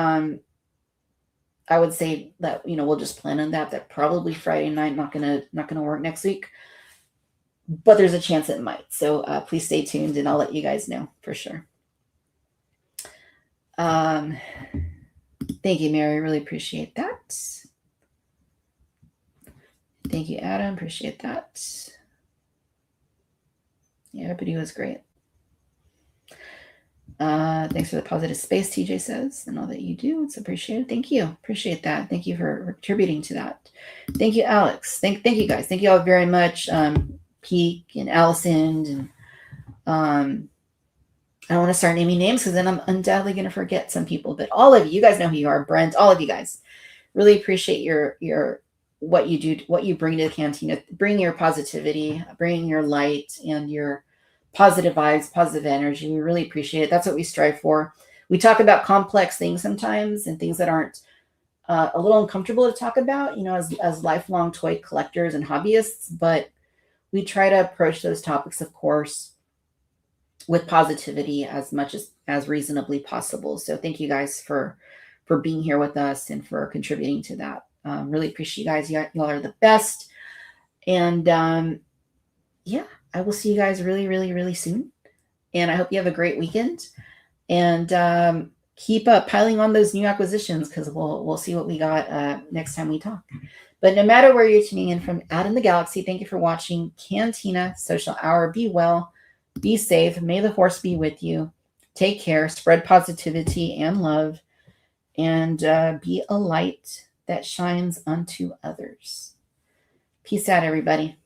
I would say that, we'll just plan on that probably Friday night, not gonna work next week, but there's a chance it might. So please stay tuned and I'll let you guys know for sure. Thank you, Mary. Really appreciate that. Thank you, Adam. Appreciate that. Yeah, everybody was great. Thanks for the positive space, TJ says, and all that you do. It's appreciated. Thank you. Appreciate that. Thank you for contributing to that. Thank you, Alex. Thank you, guys. Thank you all very much. Peak and Allison, and I don't want to start naming names because then I'm undoubtedly going to forget some people. But all of you guys know who you are. Brent, all of you guys, really appreciate your what you do, what you bring to the Cantina. Bring your positivity, bring your light, and your positive vibes, positive energy. We really appreciate it. That's what we strive for. We talk about complex things sometimes and things that aren't a little uncomfortable to talk about, as lifelong toy collectors and hobbyists, but we try to approach those topics, of course, with positivity as much as reasonably possible. So thank you guys for being here with us and for contributing to that. Really appreciate you guys. Y'all are the best. And yeah, I will see you guys really, really, really soon. And I hope you have a great weekend. And keep piling on those new acquisitions because we'll see what we got next time we talk. But no matter where you're tuning in from out in the galaxy, thank you for watching Cantina Social Hour. Be well, be safe. May the horse be with you. Take care. Spread positivity and love. And be a light that shines unto others. Peace out, everybody.